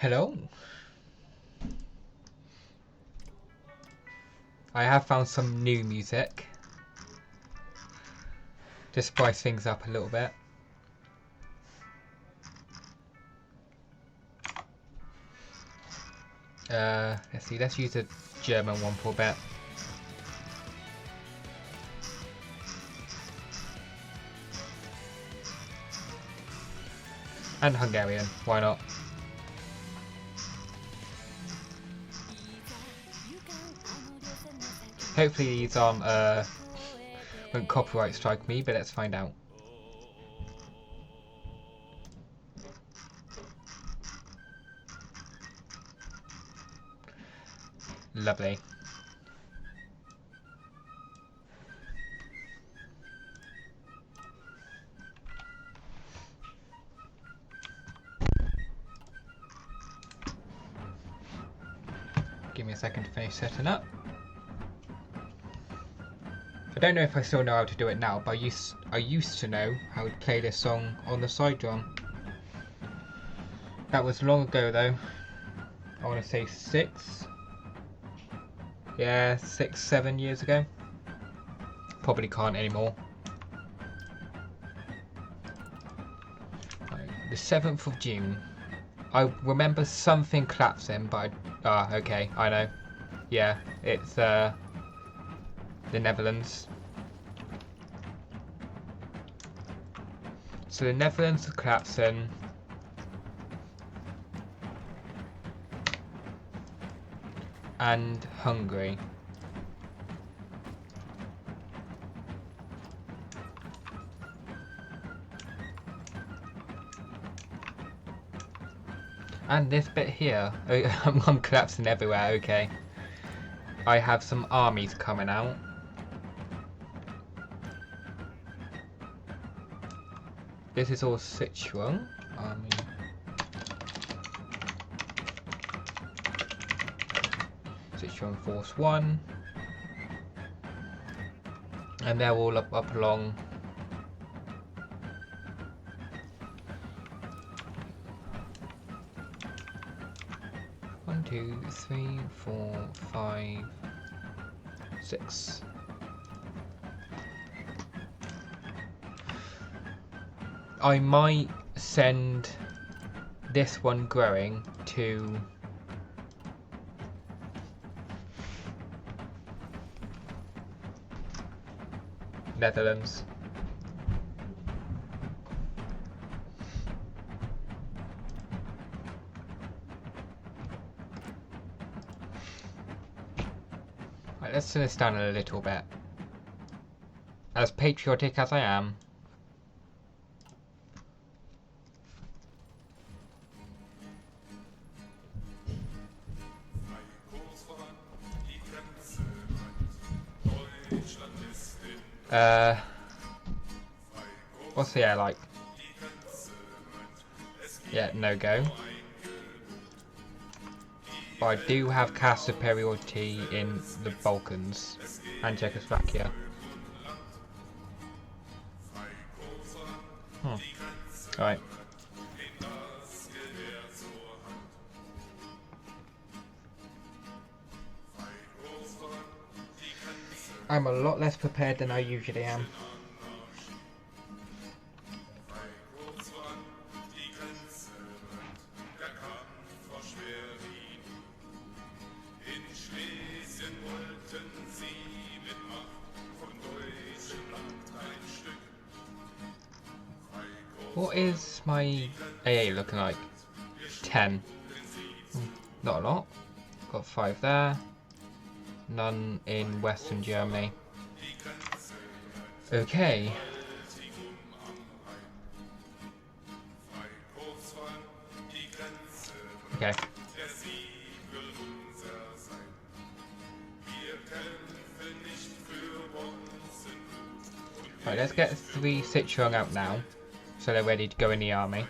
Hello. I have found some new music. Just spice things up a little bit. Let's see, let's use a German one for a bit. And Hungarian, why not? Hopefully these won't copyright strike me, but let's find out. Lovely. Give me a second to finish setting up. I don't know if I still know how to do it now, but I used to know how to play this song on the side drum. That was long ago though. I want to say 6-7 years ago. Probably can't anymore. The 7th of June. I remember something collapsing, but okay, I know. Yeah, it's the Netherlands. So the Netherlands are collapsing. And Hungary. And this bit here, I'm collapsing everywhere, okay. I have some armies coming out. This is all Sichuan army. Sichuan Force 1. And they're all up along. One, 2, 3, 4, 5, 6. I might send this one growing to Netherlands. Right, let's turn this down a little bit. As patriotic as I am. What's the air like? Yeah, no go. But I do have caste superiority in the Balkans and Czechoslovakia. Alright. I'm a lot less prepared than I usually am. What is my AA looking like? 10. Not a lot. Got 5 there. None in Western Germany. Okay. Okay. Right, let's get 3 Sichuan out now, so they're ready to go in the army.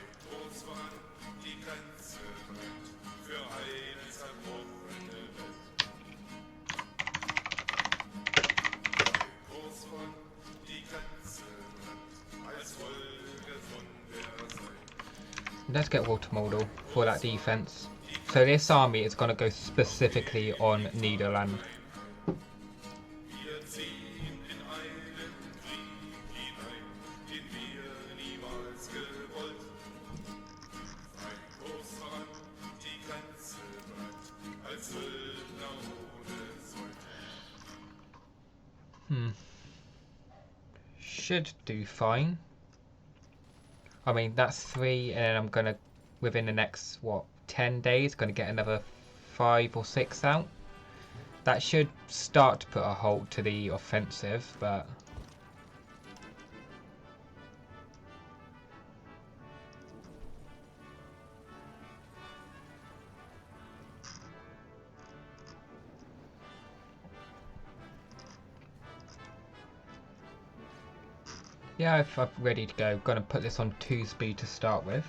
Let's get water model for that defense. So this army is going to go specifically on Nederland. Should do fine. I mean, that's 3, and then I'm gonna, within the next, what, 10 days, gonna get another 5 or 6 out. That should start to put a halt to the offensive, but... yeah, I'm ready to go. Gonna put this on 2 speed to start with.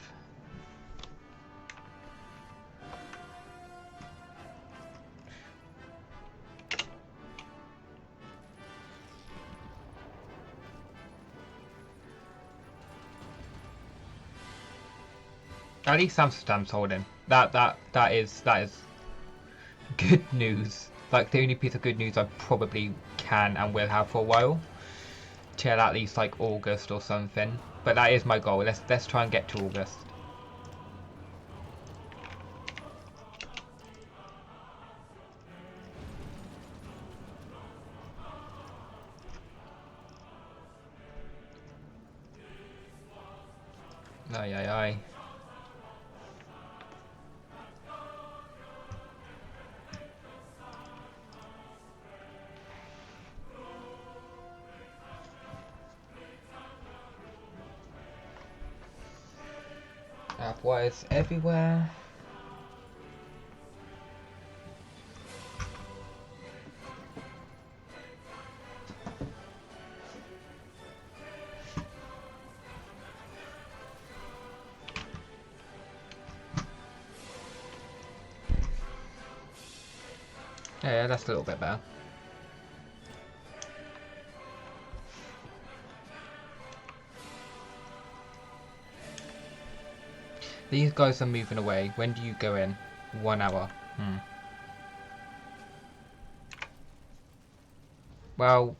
At least Amsterdam's holding. That is good news. Like the only piece of good news I probably can and will have for a while. Till at least like August or something. But that is my goal. Let's try and get to August. Aye aye aye. Wires everywhere. Yeah, that's a little bit better. These guys are moving away. When do you go in? 1 hour. Well,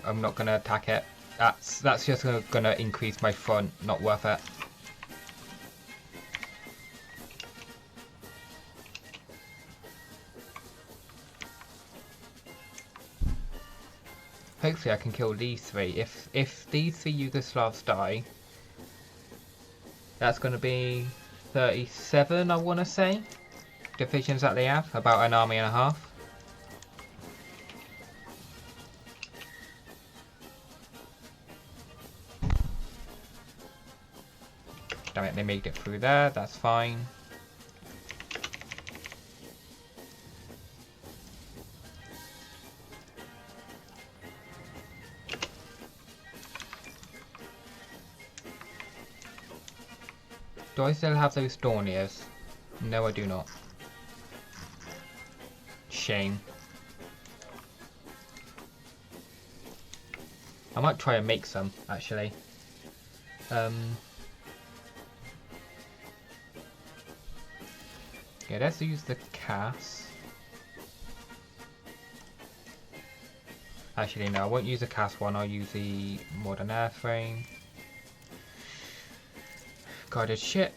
I'm not gonna attack it. That's just gonna increase my front. Not worth it. Hopefully I can kill these 3. If these 3 Yugoslavs die, that's gonna be 37, I wanna say, divisions that they have. About an army and a half. Damn it, they made it through there, that's fine. Do I still have those Dorniers? No, I do not. Shame. I might try and make some, actually. Yeah, let's use the Cass. Actually, no, I won't use the Cass one. I'll use the modern airframe. Guided ship.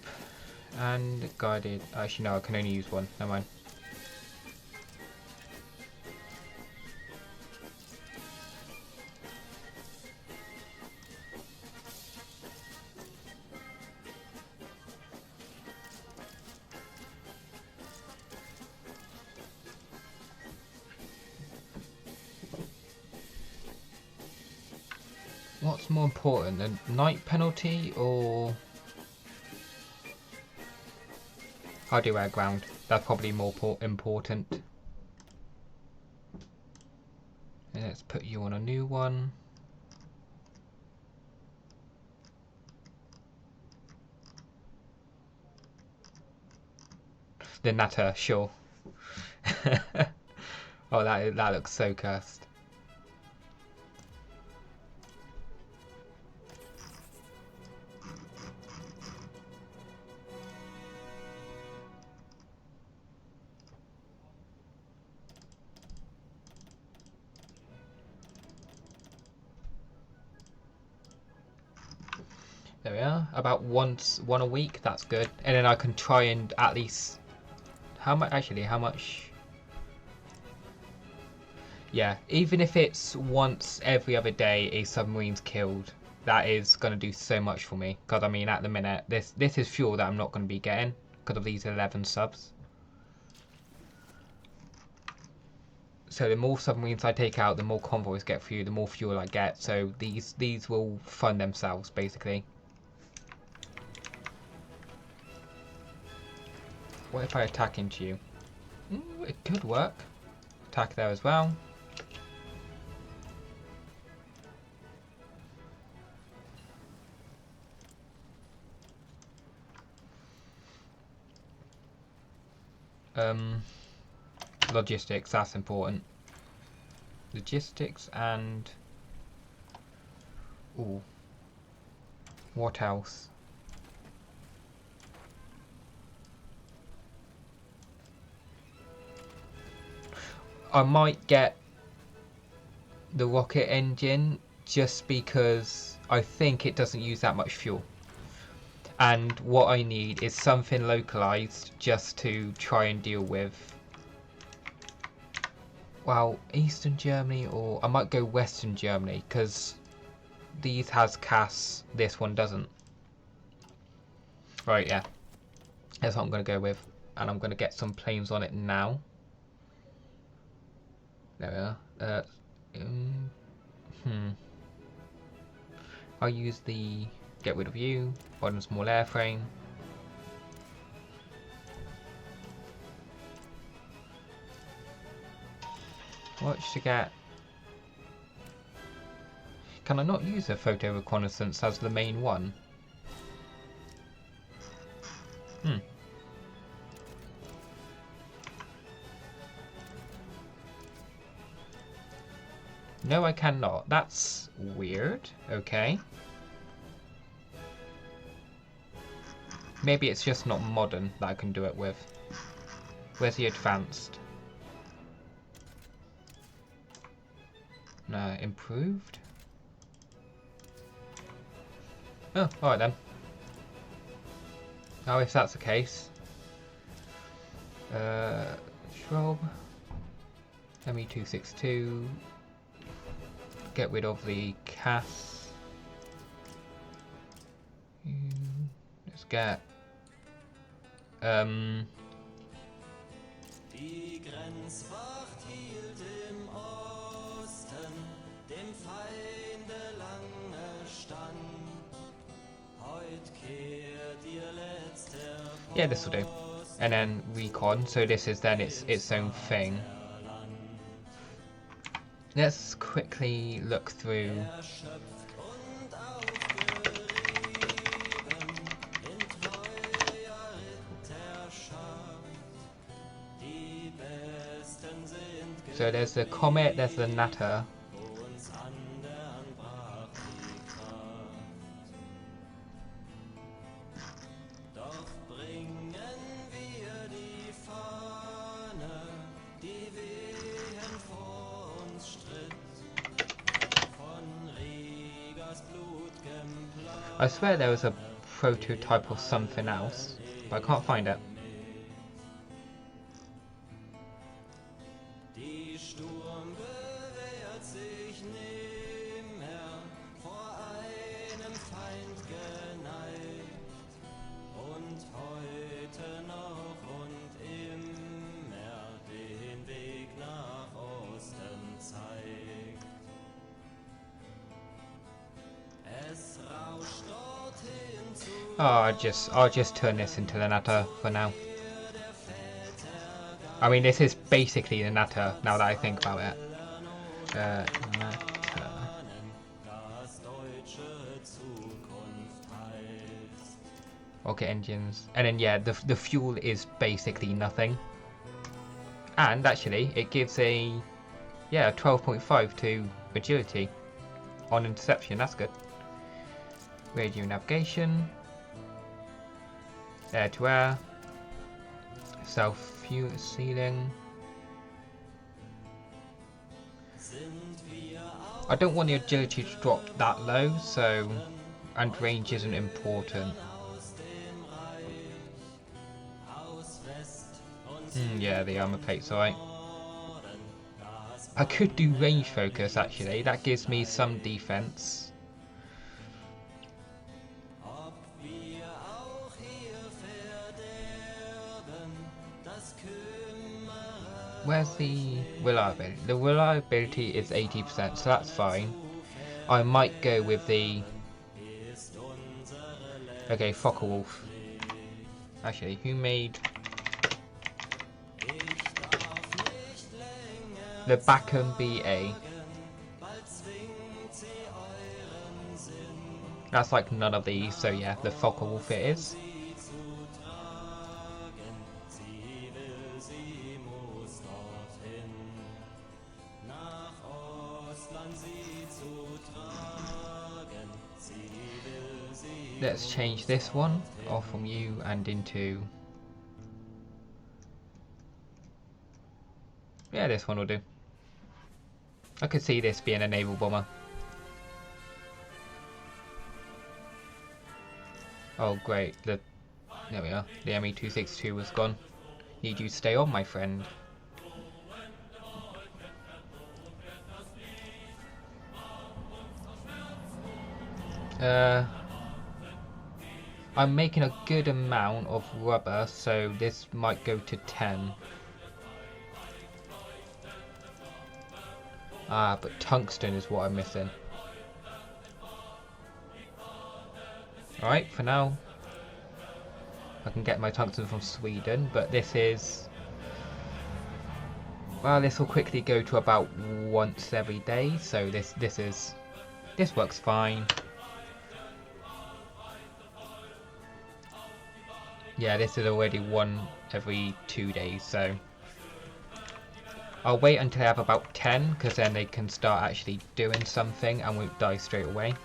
And guided... Actually, no, I can only use one. Never mind. What's more important, the night penalty or... I'll do air ground. That's probably more important. And let's put you on a new one. The Natter, sure. Oh, that looks so cursed. There we are. About one a week. That's good. And then I can try and at least... How much? Actually, how much? Yeah, even if it's once every other day a submarine's killed, that is going to do so much for me. Because, I mean, at the minute, this is fuel that I'm not going to be getting because of these 11 subs. So the more submarines I take out, the more convoys get through, the more fuel I get. So these will fund themselves, basically. What if I attack into you? It could work. Attack there as well. Logistics, that's important. Logistics and... Ooh. What else? I might get the rocket engine just because I think it doesn't use that much fuel. And what I need is something localized just to try and deal with. Well, Eastern Germany, or I might go Western Germany because these has CAS, this one doesn't. Right, yeah. That's what I'm going to go with. And I'm going to get some planes on it now. There we are. I'll use the get rid of you, modern small airframe. What should I get? Can I not use a photo reconnaissance as the main one? No, I cannot. That's weird. Okay. Maybe it's just not modern that I can do it with. Where's the advanced? No, improved? Oh, alright then. Oh, if that's the case. Shrub. ME262. Get rid of the CAS. Let's get Die Grenzwacht hielt im Osten, dem Feinde lange stand. Heut kehrt ihr letzter yeah, this will do. And then recon, so this is then its own thing. Let's quickly look through. So there's the Comet, there's the Natter. I swear there was a prototype of something else, but I can't find it. Oh, I'll just turn this into the Natter for now. I mean, this is basically the Natter now that I think about it. Natter. Rocket engines, and then yeah, the fuel is basically nothing. And actually, it gives a 12.5 to agility on interception. That's good. Radio navigation. Air to air, self-fuel sealing. I don't want the agility to drop that low, so And range isn't important. Yeah, the armor plate's alright. I could do range focus actually, that gives me some defense. Where's the reliability? The reliability is 80%, so that's fine. I might go with the... Okay, Focke-Wulf. Actually, who made... The Backham BA. That's like none of these, so yeah, the Focke-Wulf it is. Let's change this one off from you and into... Yeah, this one will do. I could see this being a naval bomber. Oh great, there we are. The ME-262 was gone. Need you to stay on, my friend. I'm making a good amount of rubber, so this might go to 10. Ah, but tungsten is what I'm missing. Alright, for now, I can get my tungsten from Sweden, but this is... Well, this will quickly go to about once every day, so this works fine. Yeah, this is already one every 2 days, so... I'll wait until I have about 10, because then they can start actually doing something and won't die straight away.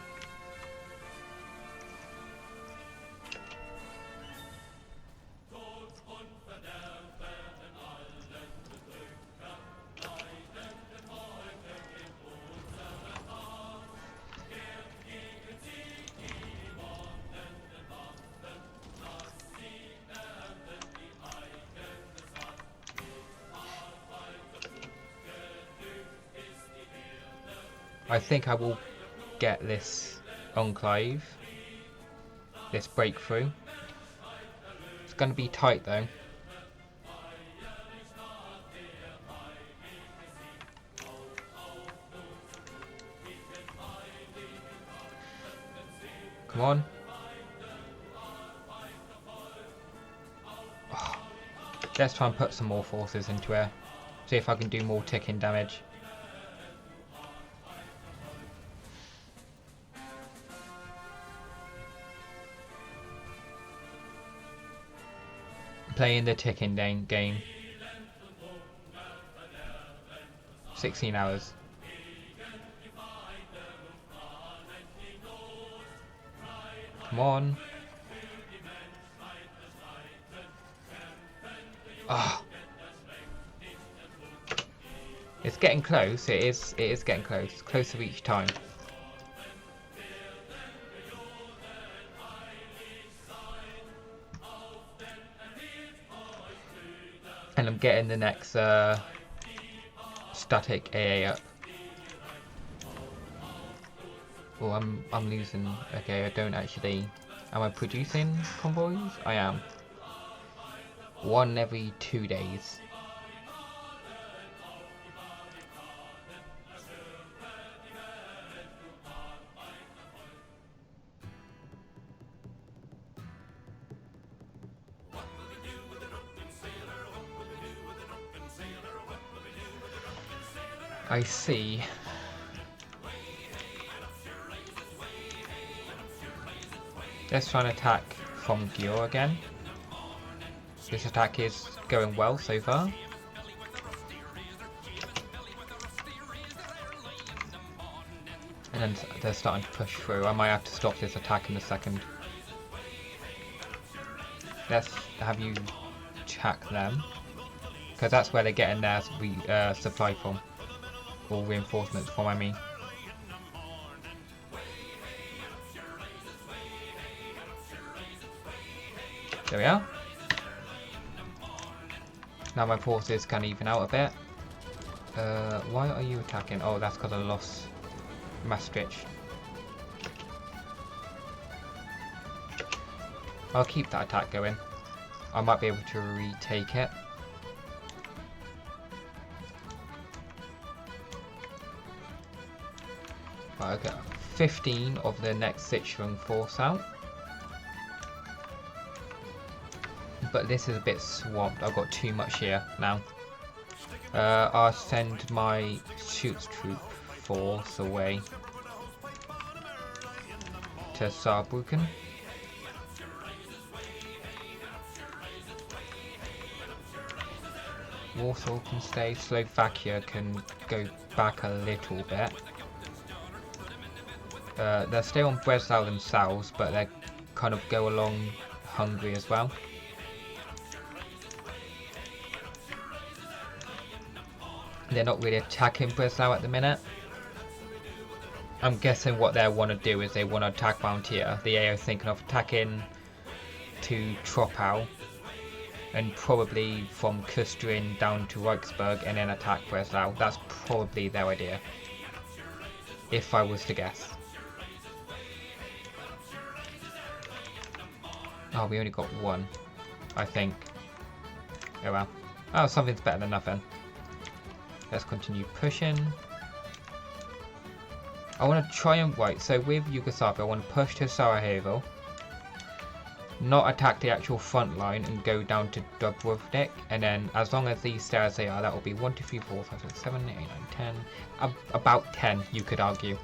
I think I will get this enclave, this breakthrough. It's going to be tight though. Come on. Oh. Let's try and put some more forces into it. See if I can do more ticking damage. Playing the ticking game. 16 hours. Come on. Ah. It's getting close. It is getting close. Closer each time. And I'm getting the next static AA up. Oh, I'm losing. Okay, I don't actually. Am I producing convoys? I am. One every 2 days. I see. Let's try and attack from Gior again. This attack is going well so far. And then they're starting to push through. I might have to stop this attack in a second. Let's have you attack them. Because that's where they're getting their supply from. Or reinforcements from, I mean. There we are. Now my forces can even out a bit. Why are you attacking? Oh, that's because I lost Maastricht. I'll keep that attack going. I might be able to retake it. Right, okay. 15 of the next Sichuan force out. But this is a bit swamped. I've got too much here now. I'll send my Schutztruppe force away to Saarbrücken. Warsaw can stay. Slovakia can go back a little bit. They'll stay on Breslau themselves, but they kind of go along Hungary as well. They're not really attacking Breslau at the minute. I'm guessing what they want to do is they want to attack round here. The AA is thinking of attacking to Troppau and probably from Kustrin down to Reichsburg and then attack Breslau. That's probably their idea, if I was to guess. Oh, we only got one, I think. Oh well. Oh, something's better than nothing. Let's continue pushing. I want to try and... Right, so with Yugoslavia, I want to push to Sarajevo. Not attack the actual front line and go down to Dubrovnik. And then, as long as these stay as they are, that will be 1, 2, 3, 4, 5, 6, 7, 8, 9, 10. About 10, you could argue.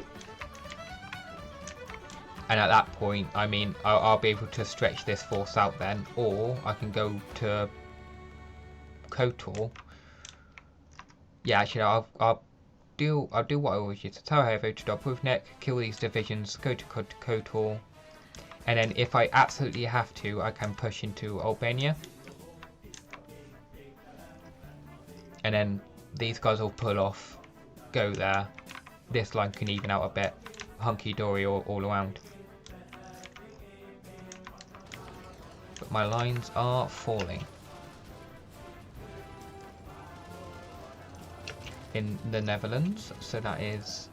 And at that point, I mean, I'll be able to stretch this force out then. Or I can go to Kotor. Yeah, actually, I'll do what I always used to tell Sarajevo to Dubrovnik, kill these divisions, go to Kotor, and then if I absolutely have to, I can push into Albania. And then these guys will pull off, go there. This line can even out a bit, hunky-dory all around. But my lines are falling. In the Netherlands, so that is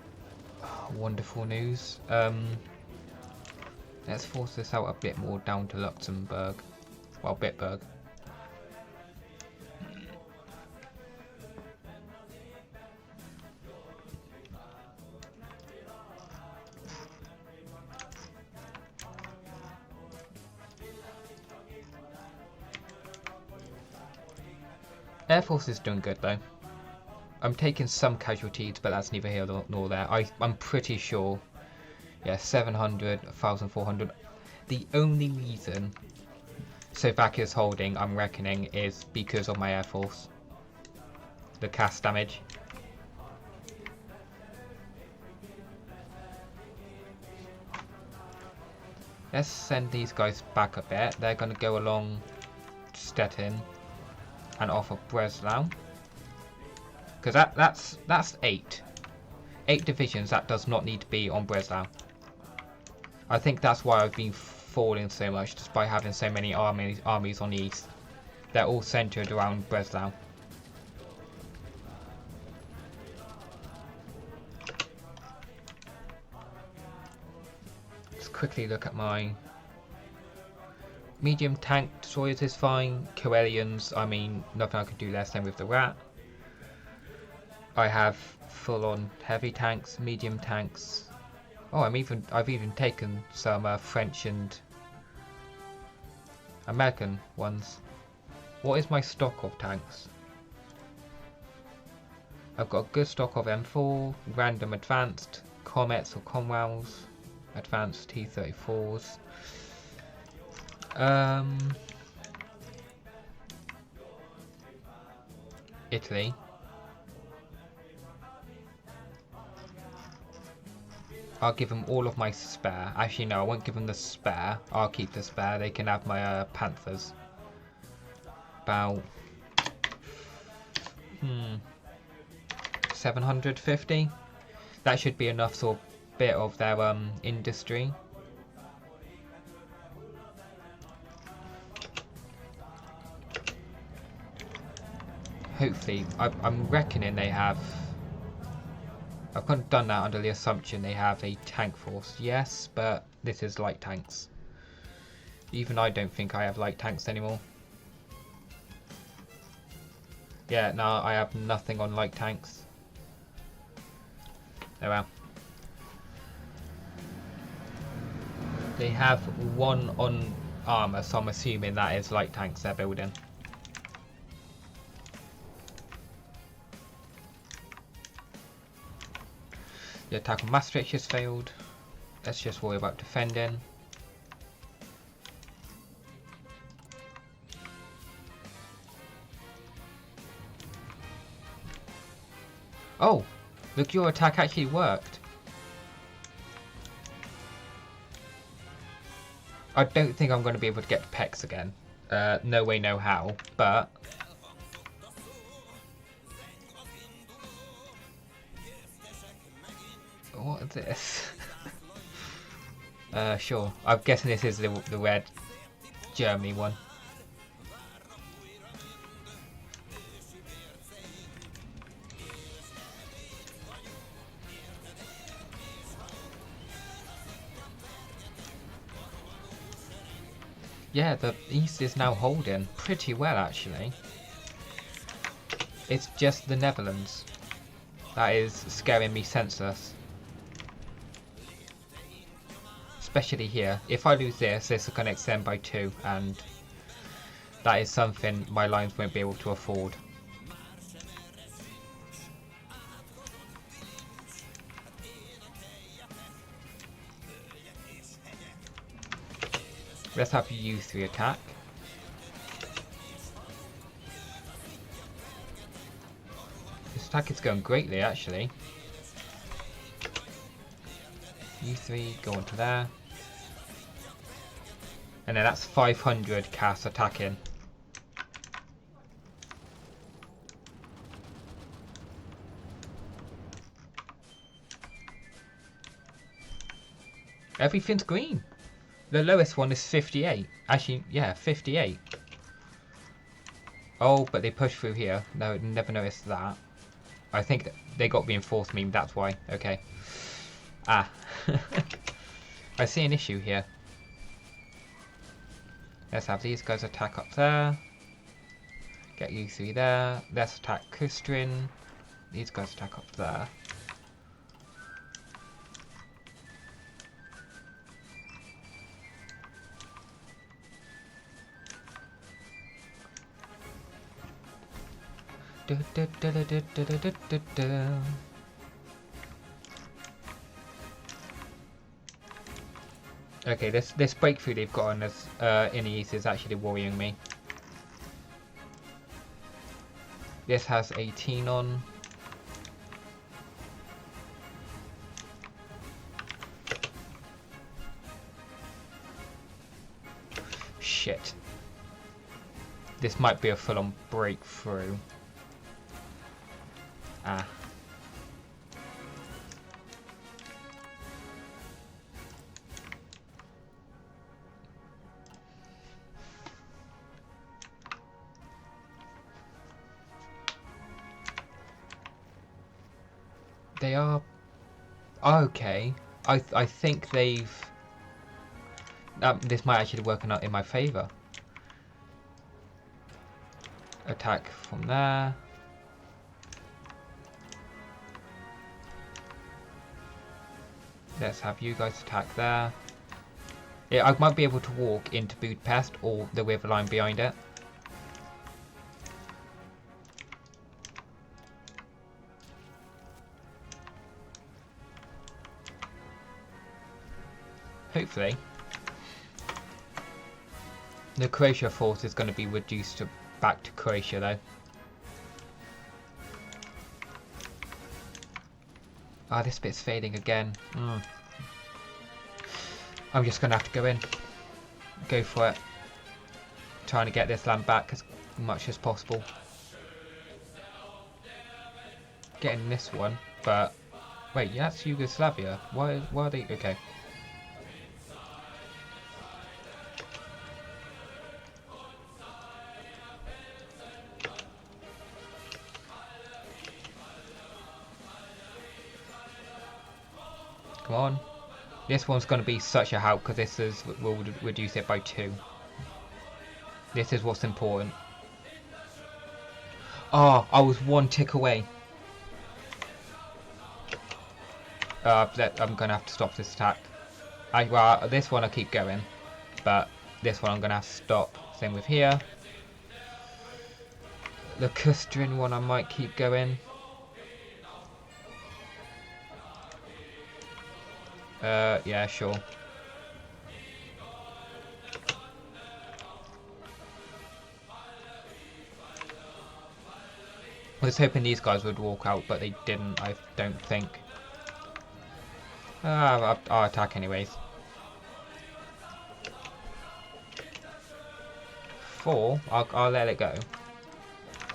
wonderful news. Let's force this out a bit more down to Luxembourg, well, Bitburg. Air Force is doing good though. I'm taking some casualties, but that's neither here nor there. I'm pretty sure, yeah, 700, 1,400. The only reason Slovakia is holding, I'm reckoning, is because of my Air Force. The cast damage. Let's send these guys back a bit. They're going to go along Stettin and off of Breslau. Because that's 8 divisions that does not need to be on Breslau. I think that's why I've been falling so much, just by having so many armies on the east. They're all centered around Breslau. Let's quickly look at my medium tank destroyers is fine. Coelians, I mean, nothing I could do less than with the Rat. I have full-on heavy tanks, medium tanks. Oh, I've even taken some French and American ones. What is my stock of tanks? I've got a good stock of M4, random advanced, Comets or Conrails, advanced T-34s. Italy. I'll give them all of my spare. Actually, no, I won't give them the spare. I'll keep the spare. They can have my Panthers. About 750. That should be enough sort of bit of their industry. hopefully, I'm reckoning they have. I've kind of done that under the assumption they have a tank force. Yes, but this is light tanks. Even I don't think I have light tanks anymore. Yeah, no, I have nothing on light tanks. Oh well. They have one on armor, so I'm assuming that is light tanks they're building. The attack on Maastricht has failed. Let's just worry about defending. Oh! Look, your attack actually worked. I don't think I'm going to be able to get to Pex again. No way, no how, but... What is this? Sure. I'm guessing this is the red Germany one. Yeah, the East is now holding pretty well, actually. It's just the Netherlands that is scaring me senseless. Especially here. If I lose this, this is going to extend by 2, and that is something my lines won't be able to afford. Let's have you 3 attack. This attack is going greatly, actually. You 3 go onto there. And then that's 500 cast attacking. Everything's green. The lowest one is 58. Actually, yeah, 58. Oh, but they pushed through here. No, never noticed that. I think they got reinforced me, that's why. Okay. Ah. I see an issue here. Let's have these guys attack up there. Get you 3 there. Let's attack Kustrin. These guys attack up there. Okay, this breakthrough they've got on this in the east is actually worrying me. This has 18 on. Shit. This might be a full-on breakthrough. Ah. They are okay. I think they've. This might actually work out in my favour. Attack from there. Let's have you guys attack there. Yeah, I might be able to walk into Budapest or the river line behind it. Hopefully. The Croatia force is going to be reduced back to Croatia though. Ah, this bit's fading again. I'm just going to have to go in. Go for it. Trying to get this land back as much as possible. Getting this one, but... Wait, that's Yugoslavia. Why are they... Okay. Come on. This one's going to be such a help because will reduce it by 2. This is what's important. Oh, I was 1 tick away. I'm going to have to stop this attack. Well, this one I keep going, but this one I'm going to have to stop. Same with here. The Custrin one I might keep going. Yeah, sure. I was hoping these guys would walk out, but they didn't, I don't think. I'll attack anyways. 4, I'll let it go.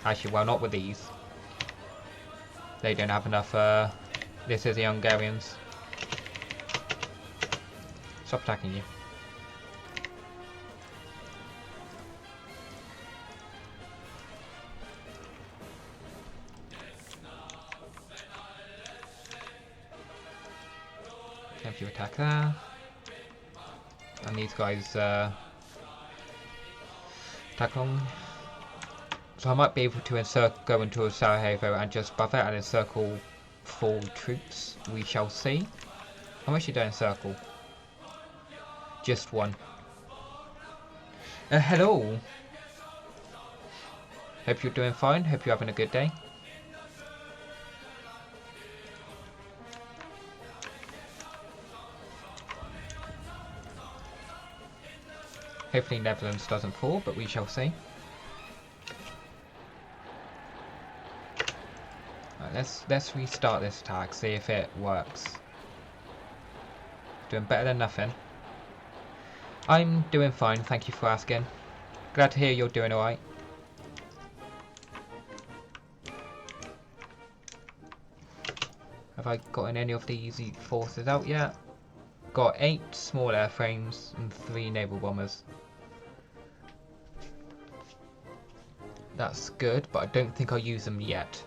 Actually, well, not with these. They don't have enough, this is the Hungarians. Stop attacking you. If you attack there. And these guys, attack long. So I might be able to go into a Sarajevo and just buff it and encircle 4 troops. We shall see. How much you do encircle? Just 1. Hello. Hope you're doing fine. Hope you're having a good day. Hopefully Netherlands doesn't fall, but we shall see. Right, let's restart this attack, see if it works. Doing better than nothing. I'm doing fine, thank you for asking. Glad to hear you're doing alright. Have I gotten any of these forces out yet? Got 8 small airframes and 3 naval bombers. That's good, but I don't think I'll use them yet.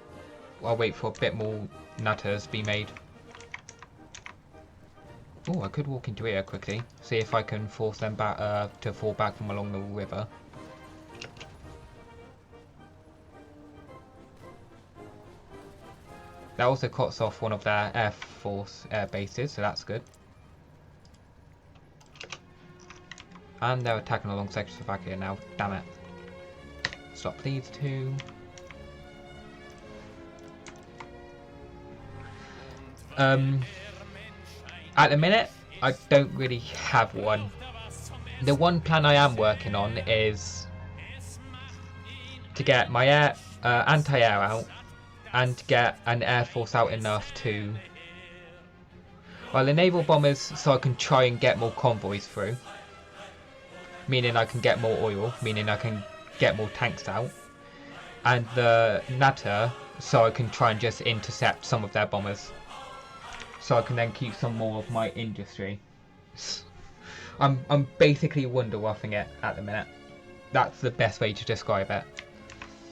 I'll wait for a bit more nutters to be made. Oh, I could walk into here quickly. See if I can force them back to fall back from along the river. That also cuts off one of their air bases, so that's good. And they're attacking along Czechoslovakia now. Damn it. Stop these 2. At the minute, I don't really have one. The one plan I am working on is to get my anti-air out and to get an air force out enough to... Well, the naval bombers so I can try and get more convoys through. Meaning I can get more oil, meaning I can get more tanks out. And the NATO so I can try and just intercept some of their bombers. So I can then keep some more of my industry. I'm basically wonder-waffing it at the minute. That's the best way to describe it.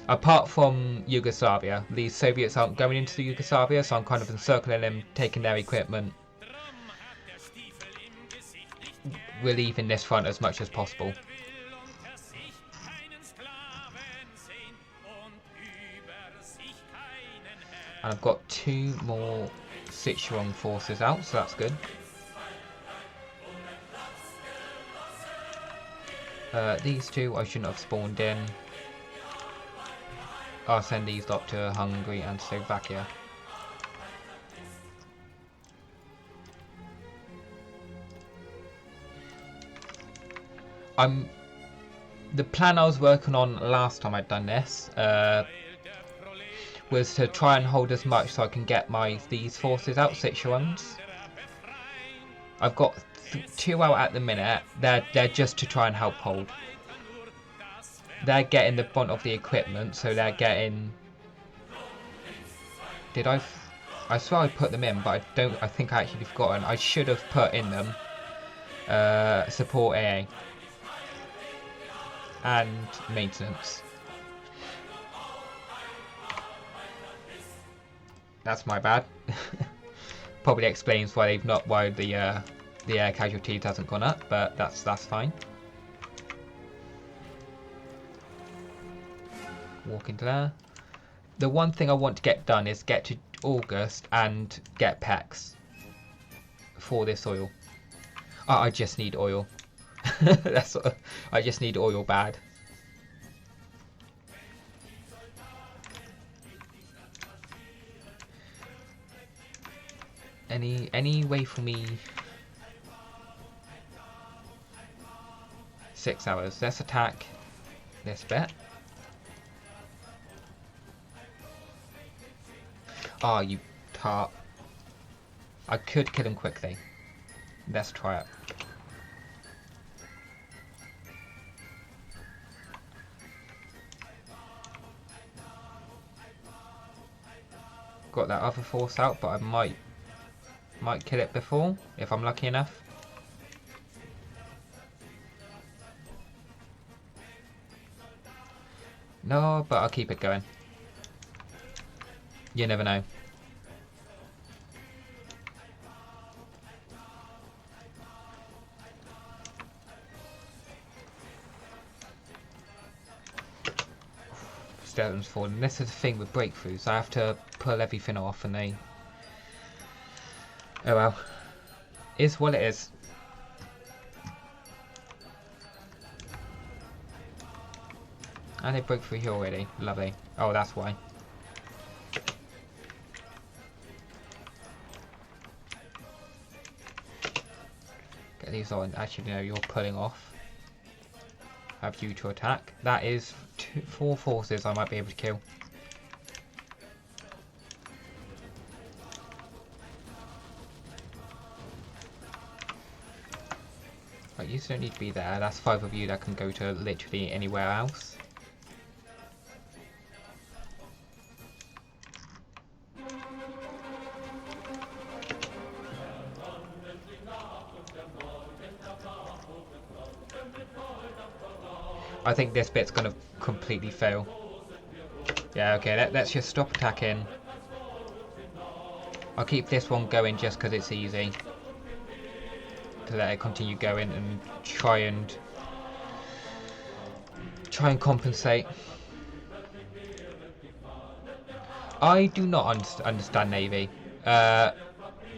Apart from Yugoslavia, the Soviets aren't going into Yugoslavia, so I'm kind of encircling them, taking their equipment, relieving this front as much as possible. And I've got 2 more Sichuan forces out, so that's good. These 2 I shouldn't have spawned in. I'll send these lot to Hungary and Slovakia. The plan I was working on last time I'd done this was to try and hold as much so I can get these forces out, Sichuans. I've got 2 out at the minute. They're just to try and help hold. They're getting the brunt of the equipment, so they're getting... I swear I put them in, but I think I actually forgotten. I should have put in them support AA and maintenance. That's my bad. Probably explains why the air casualties hasn't gone up, but that's fine. Walk into there. The one thing I want to get done is get to August and get PEX for this oil. Oh, I just need oil. I just need oil bad. Any way for me? 6 hours. Let's attack this bit. Ah, you tart. I could kill him quickly. Let's try it. Got that other force out, but I might kill it before, if I'm lucky enough. No, but I'll keep it going. You never know. Skeleton's falling. This is the thing with breakthroughs. I have to pull everything off and they... Oh well. Is what it is. And they broke through here already. Lovely. Oh, that's why. Get these on. Actually, no, you're pulling off. Have you to attack. That is 4 forces I might be able to kill. Right, you don't need to be there. That's 5 of you that can go to literally anywhere else. I think this bit's gonna completely fail. Yeah, okay, let's just stop attacking. I'll keep this one going just because it's easy. To let it continue going and try and compensate. I do not understand Navy. But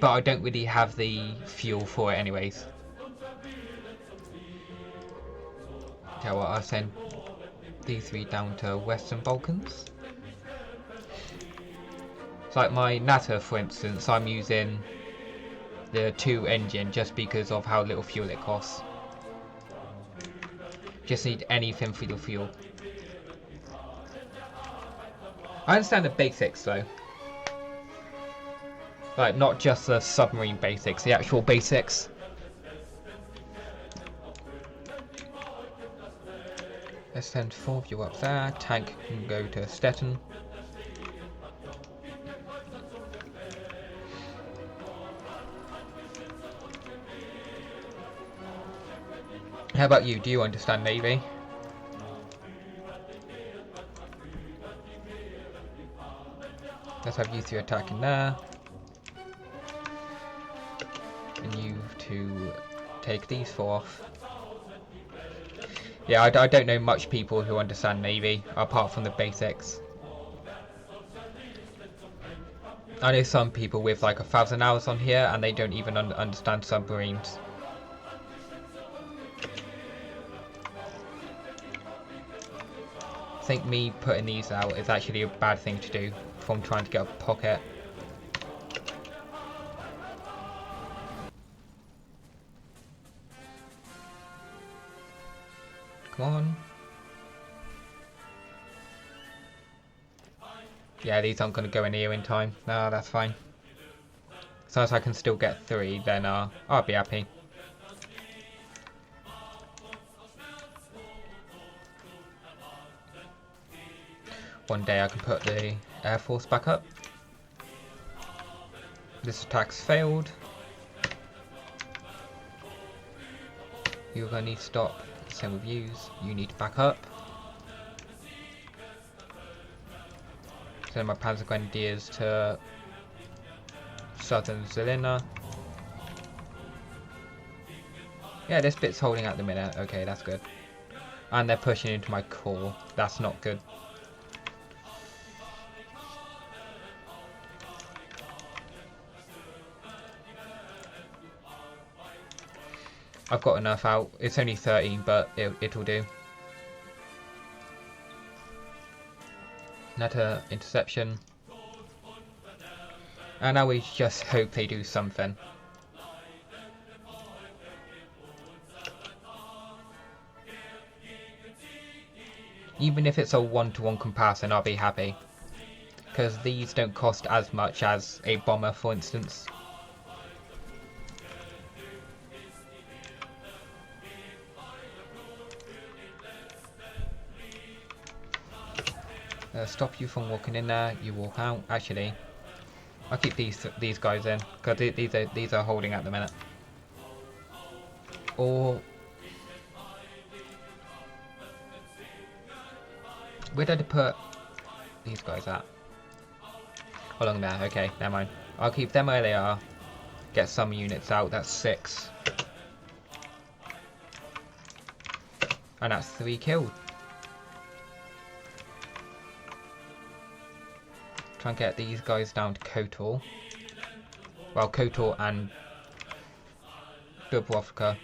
I don't really have the fuel for it anyways. Tell what, I'll send these 3 down to Western Balkans. It's like my NATO, for instance, I'm using the 2 engine just because of how little fuel it costs. Just need anything for your fuel. I understand the basics though. Like, not just the submarine basics, the actual basics. Let's send 4 of you up there. Tank can go to Stettin. How about you? Do you understand Navy? Let's have you 3 attacking there. And you 2 take these 4 off. Yeah, I don't know much people who understand Navy, apart from the basics. I know some people with like 1,000 hours on here, and they don't even understand submarines. I think me putting these out is actually a bad thing to do from trying to get a pocket. Come on. Yeah, these aren't going to go in here in time. No, that's fine. As long as I can still get 3, then I'll be happy. One day I can put the Air Force back up. This attack's failed. You're going to need to stop. Same with yous. You need to back up. Send my Panzer Grenadiers to Southern Zelina. Yeah, this bit's holding at the minute. Okay, that's good. And they're pushing into my core. That's not good. I've got enough out. It's only 13, but it'll do. Another interception. And now we just hope they do something. Even if it's a one-to-one comparison, I'll be happy. Because these don't cost as much as a bomber, for instance. Stop you from walking in there. You walk out. Actually, I'll keep these guys in because these are holding at the minute. Or where did I put these guys at? Along there. Okay, never mind. I'll keep them where they are. Get some units out. That's 6, and that's 3 killed. Try and get these guys down to KOTOR. Well, KOTOR and Dubrovka.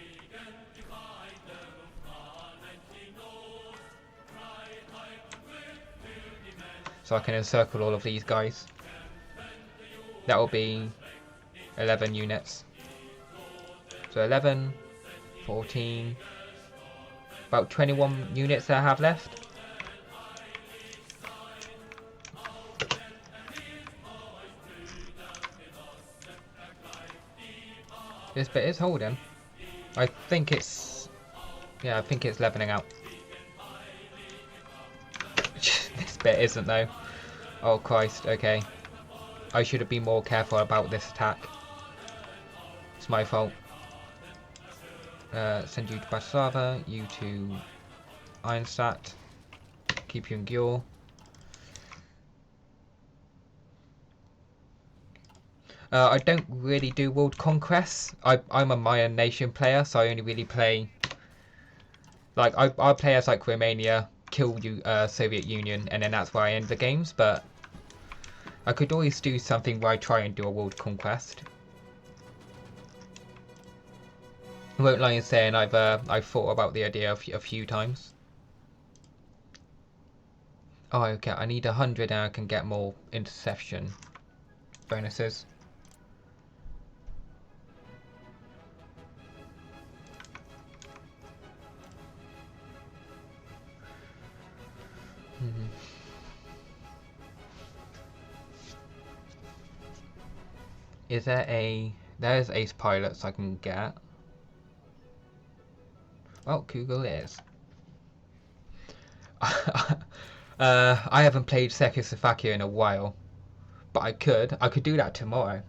So I can encircle all of these guys. That will be 11 units. So 11, 14, about 21 units that I have left. This bit is holding. I think it's... yeah, I think it's leveling out. This bit isn't though. Oh Christ, okay. I should have been more careful about this attack. It's my fault. Send you to Bratislava, you to Ironstadt. Keep you in Győr. I don't really do world conquests. I'm a Mayan nation player, so I only really play... like, I play as like Romania, kill you Soviet Union, and then that's where I end the games, but I could always do something where I try and do a world conquest. I won't lie in saying I've thought about the idea a few times. Oh, okay, I need 100 and I can get more interception bonuses. Is there a... there's ace pilots I can get. Well, Google is. I haven't played Czechoslovakia in a while, but I could do that tomorrow.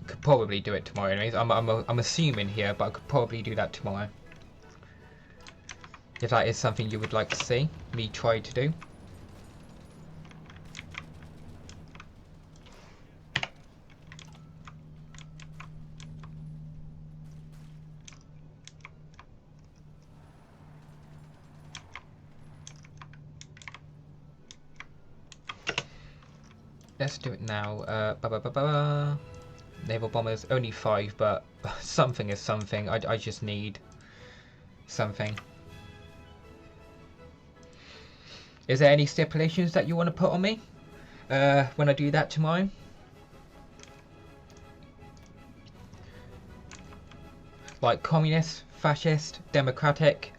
Could probably do it tomorrow anyways. I'm assuming here, but I could probably do that tomorrow. If that is something you would like to see me try to do. Let's do it now. Naval bombers, only 5, but something is something. I just need something. Is there any stipulations that you want to put on me when I do that tomorrow? Like communist, fascist, democratic,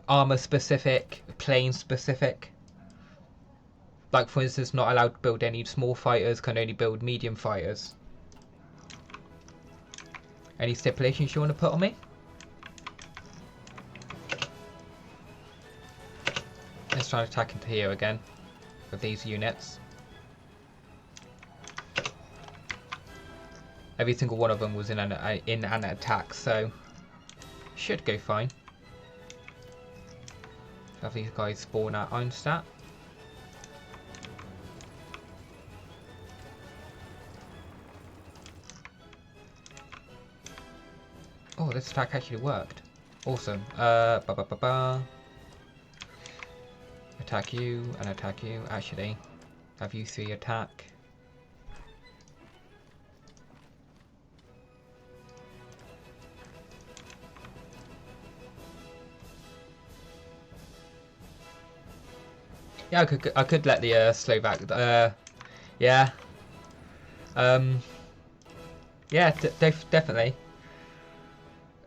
armor specific, plane specific. Like for instance, not allowed to build any small fighters, can only build medium fighters. Any stipulations you want to put on me? Let's try to attack into here again with these units. Every single one of them was in an attack, so should go fine. Have these guys spawn at Einstadt. Oh, this attack actually worked. Awesome. Attack you and attack you. Actually, have you 3 attack. Yeah, I could let the Slovak. Yeah. Yeah, definitely.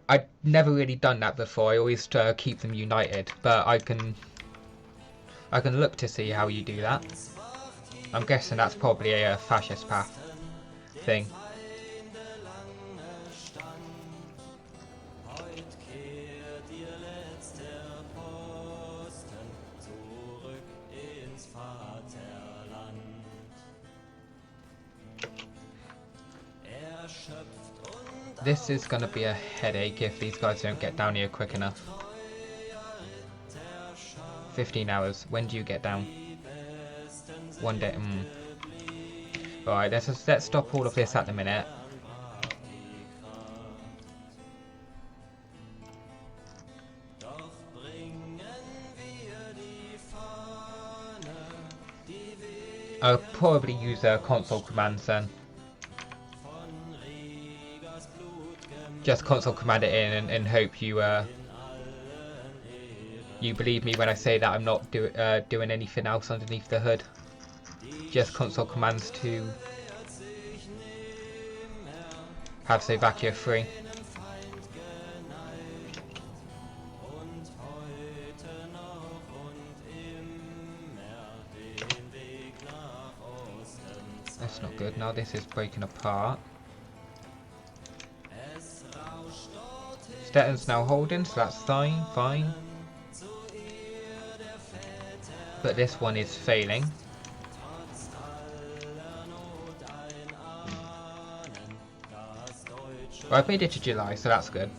I'd never really done that before. I always keep them united, but I can look to see how you do that. I'm guessing that's probably a fascist path thing. This is gonna be a headache if these guys don't get down here quick enough. 15 hours. When do you get down? One day. Alright, let's stop all of this at the minute. I'll probably use console commands then. Just console command it in and hope you you believe me when I say that I'm not doing anything else underneath the hood. Just console commands to have Slovakia free. That's not good. Now this is breaking apart. Stetten's now holding, so that's fine. But this one is failing. Well, I've made it to July, so that's good.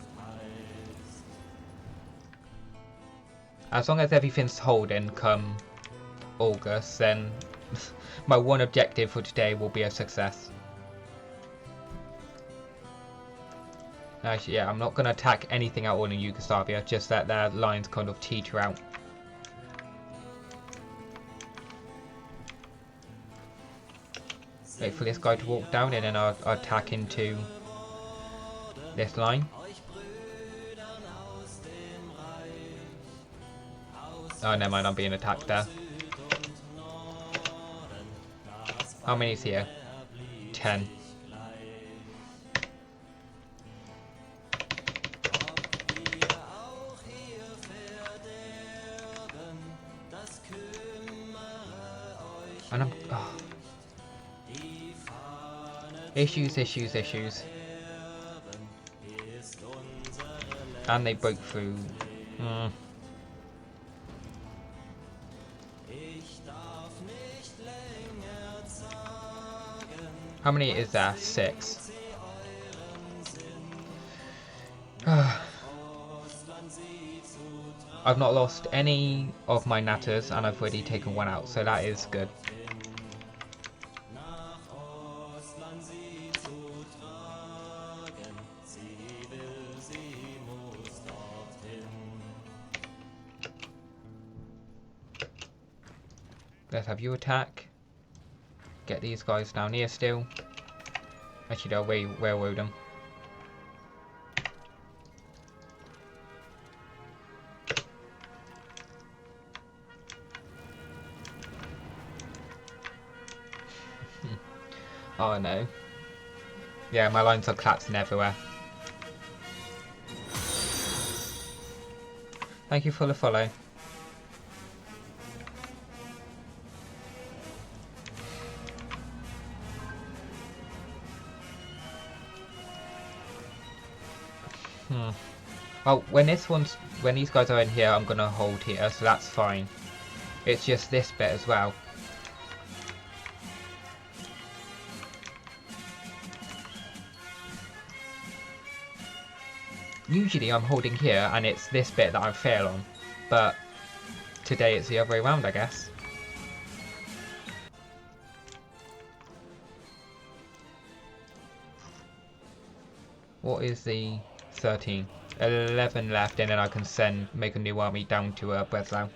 As long as everything's holding come August, then my one objective for today will be a success. Actually, yeah, I'm not going to attack anything at all in Yugoslavia, just that their lines kind of teeter out. Wait for this guy to walk down and then I'll attack into this line. Oh, never mind, I'm being attacked there. How many is here? 10. And I'm... Oh. Issues. And they broke through. How many is there? 6. I've not lost any of my natters and I've already taken one out, so that is good. Let's have you attack. Get these guys down here still. Actually, they'll railroad them. Oh no. Yeah, my lines are collapsing everywhere. Thank you for the follow. Well, when these guys are in here, I'm gonna hold here, so that's fine. It's just this bit as well. Usually I'm holding here and it's this bit that I fail on, but today it's the other way around, I guess. What is the 13? 11 left, and then I can make a new army down to Breslau.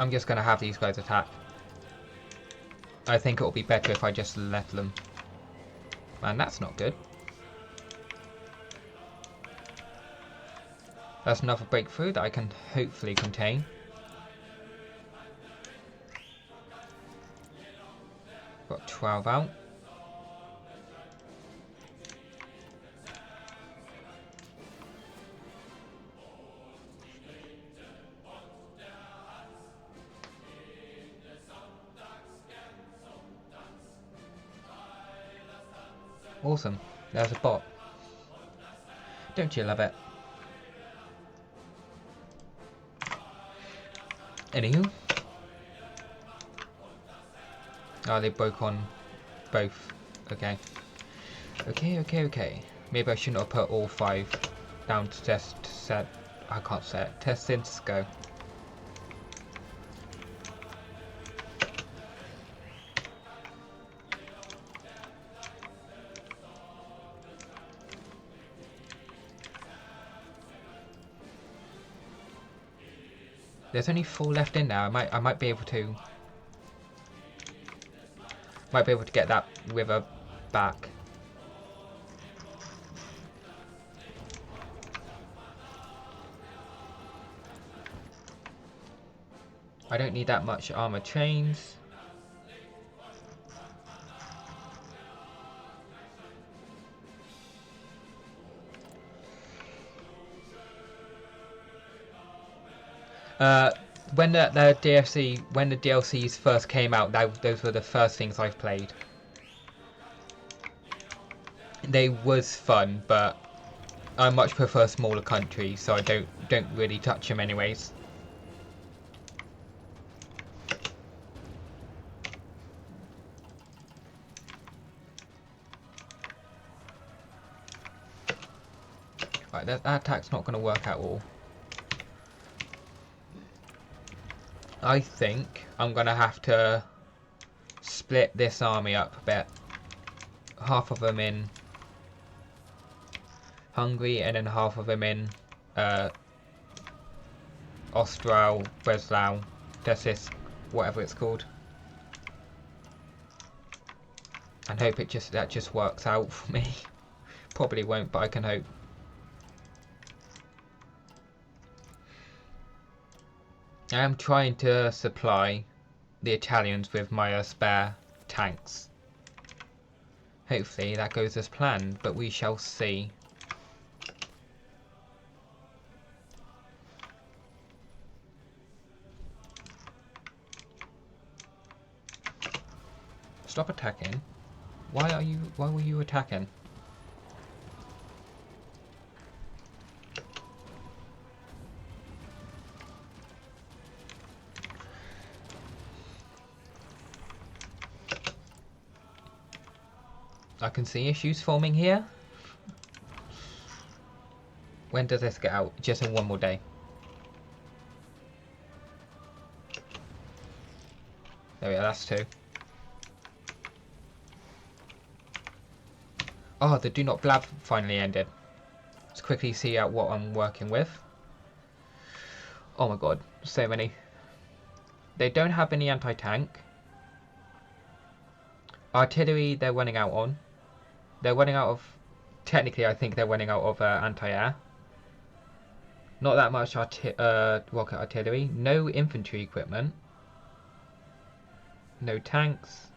I'm just gonna have these guys attack. I think it'll be better if I just let them. Man, that's not good. That's another breakthrough that I can hopefully contain. Got 12 out. Awesome. There's a bot. Don't you love it? Anywho. Oh, they broke on both. Okay. Okay. Maybe I shouldn't have put all 5 down to test set. I can't set. Test since go. There's only 4 left in now. I might be able to get that river back. I don't need that much armor trains. When the DLCs first came out, those were the first things I've played. They was fun, but I much prefer smaller countries, so I don't really touch them anyways. Right, that attack's not going to work at all. I think I'm going to have to split this army up a bit. Half of them in Hungary and then half of them in Ostral, Breslau, Desis, whatever it's called. And hope that just works out for me. Probably won't, but I can hope. I am trying to supply the Italians with my spare tanks. Hopefully that goes as planned, but we shall see. Stop attacking. Why were you attacking? I can see issues forming here. When does this get out? Just in one more day. There we are, that's 2. Oh, the do not blab finally ended. Let's quickly see out what I'm working with. Oh my god, so many. They don't have any anti-tank. Artillery they're running out on. They're running out of... Technically I think they're running out of anti-air. Not that much rocket artillery. No infantry equipment. No tanks.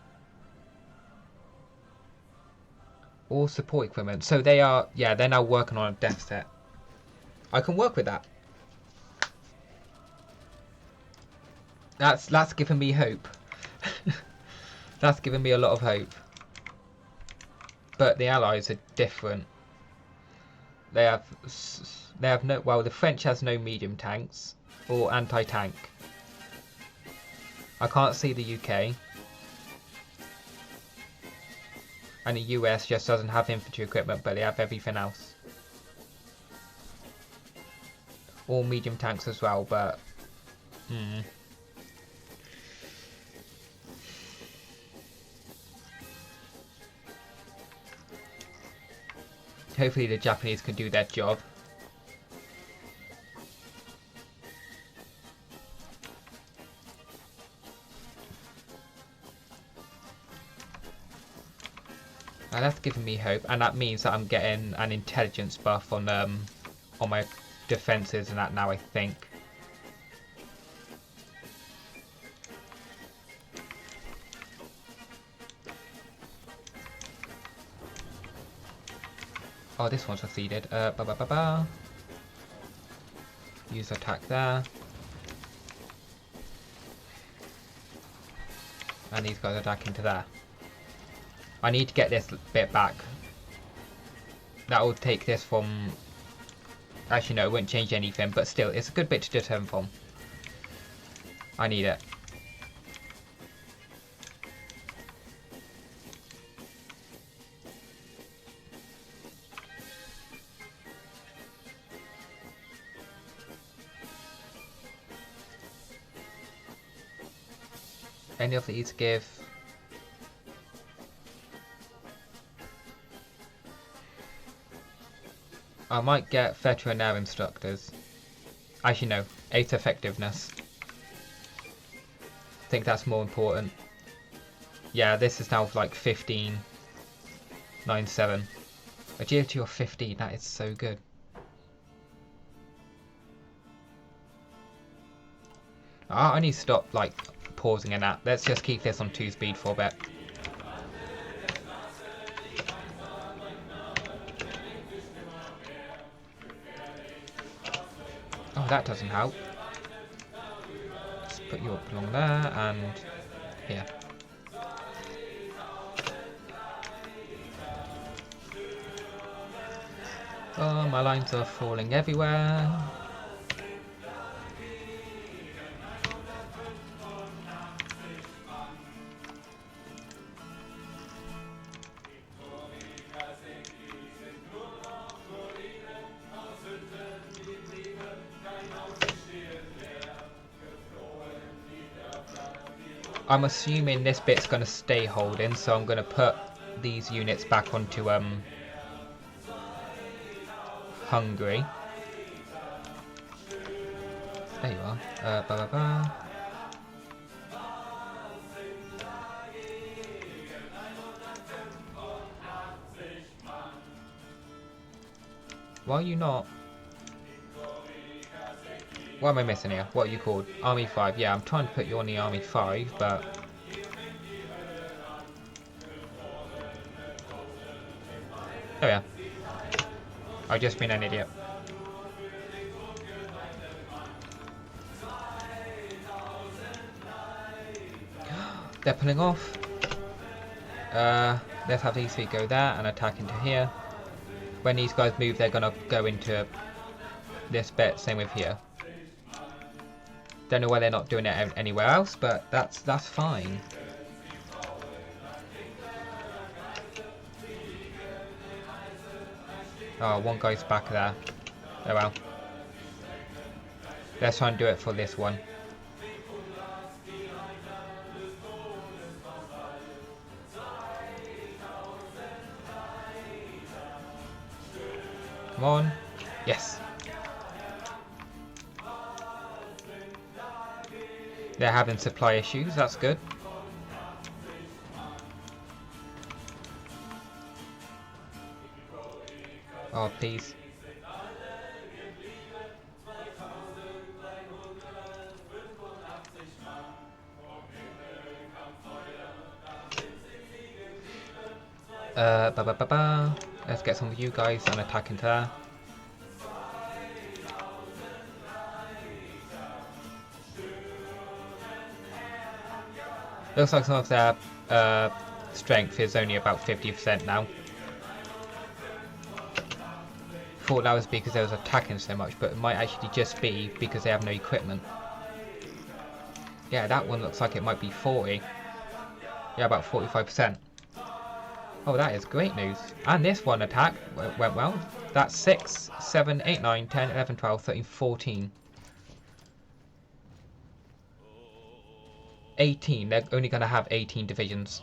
All support equipment. So they are... Yeah, they're now working on a deficit. I can work with that. That's given me hope. That's given me a lot of hope. But the Allies are different. They have no. Well, the French has no medium tanks or anti-tank. I can't see the UK. And the US just doesn't have infantry equipment, but they have everything else. All medium tanks as well, but hopefully the Japanese can do their job. Now that's giving me hope, and that means that I'm getting an intelligence buff on my defenses and that now, I think. Oh, this one's succeeded. Use attack there. And these guys attack into there. I need to get this bit back. That will take this from... Actually no, it won't change anything, but still, it's a good bit to determine from. I need it. Any of these give... I might get veterinary instructors. Actually no, 8 effectiveness. I think that's more important. Yeah, this is now like 15. 9-7. Agility of 15, that is so good. I need to stop like pausing in that. Let's just keep this on 2 speed for a bit. Oh, that doesn't help. Let's put you up along there and here. Oh, my lines are falling everywhere. I'm assuming this bit's going to stay holding, so I'm going to put these units back onto Hungary. There you are. Why are you not? What am I missing here? What are you called? Army 5. Yeah, I'm trying to put you on the Army 5, but... Oh yeah. I've just been an idiot. They're pulling off. Let's have these feet go there and attack into here. When these guys move, they're gonna go into this bit. Same with here. Don't know why they're not doing it anywhere else, but that's fine. Oh, one guy's back there. Oh well. Let's try and do it for this one. Come on. Yes. They're having supply issues, that's good. Oh, please. Let's get some of you guys and attack into there. Looks like some of their strength is only about 50% now. thought that was because they was attacking so much, but it might actually just be because they have no equipment. Yeah, that one looks like it might be 40. Yeah, about 45%. Oh, that is great news. And this one attack went well. That's 6, 7, 8, 9, 10, 11, 12, 13, 14. 18. They're only going to have 18 divisions.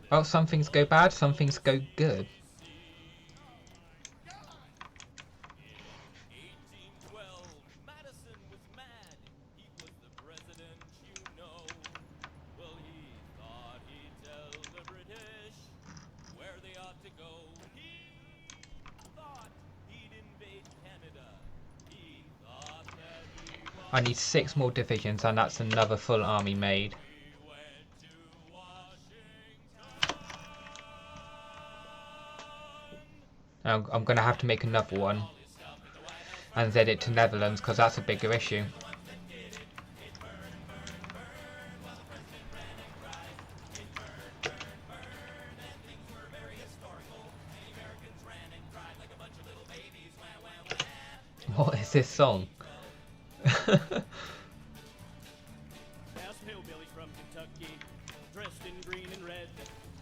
Oh, some things go bad, some things go good. I need 6 more divisions and that's another full army made. I'm going to have to make another one and send it to Netherlands because that's a bigger issue. What is this song? Hillbillies from Kentucky, dressed in green and red,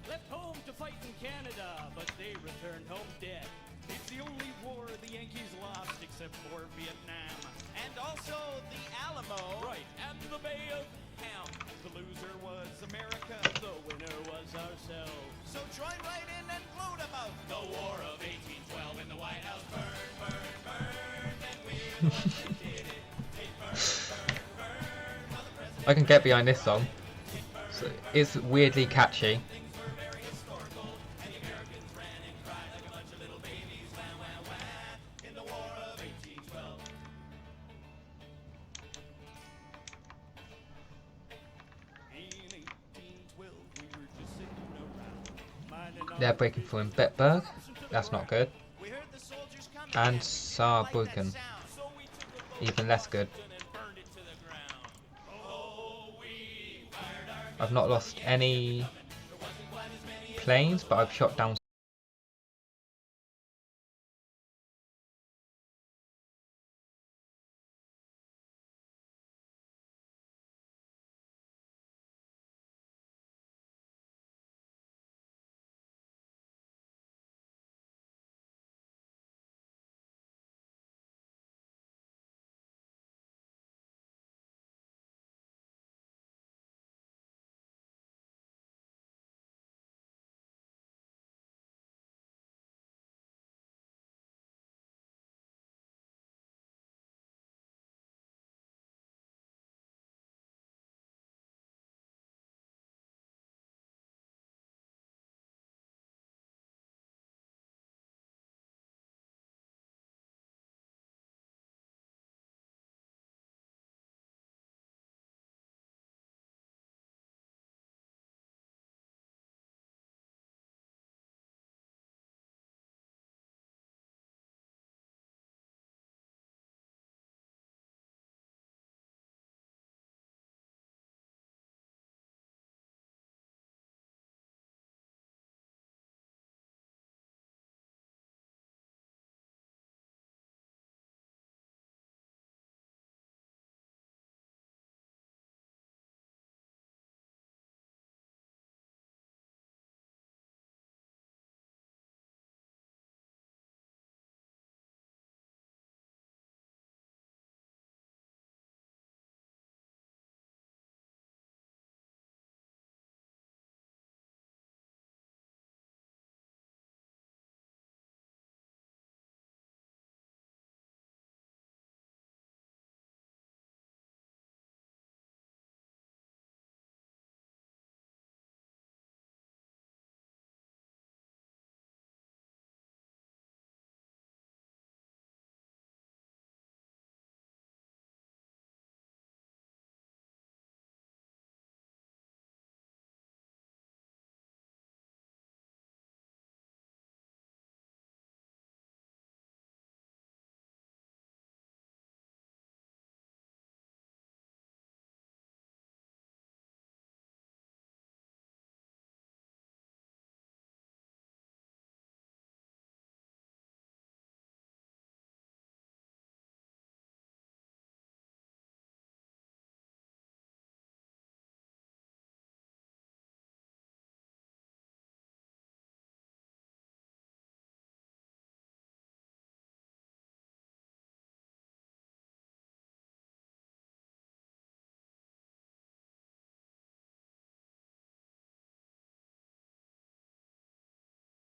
left home to fight in Canada, but they returned home dead. It's the only war the Yankees lost except for Vietnam. And also the Alamo. Right, and the Bay of Ham. The loser was America, the winner was ourselves. So join right in and gloat about The War of 1812 in the White House. Burn, burn, burn, and we did it. It burned, burn, burn. I can get behind this song. So it's weirdly catchy. They're breaking through in Bitburg. That's not good. We heard the soldiers coming. And Like Saarbrücken. that sound. Even less good. I've not lost any planes, but I've shot down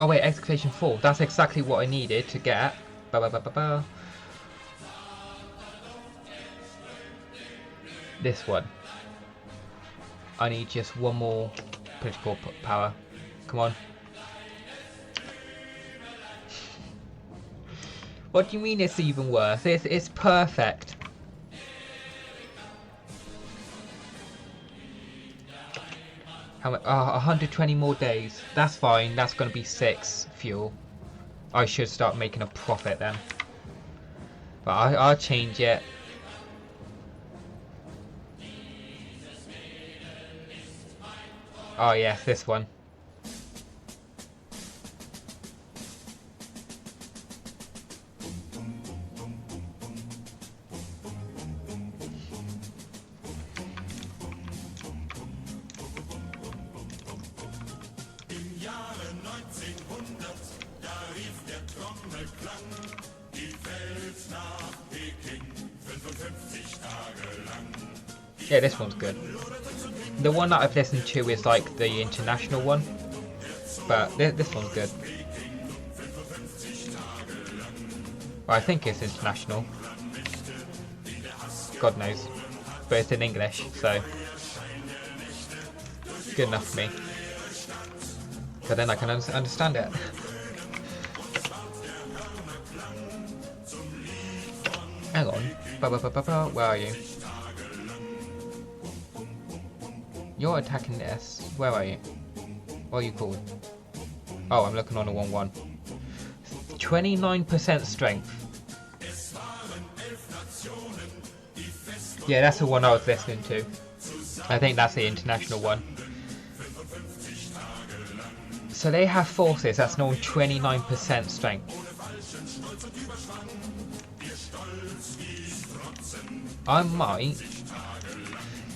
Oh wait, excavation 4. That's exactly what I needed to get. Ba ba ba ba ba. This one. I need just one more political power. Come on. What do you mean it's even worse? It's perfect. How much? 120 more days. That's fine. That's going to be 6 fuel. I should start making a profit then. But I'll change it. Oh yes, this one. Yeah, this one's good. The one that I've listened to is like the international one, but this one's good. Well, I think it's international. God knows. But it's in English, so good enough for me. So then I can understand it. Hang on. Where are you? You're attacking this. Where are you? What are you called? Oh, I'm looking on the wrong one. 29% strength. Yeah, that's the one I was listening to. I think that's the international one. So they have forces that's now 29% strength. I might...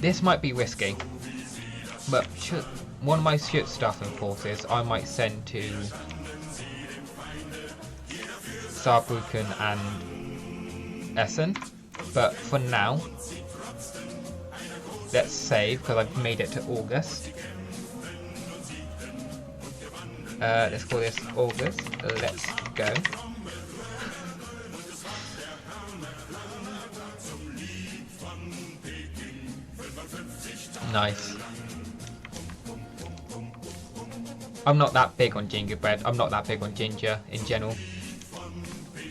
This might be risky. But one of my Schutzstaffen forces I might send to Saarbrücken and Essen. But for now, let's save because I've made it to August. Let's call this August. Let's go. Nice. I'm not that big on gingerbread. I'm not that big on ginger in general.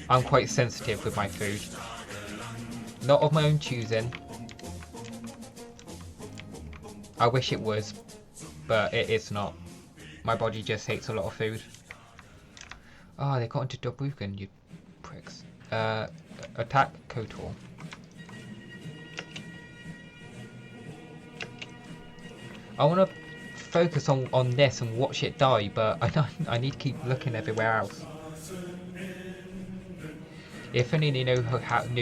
I'm quite sensitive with my food. Not of my own choosing. I wish it was, but it's not. My body just hates a lot of food. Oh, they got into Dobruken, you pricks. Attack Kotor. I want to focus on this and watch it die, but I need to keep looking everywhere else. If only they knew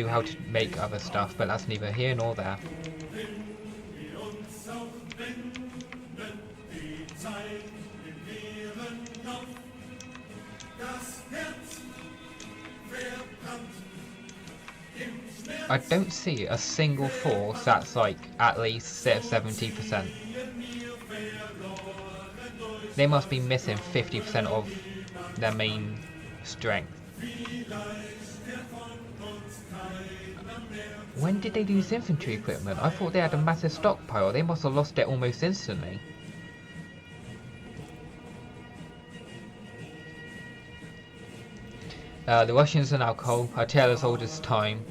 how to make other stuff, but that's neither here nor there. I don't see a single force that's like at least 70%. They must be missing 50% of their main strength. When did they lose infantry equipment? I thought they had a massive stockpile. They must have lost it almost instantly. The Russians are now cold. A tale as old as time.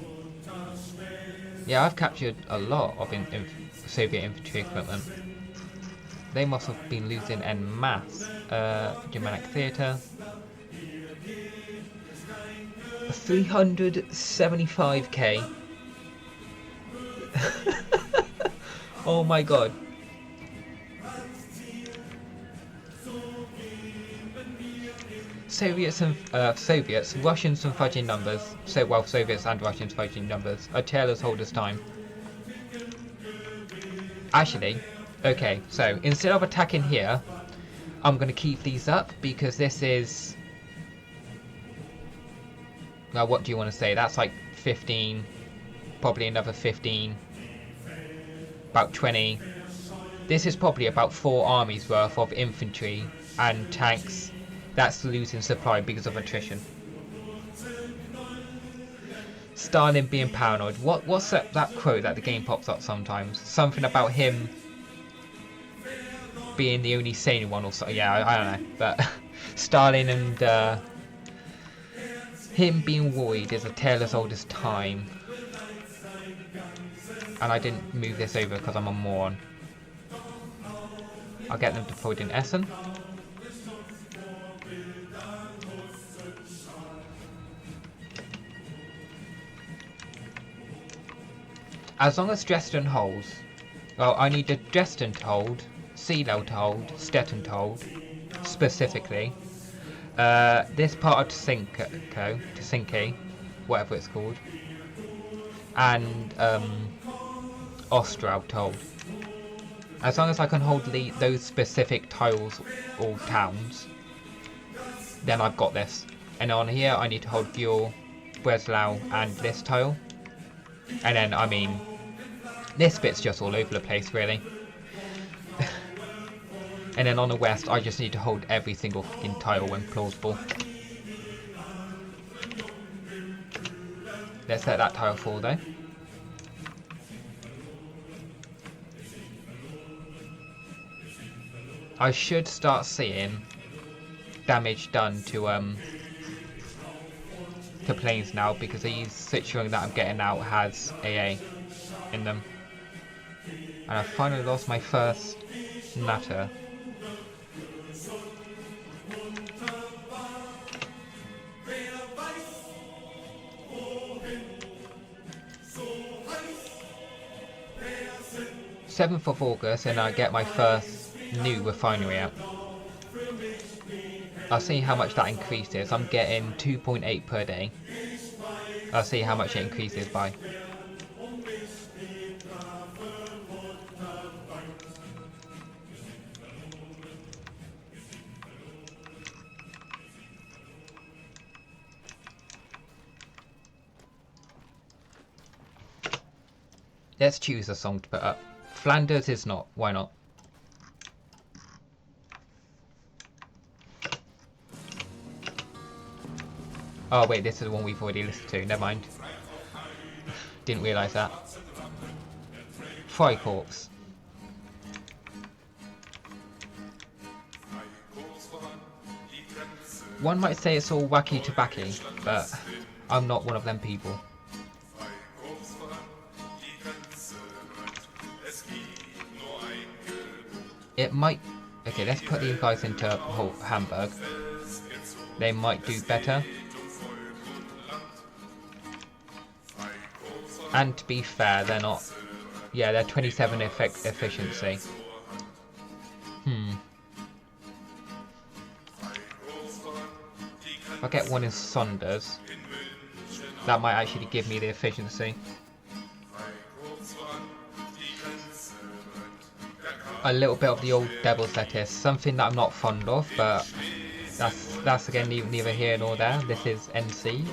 Yeah, I've captured a lot of Soviet infantry equipment. They must have been losing en masse. Germanic theatre. 375k. Oh my god. Russians and fudging numbers. Soviets and Russians fudging numbers. A tale as old as time. Actually, okay, so instead of attacking here, I'm going to keep these up because this is... Now, what do you want to say? That's like 15, probably another 15, about 20. This is probably about 4 armies worth of infantry and tanks. That's losing supply because of attrition. Stalin being paranoid. What's that quote that the game pops up sometimes? Something about him being the only sane one or so. Yeah, I don't know. But Stalin and him being worried is a tale as old as time. And I didn't move this over because I'm a moron. I'll get them deployed in Essen. As long as Dresden holds, well, I need Dresden to hold, Seelow to hold, Stettin to hold, specifically. This part of Tsinky, whatever it's called, and Ostrow to hold. As long as I can hold those specific tiles or towns, then I've got this. And on here, I need to hold Győr, Breslau, and this tile. And then, I mean, this bit's just all over the place, really. And then on the west, I just need to hold every single fucking tile when plausible. Let's let that tile fall, though. I should start seeing damage done to planes now, because these Citroën that I'm getting out has AA in them. And I finally lost my first natter. August, and I get my first new refinery out. I'll see how much that increases. I'm getting 2.8 per day. I'll see how much it increases by. Let's choose a song to put up. Flanders is not. Why not? Oh wait, this is the one we've already listened to. Never mind. Didn't realise that. Freikorps. One might say it's all wacky tobacco, but I'm not one of them people. It might... Okay, let's put these guys into Hamburg. They might do better. And to be fair, they're not... Yeah, they're 27 efficiency. If I get one in Sonders, that might actually give me the efficiency. A little bit of the old devil's lettuce, something that I'm not fond of, but that's again neither here nor there. This is NC.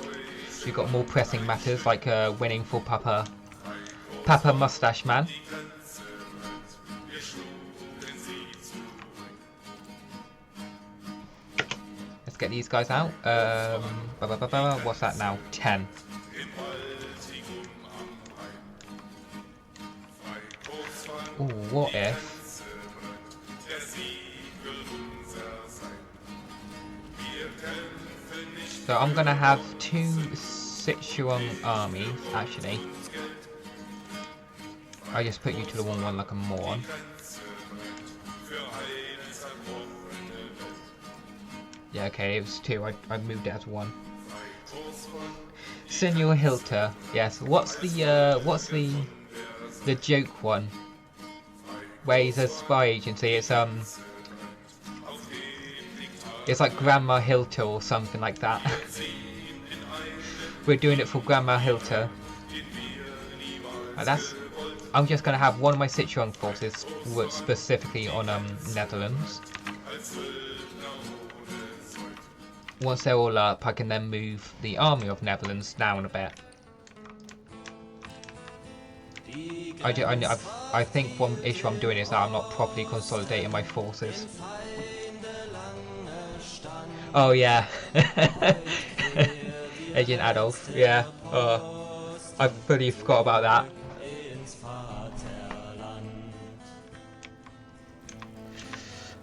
You've got more pressing matters, like winning for Papa Mustache Man. Let's get these guys out. What's that now? 10. Ooh, what if... So I'm gonna have 2 Sichuan armies, actually. I just put you to the 1-1 like a moron. Yeah, okay, it was 2. I moved it as 1. Senor Hilter, yes. What's the joke one? Where he's a spy agency. It's like Grandma Hilter or something like that. We're doing it for Grandma Hilter. I'm just gonna have one of my Sichuan forces work specifically on Netherlands. Once they're all up, I can then move the army of Netherlands down a bit. I think one issue I'm doing is that I'm not properly consolidating my forces. Oh yeah. Agent Adolf. Yeah. Oh, I fully forgot about that.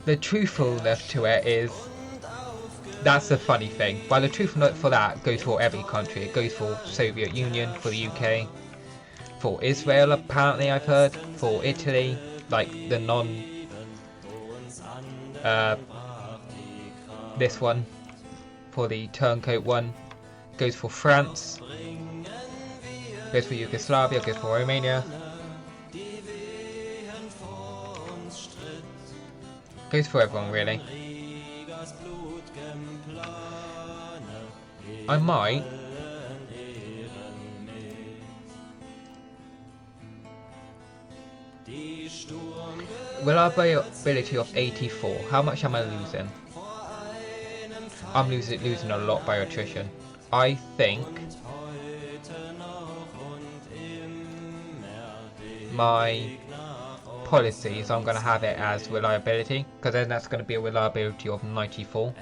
The truthfulness to it is, that's the funny thing. While the truthfulness for that goes for every country. It goes for Soviet Union, for the UK, for Israel apparently I've heard, for Italy, like the uh, this one, for the turncoat one, goes for France, goes for Yugoslavia, goes for Romania, goes for everyone really. I might reliability of 84. How much am I losing? I'm losing a lot by attrition. I think my policy is I'm going to have it as reliability, because then that's going to be a reliability of 94.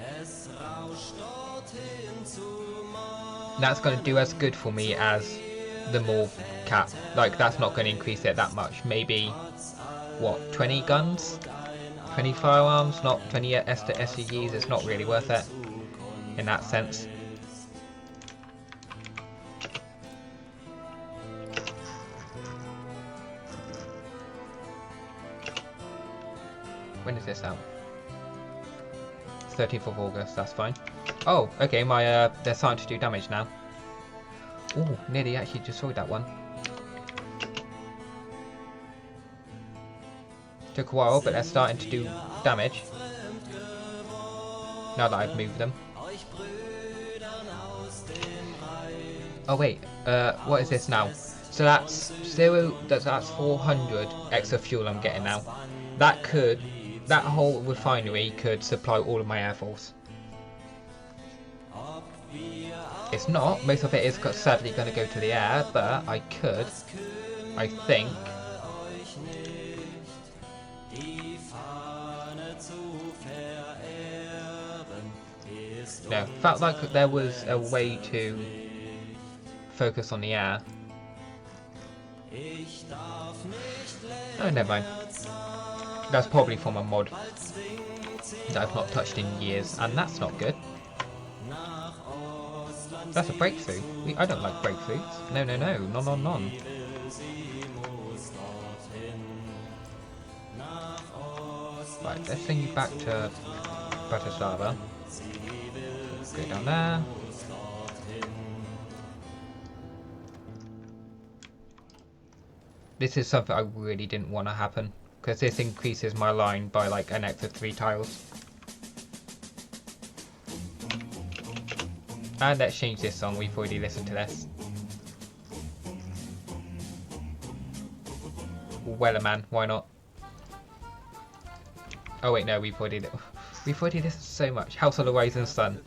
That's going to do as good for me as the morph cap. Like, that's not going to increase it that much. Maybe, what, 20 guns? 20 firearms, not 20 SCGs. It's not really worth it in that sense. When is this out? 13th of August, that's fine. Oh, okay, my they're starting to do damage now. Oh, nearly actually destroyed that one. Took a while, but they're starting to do damage. Now that I've moved them. Oh wait, what is this now? So that's 400 extra fuel I'm getting now. That whole refinery could supply all of my air force. It's not, most of it is sadly going to go to the air, but I think. No, felt like there was a way to focus on the air. Oh, never mind. That's probably from a mod that I've not touched in years, and that's not good. That's a breakthrough. I don't like breakthroughs. No, none. Right, let's send you back to Bratislava. Go down there. This is something I really didn't want to happen, because this increases my line by like an extra 3 tiles. And let's change this song, we've already listened to this. Wellerman, why not? Oh wait, no, we've already listened to so much. House of the Rising Sun.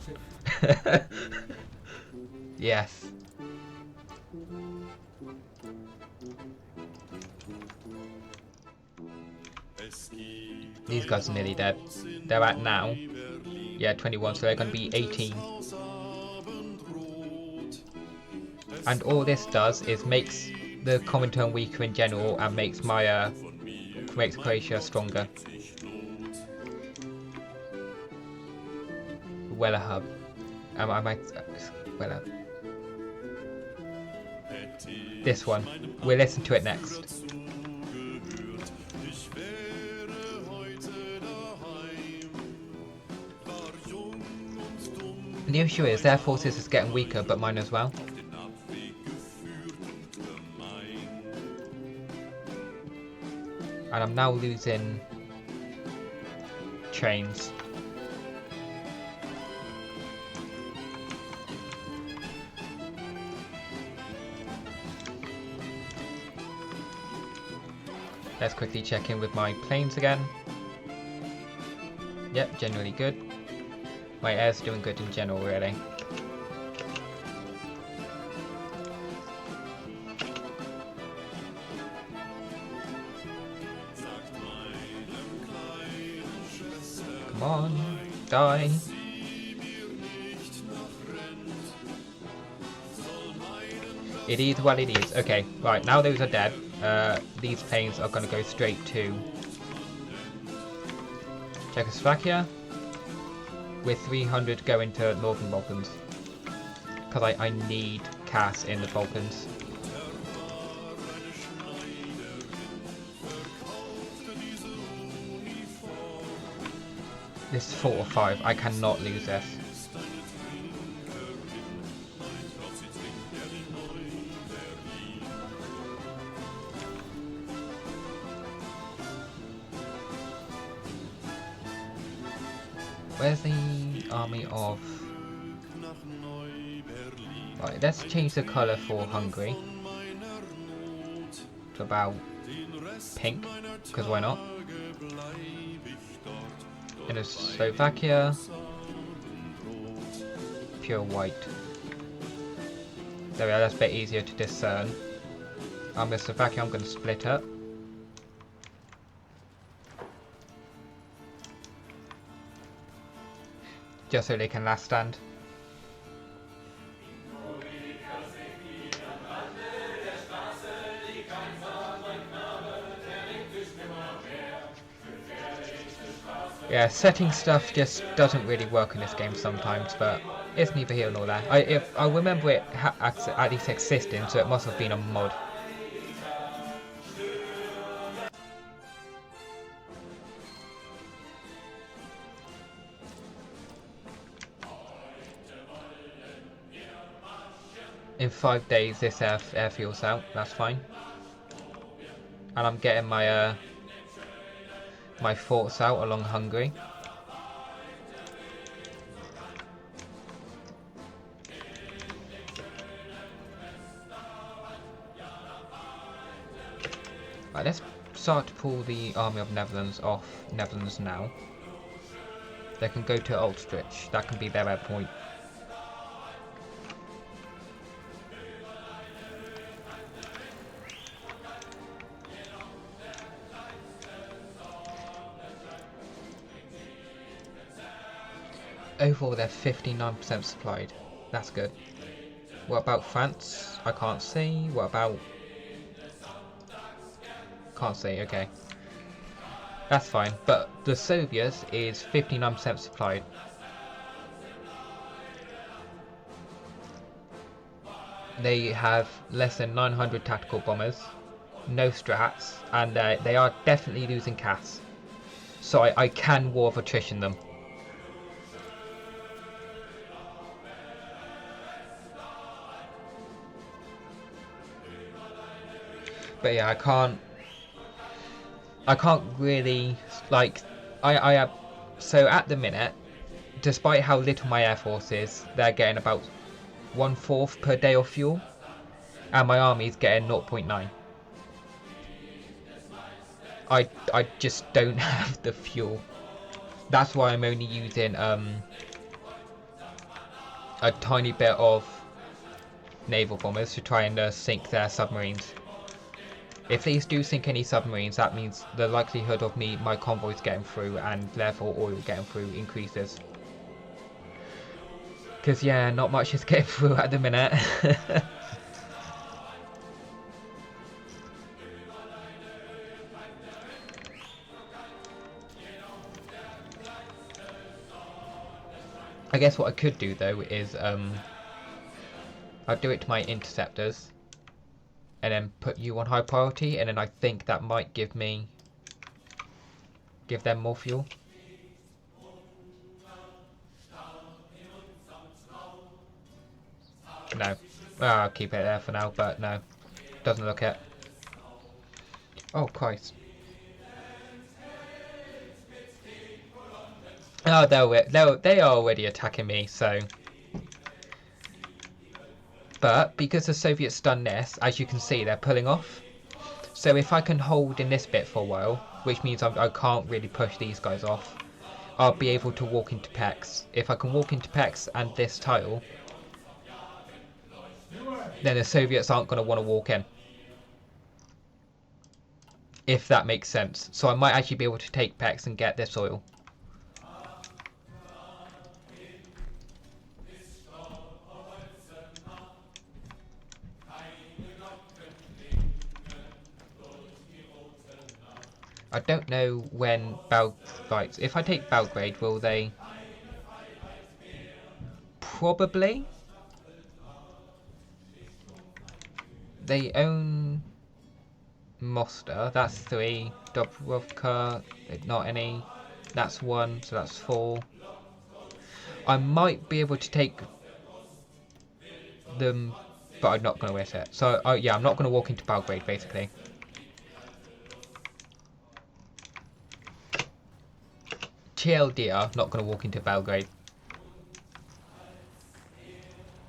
Yes. These guys are nearly dead. They're at now. Yeah, 21, so they're going to be 18. And all this does is makes the common turn weaker in general and makes my makes Croatia stronger. Weller hub. Weller. This one. We'll listen to it next. And the issue is their forces is getting weaker, but mine as well. And I'm now losing trains. Let's quickly check in with my planes again. Yep, generally good. My air's doing good in general, really. Come on, die. It is what it is. Okay, right, now those are dead. These planes are going to go straight to Czechoslovakia, with 300 going to Northern Balkans. Because I need CAS in the Balkans. This is 4 or 5, I cannot lose this. Where's the army of... Right, let's change the colour for Hungary to about pink, because why not? In Slovakia, pure white. There we are, that's a bit easier to discern. In Slovakia I'm going to split up. Just so they can last stand. Yeah, setting stuff just doesn't really work in this game sometimes, but it's neither here nor there. I remember it at least existing, so it must have been a mod. In 5 days this airfield's out, that's fine. And I'm getting my my forts out along Hungary. Right, let's start to pull the army of Netherlands off Netherlands now. They can go to Ulstrich, that can be their red point. Overall they're 59% supplied, that's good. What about France? I can't see. What about... Can't see, okay. That's fine, but the Soviets is 59% supplied. They have less than 900 tactical bombers, no strats, and they are definitely losing CAS. So I can war of attrition them. But yeah, I can't really, like, I have, so at the minute, despite how little my air force is, they're getting about 1/4 per day of fuel, and my army's getting 0.9. I just don't have the fuel. That's why I'm only using a tiny bit of naval bombers to try and sink their submarines. If these do sink any submarines, that means the likelihood of my convoys getting through and therefore oil getting through increases. Because yeah, not much is getting through at the minute. I guess what I could do though is I'll do it to my interceptors and then put you on high priority, and then I think that might give them more fuel. No. I'll keep it there for now, but no. Doesn't look it. Oh Christ. Oh, they are already attacking me, so... But, because the Soviets done this, as you can see, they're pulling off. So if I can hold in this bit for a while, which means I can't really push these guys off, I'll be able to walk into PEX. If I can walk into PEX and this tile, then the Soviets aren't going to want to walk in. If that makes sense. So I might actually be able to take PEX and get this oil. I don't know when right, if I take Belgrade, will they? Probably. They own Mostar, that's 3. Dubrovka, not any. That's 1, so that's 4. I might be able to take them, but I'm not going to risk it. So, yeah, I'm not going to walk into Belgrade, basically. TLDR, not going to walk into Belgrade.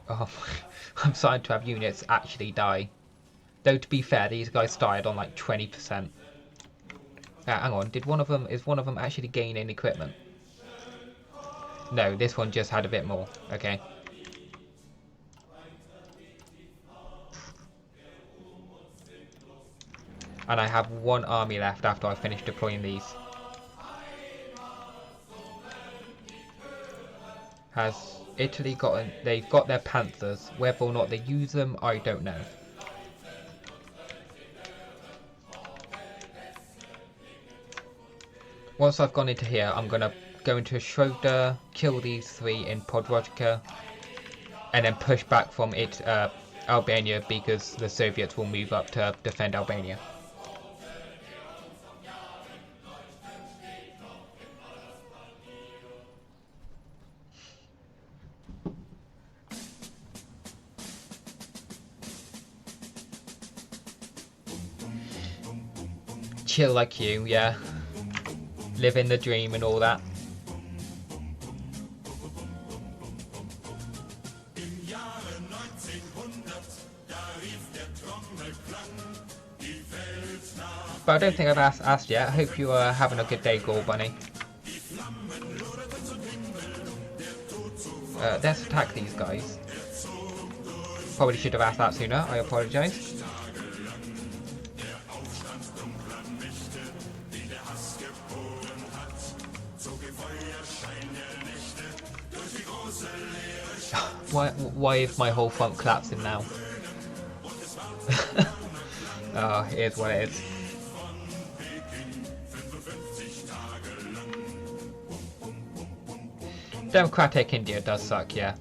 Oh, I'm starting to have units actually die. Though, to be fair, these guys died on like 20%. Hang on, is one of them actually gaining equipment? No, this one just had a bit more. Okay. And I have 1 army left after I finish deploying these. Has Italy gotten... They've got their Panthers. Whether or not they use them, I don't know. Once I've gone into here, I'm going to go into Schroeder, kill these 3 in Podgorica, and then push back from Albania, because the Soviets will move up to defend Albania. Chill like you, yeah. Living the dream and all that. But I don't think I've asked yet. I hope you are having a good day, Gore Bunny. Let's attack these guys. Probably should have asked that sooner. I apologise. Why is my whole front collapsing now? Oh, it is what it is. Democratic India does suck, yeah.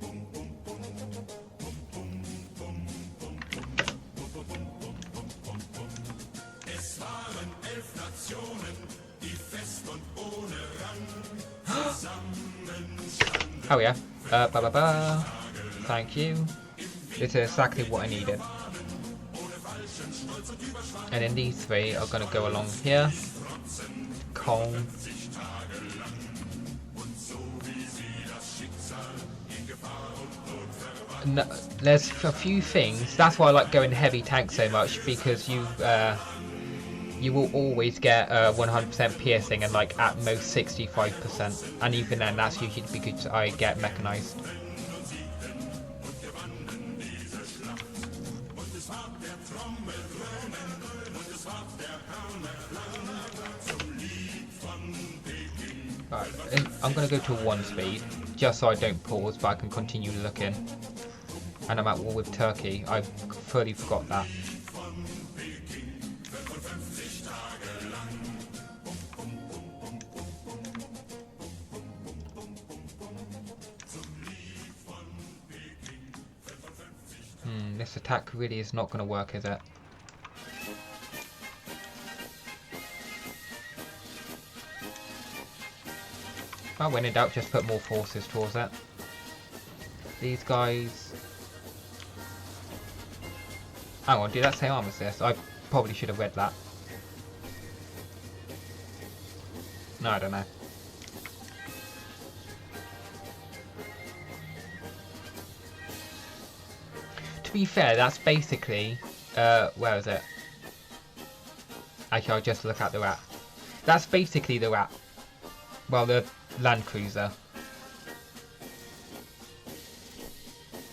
Oh yeah. Thank you. This is exactly what I needed. And then these 3 are going to go along here. Calm. No, there's a few things. That's why I like going heavy tank so much, because you will always get 100% piercing and like at most 65%, and even then that's usually because I get mechanized. Right, I'm going to go to 1 speed, just so I don't pause, but I can continue looking. And I'm at war with Turkey. I fully forgot that. This attack really is not going to work, is it? Well, when in doubt, just put more forces towards it. These guys... Hang on, did that say armistice? I probably should have read that. No, I don't know. To be fair, that's basically... where is it? Actually, I'll just look at the rat. That's basically the rat. Well, the Land Cruiser.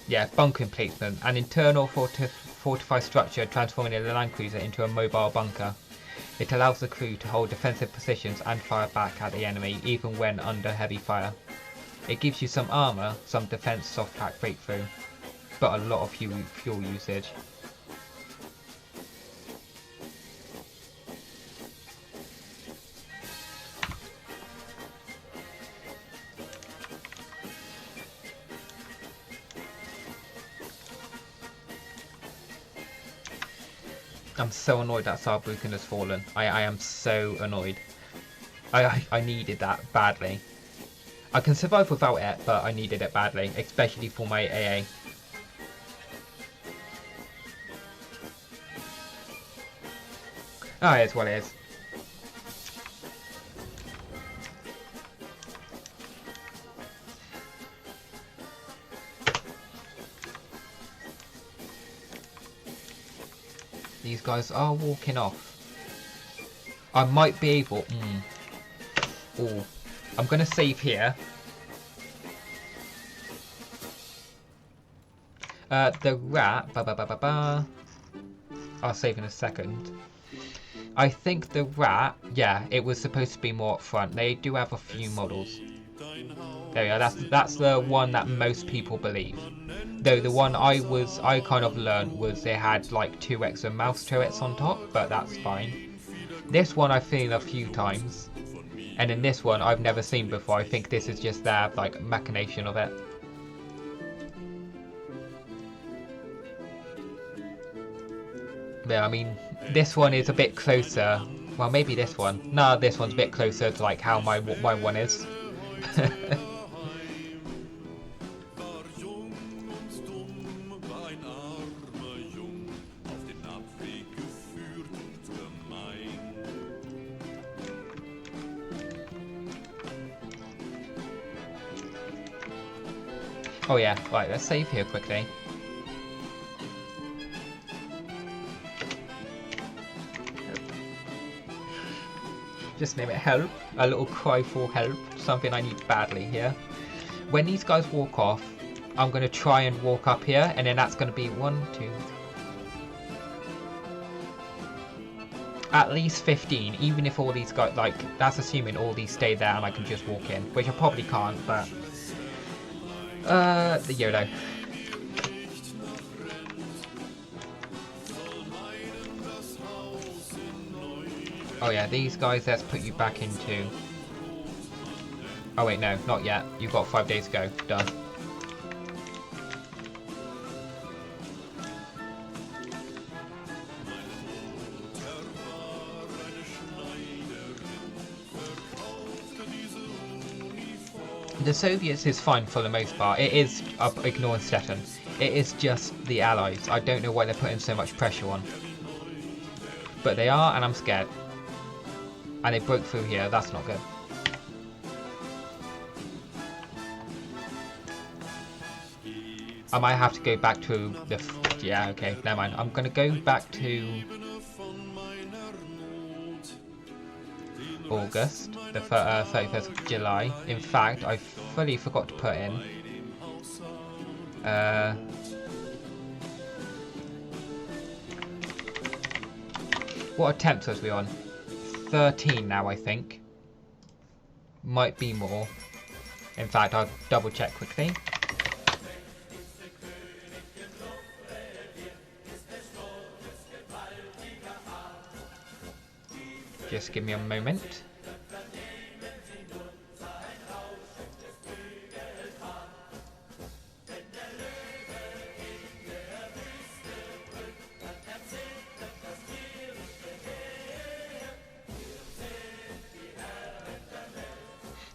Yeah, bunker emplacement. An internal fortified structure transforming a Land Cruiser into a mobile bunker. It allows the crew to hold defensive positions and fire back at the enemy even when under heavy fire. It gives you some armour, some defense soft pack breakthrough, but a lot of fuel usage. I'm so annoyed that Saarbrücken has fallen. I am so annoyed. I needed that badly. I can survive without it, but I needed it badly, especially for my AA. Oh, it's what it is. These guys are walking off. I might be able... Oh, I'm going to save here. The rat... I'll save in a second. I think the rat... Yeah, it was supposed to be more up front. They do have a few models. There we are. That's the one that most people believe. Though the one I kind of learned was it had like 2 extra mouse turrets on top, but that's fine. This one I've seen a few times, and in this one I've never seen before. I think this is just their like machination of it. Yeah, I mean this one is a bit closer. Well, maybe this one. No, this one's a bit closer to like how my one is. Oh yeah, right, let's save here quickly. Just name it help. A little cry for help. Something I need badly here. When these guys walk off, I'm going to try and walk up here, and then that's going to be 1, 2... At least 15, even if all these guys, like, that's assuming all these stay there and I can just walk in. Which I probably can't, but... the YOLO. Oh yeah, these guys, let's put you back into... Oh wait, no, not yet. You've got 5 days to go. Done. The Soviets is fine for the most part. It is, ignoring Stettin, it is just the Allies. I don't know why they're putting so much pressure on. But they are, and I'm scared. And they broke through here, that's not good. I might have to go back to the... Yeah, okay, never mind. I'm going to go back to... August, the 31st of July. In fact, I fully forgot to put in... what attempts was we on? 13 now, I think. Might be more. In fact, I'll double check quickly. Just give me a moment.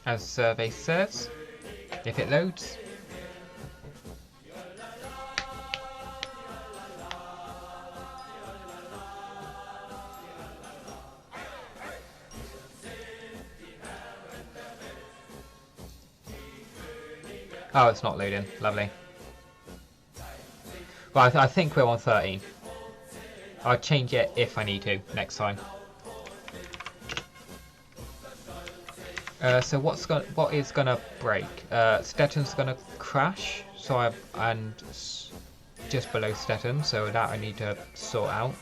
As survey says, if it loads. Oh, it's not loading. Lovely. Well, I think we're on 13. I'll change it if I need to next time. So what is gonna break? Stettin's gonna crash. So and just below Stettin, so that I need to sort out.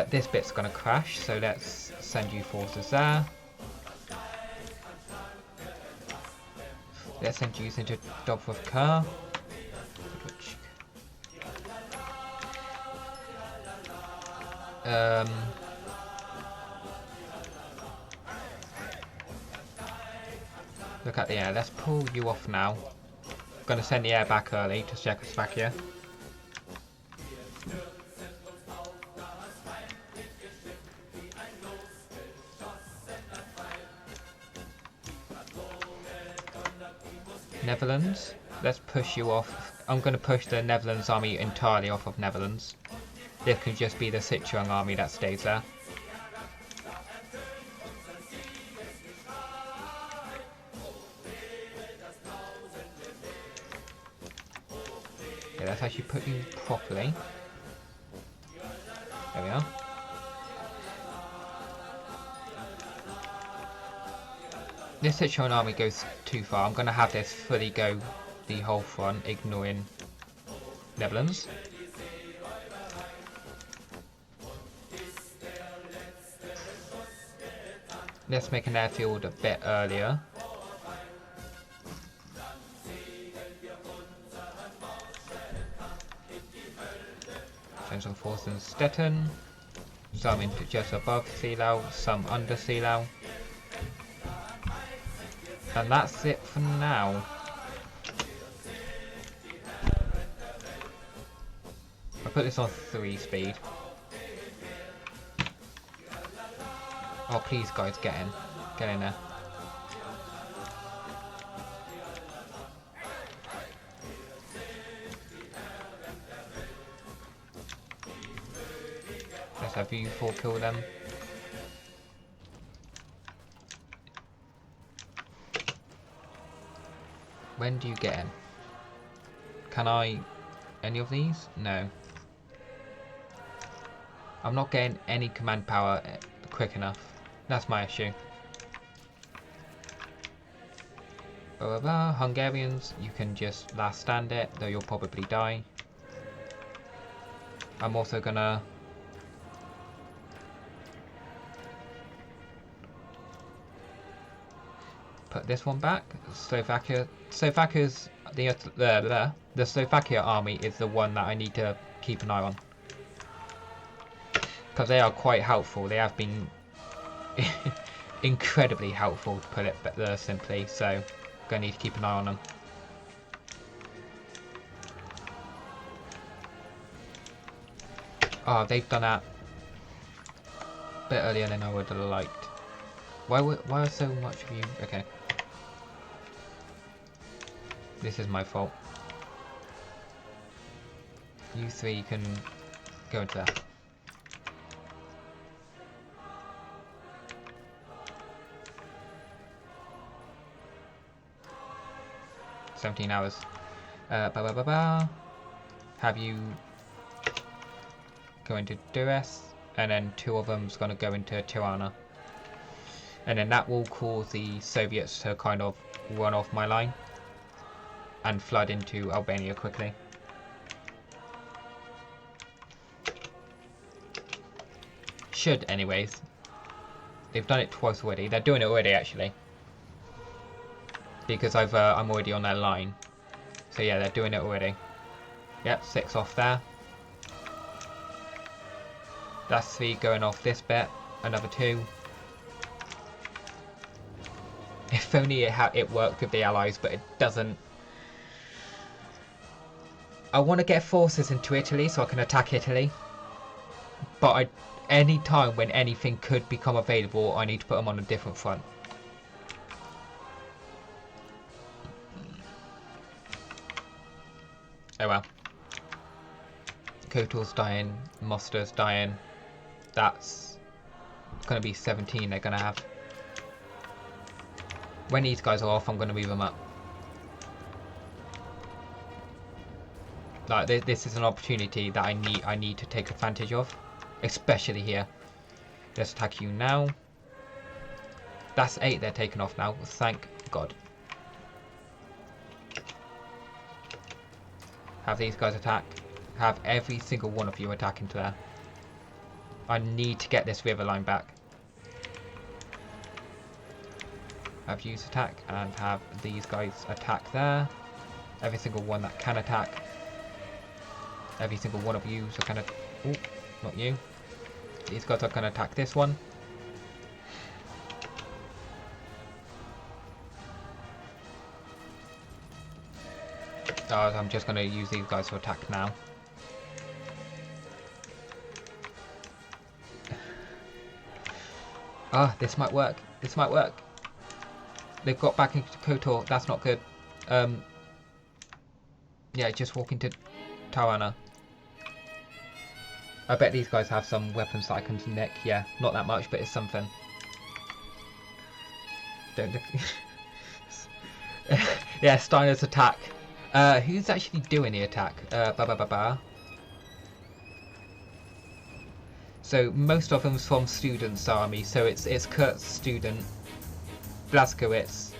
This bit's gonna crash, so let's send you forces there. Let's send you into Dobrivka. Look at the air. Let's pull you off now. I'm gonna send the air back early to check us back here. Netherlands. Let's push you off. I'm going to push the Netherlands army entirely off of Netherlands. This can just be the Sichuan army that stays there. Okay, let's actually put you properly. There we are. This Sichuan army goes too far. I'm going to have this fully go the whole front, ignoring Netherlands. Let's make an airfield a bit earlier. Send some forces in Stettin. Some into just above seelow, some under seelow. And that's it for now. I put this on 3 speed. Oh please guys, get in. Get in there. Let's have you 4 kill them. When do you get in? Can I... any of these? No. I'm not getting any command power quick enough. That's my issue. Blah, blah, blah. Hungarians, you can just last stand it, though you'll probably die. I'm also gonna... put this one back. Slovakia. Slovakia's the Slovakia army is the one that I need to keep an eye on, because they are quite helpful. They have been incredibly helpful, to put it simply. So, gonna need to keep an eye on them. Oh, they've done that a bit earlier than I would have liked. Why are so much of you? Okay. This is my fault. You 3 can go into there. "17 hours. Have you go into Durres, and then 2 of them's gonna go into Tirana. And then that will cause the Soviets to kind of run off my line and flood into Albania quickly. Should, anyways. They've done it twice already. They're doing it already, actually, because I'm already on their line. So yeah, they're doing it already. Yep, 6 off there. That's 3 going off this bit. Another 2. If only it worked with the Allies, but it doesn't. I want to get forces into Italy so I can attack Italy. But any time when anything could become available, I need to put them on a different front. Oh well. Kotor's dying, Moster's dying. That's going to be 17 they're going to have. When these guys are off, I'm going to move them up. Like this is an opportunity that I need to take advantage of, especially here. Let's attack you now. That's 8 they're taking off now. Thank God. Have these guys attack. Have every single one of you attack into there. I need to get this river line back. Have yous attack and have these guys attack there. Every single one that can attack. Every single one of yous are gonna... oh, not you. These guys are gonna attack this one. Oh, I'm just gonna use these guys to attack now. Ah, this might work. This might work. They've got back into Kotor. That's not good. Yeah, just walk into Tirana. I bet these guys have some weapons that I can nick. Yeah, not that much, but it's something. Don't look. Yeah, Steiner's attack. Who's actually doing the attack? So most of them's from Student's army. So it's Kurt's student, Blazkowicz,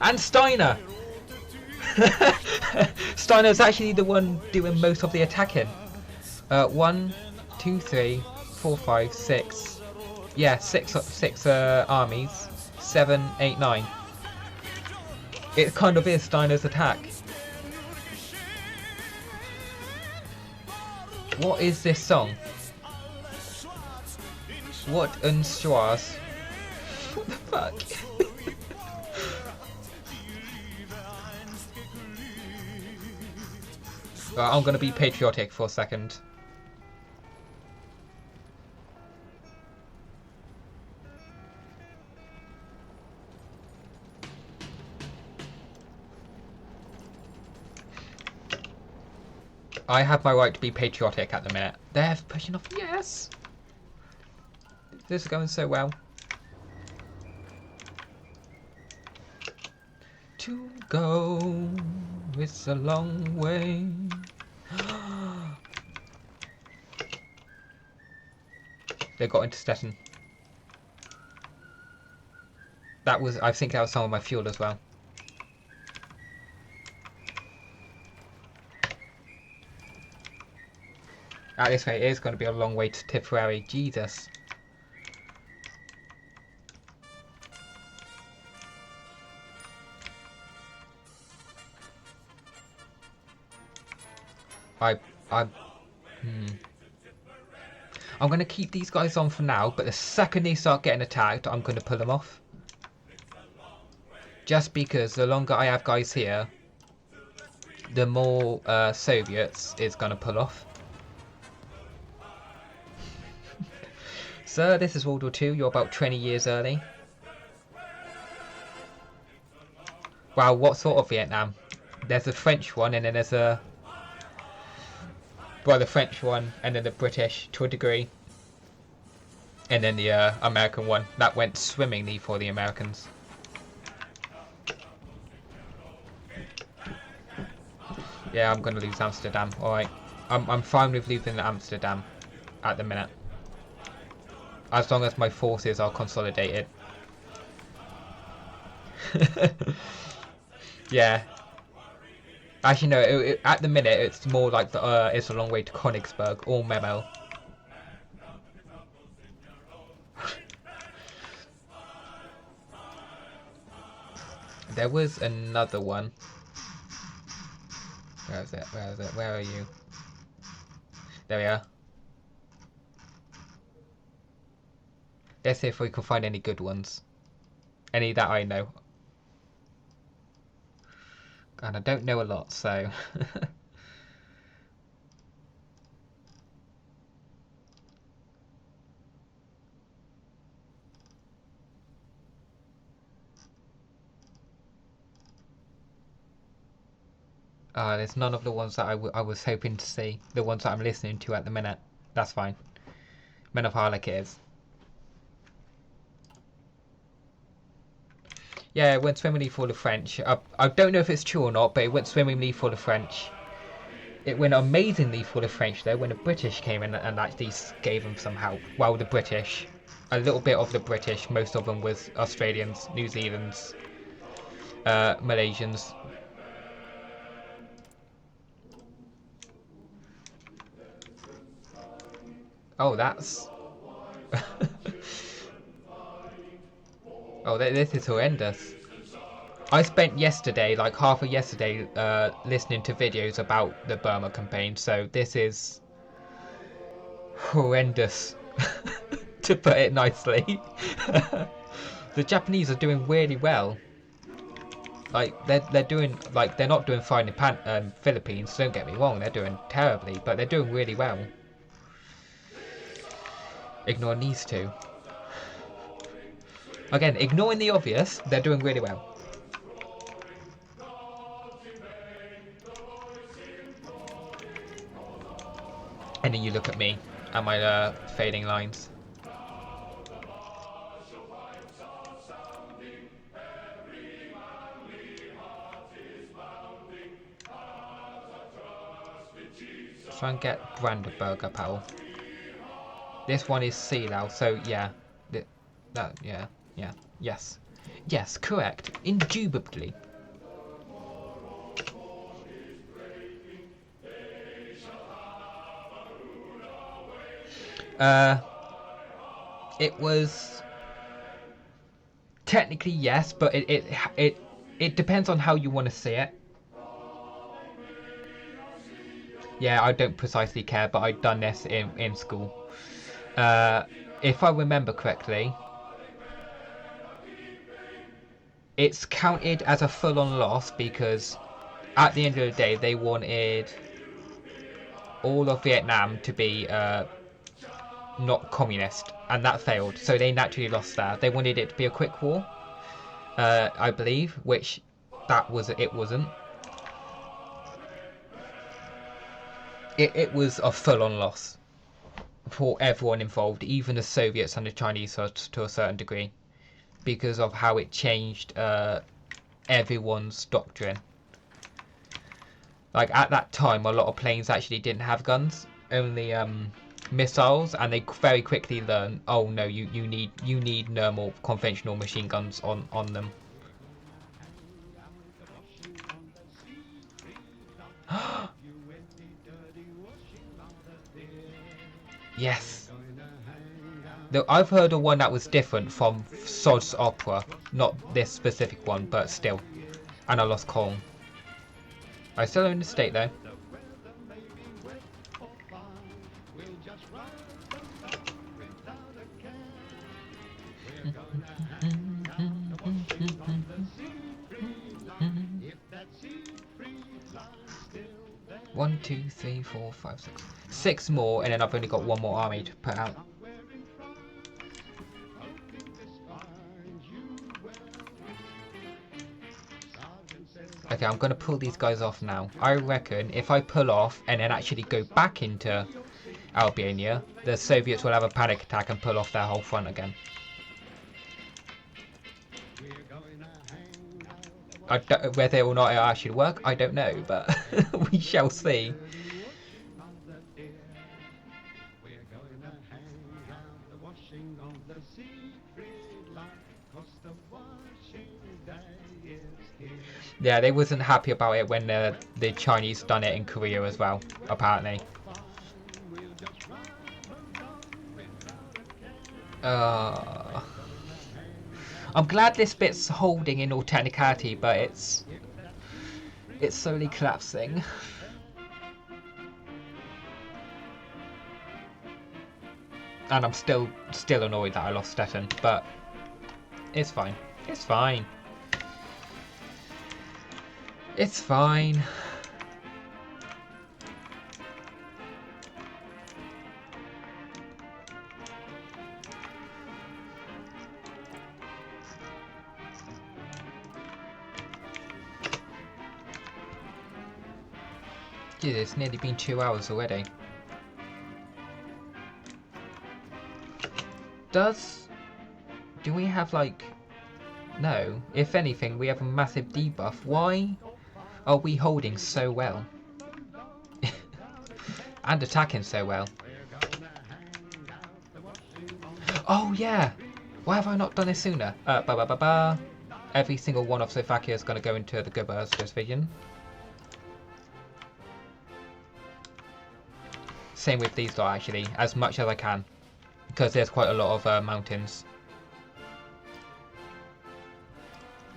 and Steiner. Steiner's actually the one doing most of the attacking. 1, 2, 3, 4, 5, 6. Yeah, six armies. 7, 8, 9. It kind of is Steiner's attack. What is this song? What unstraws? What the fuck? Right, I'm gonna be patriotic for a second. I have my right to be patriotic at the minute. They're pushing off. Yes! This is going so well. To go, it's a long way. They got into Stettin. That was, I think that was some of my fuel as well. At this rate, it is going to be a long way to Tipperary. Jesus. I'm going to keep these guys on for now, but the second they start getting attacked, I'm going to pull them off. Just because the longer I have guys here, the more Soviets is going to pull off. Sir, this is World War II. You're about 20 years early. Wow, what sort of Vietnam? There's a French one, and then there's a... Well, the French one, and then the British, to a degree. And then the American one. That went swimmingly for the Americans. Yeah, I'm going to lose Amsterdam. Alright. I'm fine with losing Amsterdam at the minute. As long as my forces are consolidated. Yeah. Actually, no. At the minute, it's more like the it's a long way to Königsberg or Memel. There was another one. Where is it? Where is it? Where are you? There we are. Let's see if we can find any good ones. Any that I know. And I don't know a lot, so... there's none of the ones that I was hoping to see. The ones that I'm listening to at the minute. That's fine. Men of Harlech it is. Yeah, it went swimmingly for the French. I don't know if it's true or not, but it went swimmingly for the French. It went amazingly for the French, though, when the British came in and actually gave them some help. Well, the British. A little bit of the British. Most of them was Australians, New Zealanders, Malaysians. Oh, that's... Oh, this is horrendous. I spent yesterday, like half of yesterday, listening to videos about the Burma campaign, so this is horrendous, to put it nicely. The Japanese are doing really well. Like, they're doing, like, they're not doing fine in Philippines, don't get me wrong, they're doing terribly, but they're doing really well. Ignore these two. Again, ignoring the obvious, they're doing really well. And then you look at me and my fading lines. Try and get Brandenburger pal. This one is seelow, so yeah. Yes. Yes, correct. Indubitably. It was technically yes, but it depends on how you want to see it. Yeah, I don't precisely care, but I'd done this in school. If I remember correctly, it's counted as a full-on loss because at the end of the day, they wanted all of Vietnam to be not communist, and that failed. So they naturally lost that. They wanted it to be a quick war, I believe, which it wasn't. It was a full-on loss for everyone involved, even the Soviets and the Chinese to a certain degree, because of how it changed everyone's doctrine. Like at that time, a lot of planes actually didn't have guns, only missiles, and they very quickly learned, oh no, you need normal conventional machine guns on them. Yes. Though I've heard of one that was different from Sod's Opera, not this specific one, but still. And I lost Colm. I still own the state though. One, two, three, four, five, six. 6 more, and then I've only got 1 more army to put out. Okay, I'm going to pull these guys off now. I reckon if I pull off and then actually go back into Albania, the Soviets will have a panic attack and pull off their whole front again. Whether or not it actually work, I don't know, but we shall see. Yeah, they wasn't happy about it when the Chinese done it in Korea as well, apparently. I'm glad this bit's holding in all technicality, but it's slowly collapsing. And I'm still annoyed that I lost Stettin, but it's fine. It's fine. It's fine. Dude, it's nearly been 2 hours already. Do we have like... No. If anything, we have a massive debuff. Why are we holding so well? And attacking so well? Oh yeah! Why have I not done this sooner? Every single one of Slovakia is going to go into the Goebbels region. Same with these lot actually, as much as I can. Because there's quite a lot of mountains.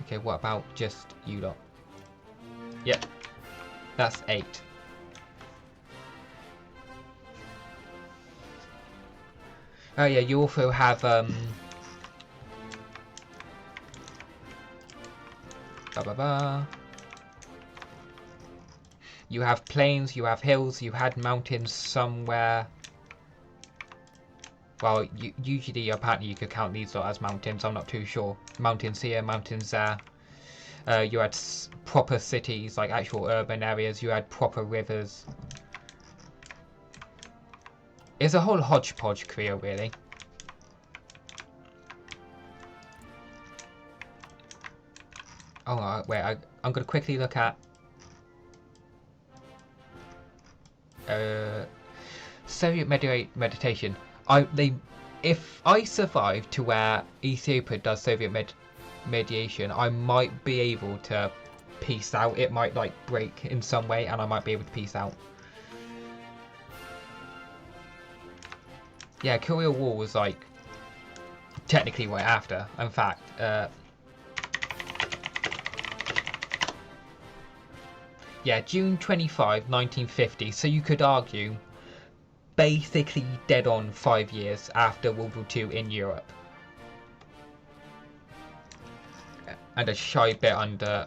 Okay, what about just you lot? Yep. That's 8. Oh yeah, you also have you have plains, you have hills, you had mountains somewhere. Well, usually apparently you could count these lot as mountains, I'm not too sure. Mountains here, mountains there. You had proper cities, like actual urban areas, you had proper rivers. It's a whole hodgepodge career, really. Oh, wait, I'm going to quickly look at... Soviet meditation. If I survive to where Ethiopia does Soviet mediation, I might be able to peace out. It might like break in some way, and I might be able to peace out. Yeah, Korea War was like technically right after. In fact, yeah, June 25, 1950. So you could argue basically dead on 5 years after World War II in Europe. And a shy bit under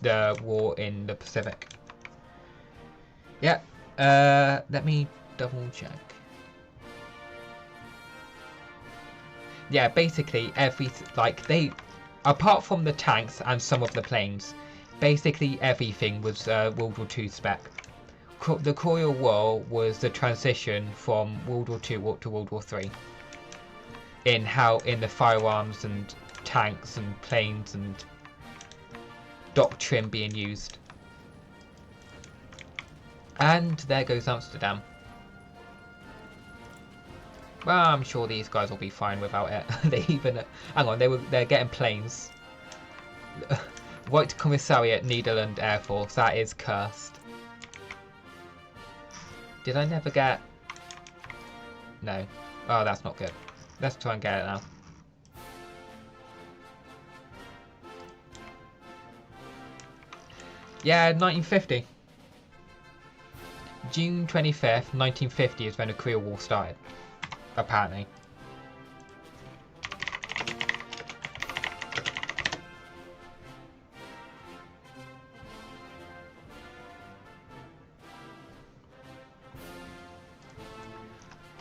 the war in the Pacific. Yeah, let me double check. Yeah, basically apart from the tanks and some of the planes, basically everything was World War II spec. The Korea War was the transition from World War II to World War III. In the firearms and tanks and planes and doctrine being used. And there goes Amsterdam. Well, I'm sure these guys will be fine without it. Hang on, they're getting planes. White Commissariat, Netherlands Air Force. That is cursed. Did I never get? No. Oh, that's not good. Let's try and get it now. Yeah, 1950. June 25th, 1950 is when the Korea War started. Apparently.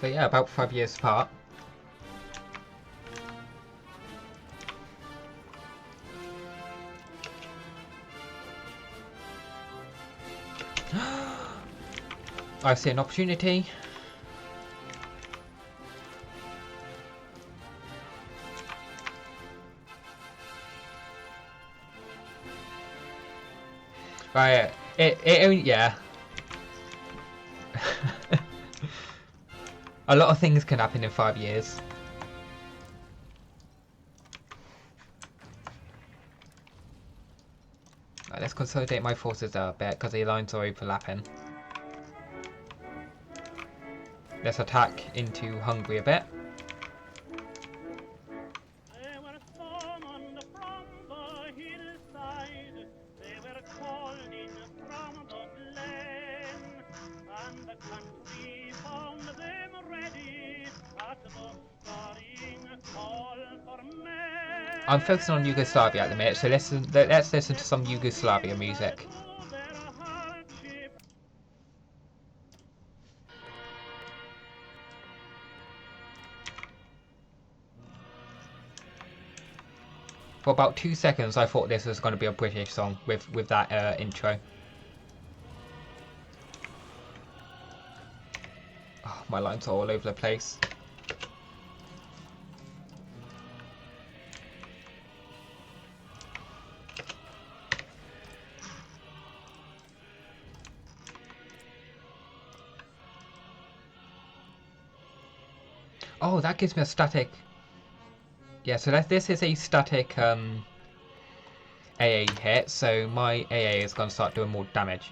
So yeah, about 5 years apart. I see an opportunity. Right, it only, yeah. A lot of things can happen in 5 years. Right, let's consolidate my forces a bit because the lines are overlapping. Let's attack into Hungary a bit. I'm focusing on Yugoslavia at the minute, so let's listen to some Yugoslavia music. For about 2 seconds, I thought this was going to be a British song with that intro. Oh, my lines are all over the place. Oh, that gives me a static. Yeah, so this is a static AA hit, so my AA is going to start doing more damage.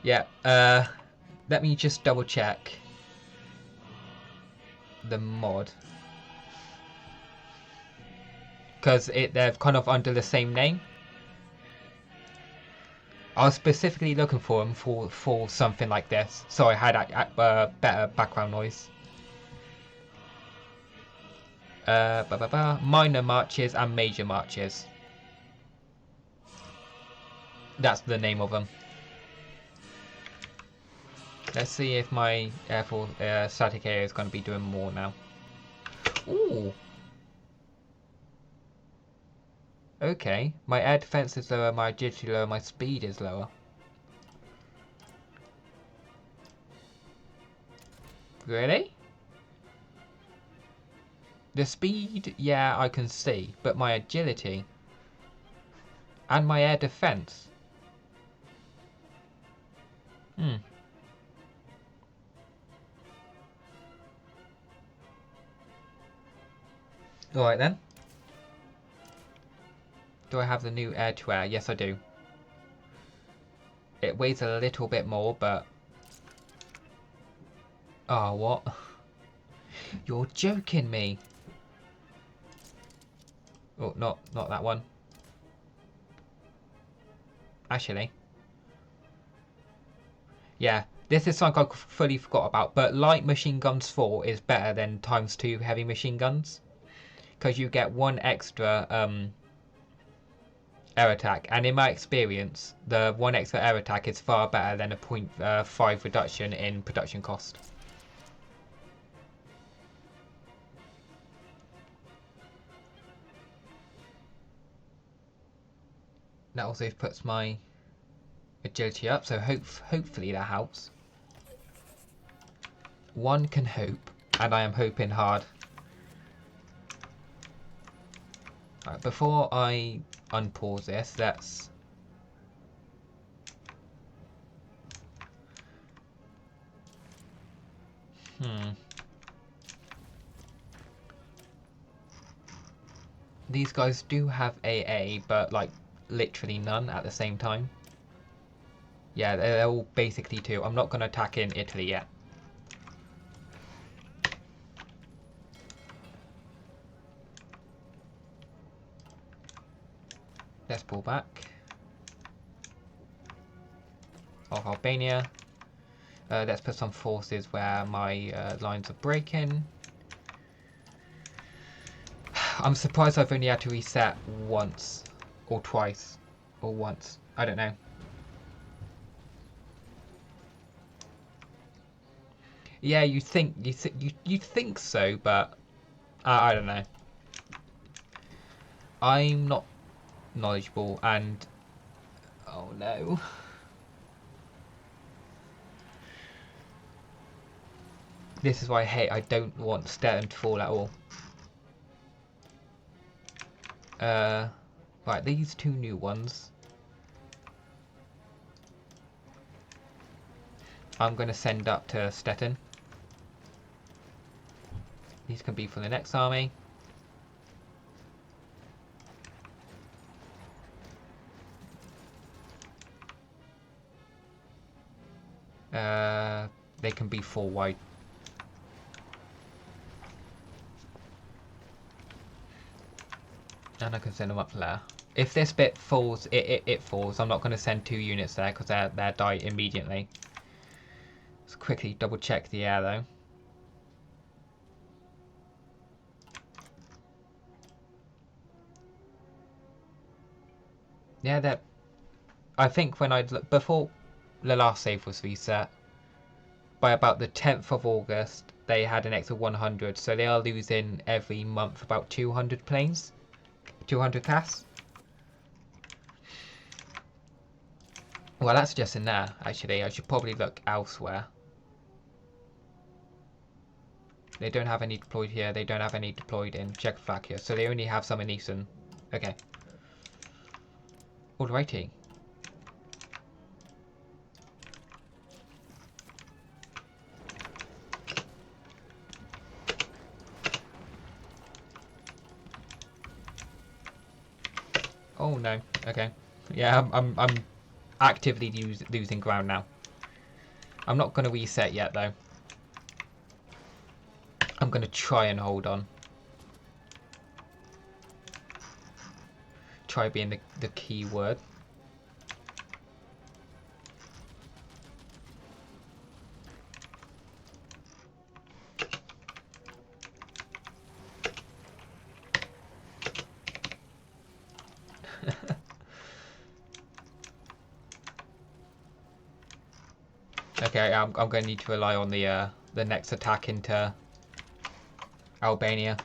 Yeah, let me just double check the mod. Because they're kind of under the same name. I was specifically looking for them for something like this, so I had better background noise. Minor marches and major marches. That's the name of them. Let's see if my Air Force static area is going to be doing more now. Ooh. Okay, my air defense is lower, my agility lower, my speed is lower. Really? The speed, yeah, I can see, but my agility and my air defense. Alright then. Do I have the new air-to-air? Yes, I do. It weighs a little bit more, but... Oh, what? You're joking me. Oh, not that one. Actually. Yeah, this is something I fully forgot about, but light machine guns 4 is better than ×2 heavy machine guns. Because you get one extra air attack, and in my experience, the one extra air attack is far better than a 0.5 reduction in production cost. That also puts my agility up, so hopefully that helps. One can hope, and I am hoping hard. Right, before I unpause this, let's... These guys do have AA, but like literally none at the same time. Yeah, they're all basically 2. I'm not going to attack in Italy yet. Let's pull back. Off Albania. Let's put some forces where my lines are breaking. I'm surprised I've only had to reset once. Or twice. Or once. I don't know. Yeah, you think so, but I don't know. I'm not knowledgeable, and oh no. This is why I don't want Stetton to fall at all. Right, these 2 new ones I'm going to send up to Stetton. These can be for the next army. They can be 4 wide. And I can send them up there. If this bit falls, it falls. I'm not going to send 2 units there because they'll die immediately. Let's quickly double check the air though. Yeah, that. I think when before the last save was reset, by about the 10th of August, they had an extra 100, so they are losing every month about 200 planes, 200 CAS. Well, that's just in there, actually. I should probably look elsewhere. They don't have any deployed here. They don't have any deployed in Czechoslovakia, so they only have some in Eastern. Okay. Alrighty. Oh no. Okay. Yeah, I'm actively losing ground now. I'm not going to reset yet though. I'm going to try and hold on. Try being the key word. Okay, I'm going to need to rely on the next attack into Albania.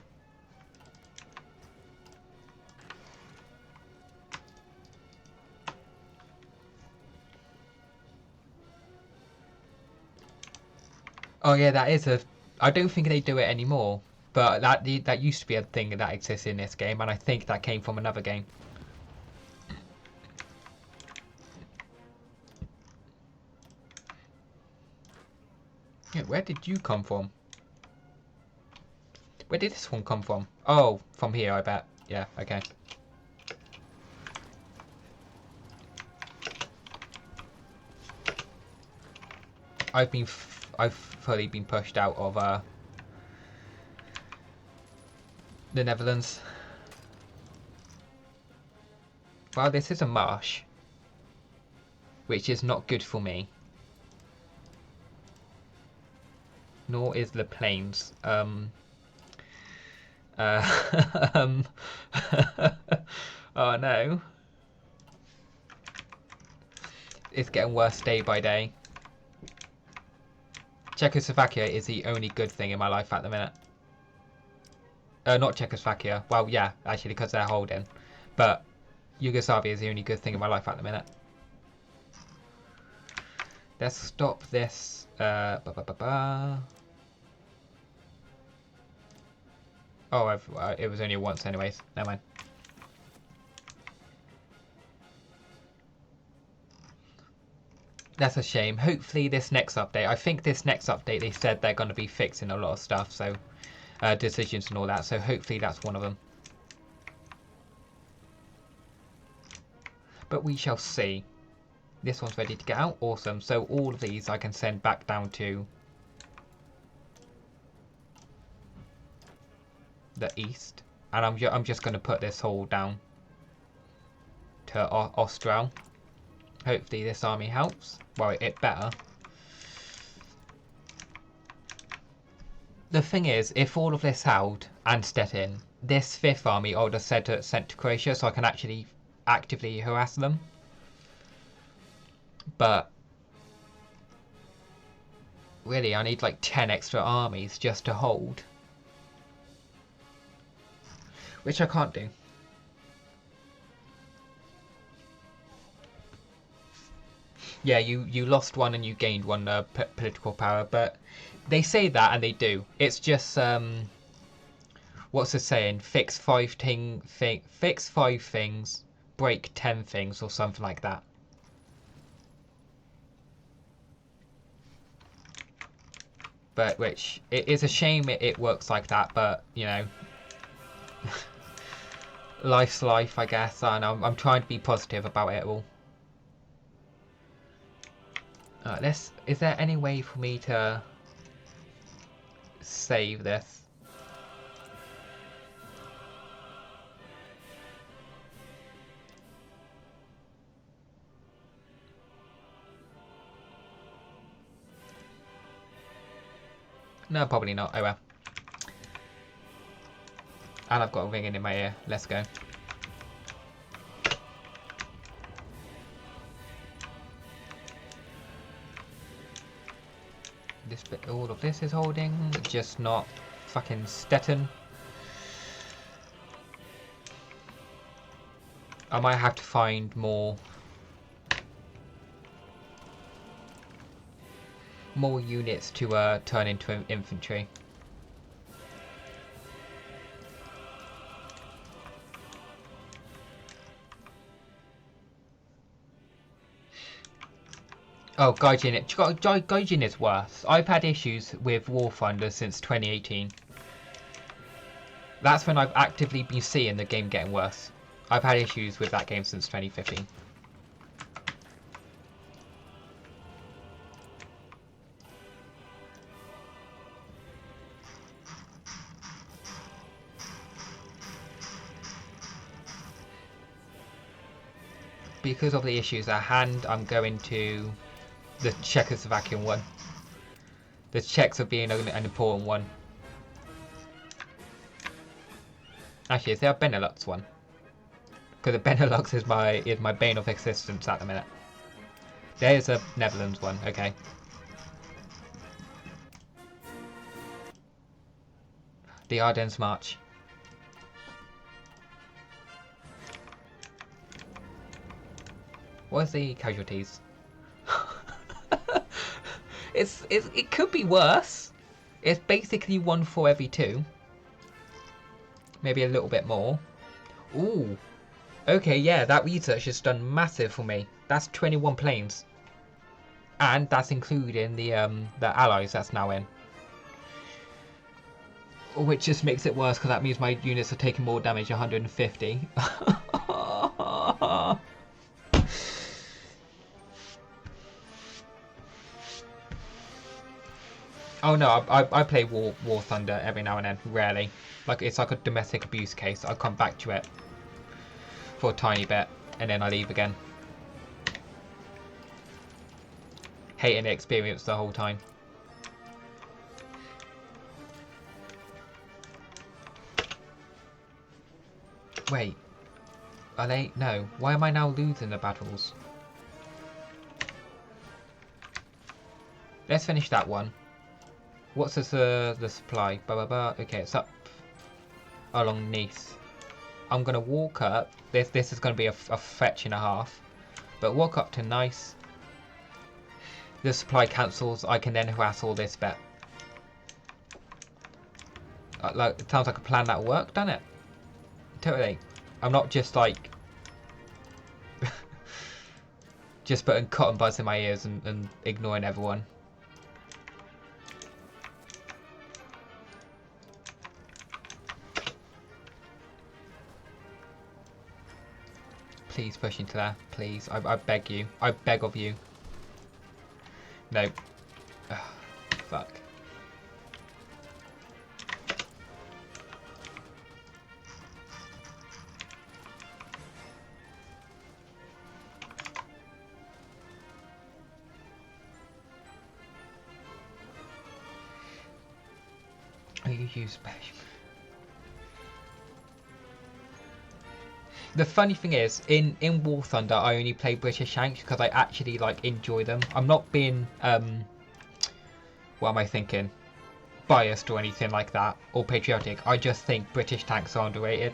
Oh yeah, that is a. I don't think they do it anymore, but that used to be a thing that exists in this game, and I think that came from another game. Yeah, where did you come from? Where did this one come from? Oh, from here, I bet. Yeah, okay. I've fully been pushed out of the Netherlands. Well, this is a marsh, which is not good for me. Nor is the plains. Um, oh no. It's getting worse day by day. Czechoslovakia is the only good thing in my life at the minute. Not Czechoslovakia. Well, yeah, actually, because they're holding. But Yugoslavia is the only good thing in my life at the minute. Let's stop this. Oh, it was only once anyways. Never mind. That's a shame. Hopefully this next update. I think this next update they said they're going to be fixing a lot of stuff. So decisions and all that. So hopefully that's one of them. But we shall see. This one's ready to get out. Awesome. So all of these I can send back down to the east. And I'm just going to put this all down to Austral. Hopefully this army helps. Well, it better. The thing is, if all of this held and Stettin, this 5th army I would have sent to Croatia so I can actually actively harass them. But really, I need like 10 extra armies just to hold. Which I can't do. Yeah, you lost one and you gained one political power, but they say that and they do. It's just what's the saying? Fix 5 things, break 10 things, or something like that. But which it is a shame it works like that, but you know, life's life, I guess, and I'm trying to be positive about it all. Is there any way for me to save this? No, probably not. Oh well. And I've got a ringing in my ear. Let's go. This bit, all of this is holding, just not fucking Stettin. I might have to find more units to turn into infantry. Oh, Gaijin is worse. I've had issues with War Thunder since 2018. That's when I've actively been seeing the game getting worse. I've had issues with that game since 2015. Because of the issues at hand, I'm going to the Czechoslovakian one. The Czechs are being an important one. Actually, is there a Benelux one? Because the Benelux is my bane of existence at the minute. There's a Netherlands one. Okay. The Ardennes March. What are the casualties? It could be worse. It's basically 1 for every 2. Maybe a little bit more. Ooh. Okay, yeah, that research has done massive for me. That's 21 planes. And that's including the allies that's now in. Which just makes it worse because that means my units are taking more damage, 150. Oh no, I play War Thunder every now and then, rarely. Like it's like a domestic abuse case. I come back to it for a tiny bit and then I leave again. Hating the experience the whole time. Wait, are they? No. Why am I now losing the battles? Let's finish that one. What's this, the supply? Blah, blah, blah. Okay, it's up along Nice. I'm going to walk up. This is going to be a fetch and a half. But walk up to Nice. The supply cancels. I can then harass all this bit. Like, it sounds like a plan that worked, doesn't it? Totally. I'm not just like... just putting cotton buds in my ears and ignoring everyone. Please push into there. Please. I beg you. I beg of you. No. Ugh, fuck. You use special. The funny thing is, in War Thunder, I only play British tanks because I actually like enjoy them. I'm not being what am I thinking? Biased or anything like that, or patriotic. I just think British tanks are underrated.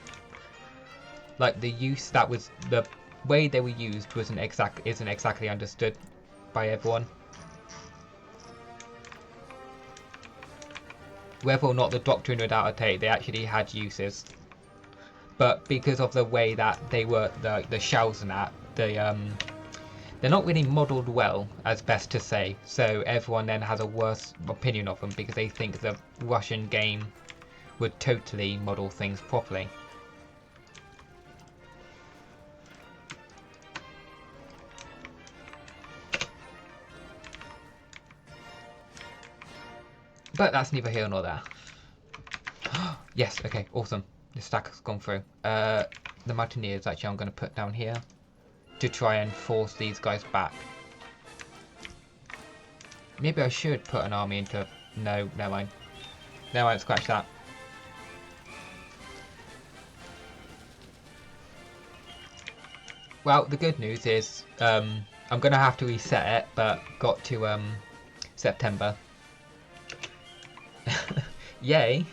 Like the use that was the way they were used isn't exactly understood by everyone. Whether or not the doctrine would outdate, they actually had uses. But because of the way that they were, the shells and that, they're not really modelled well, as best to say. So everyone then has a worse opinion of them because they think the Russian game would totally model things properly. But that's neither here nor there. Yes, okay, awesome. The stack has gone through. The mountaineers, actually, I'm going to put down here to try and force these guys back. Maybe I should put an army into... No, never mind. Never mind, scratch that. Well, the good news is I'm going to have to reset it, but got to September. Yay!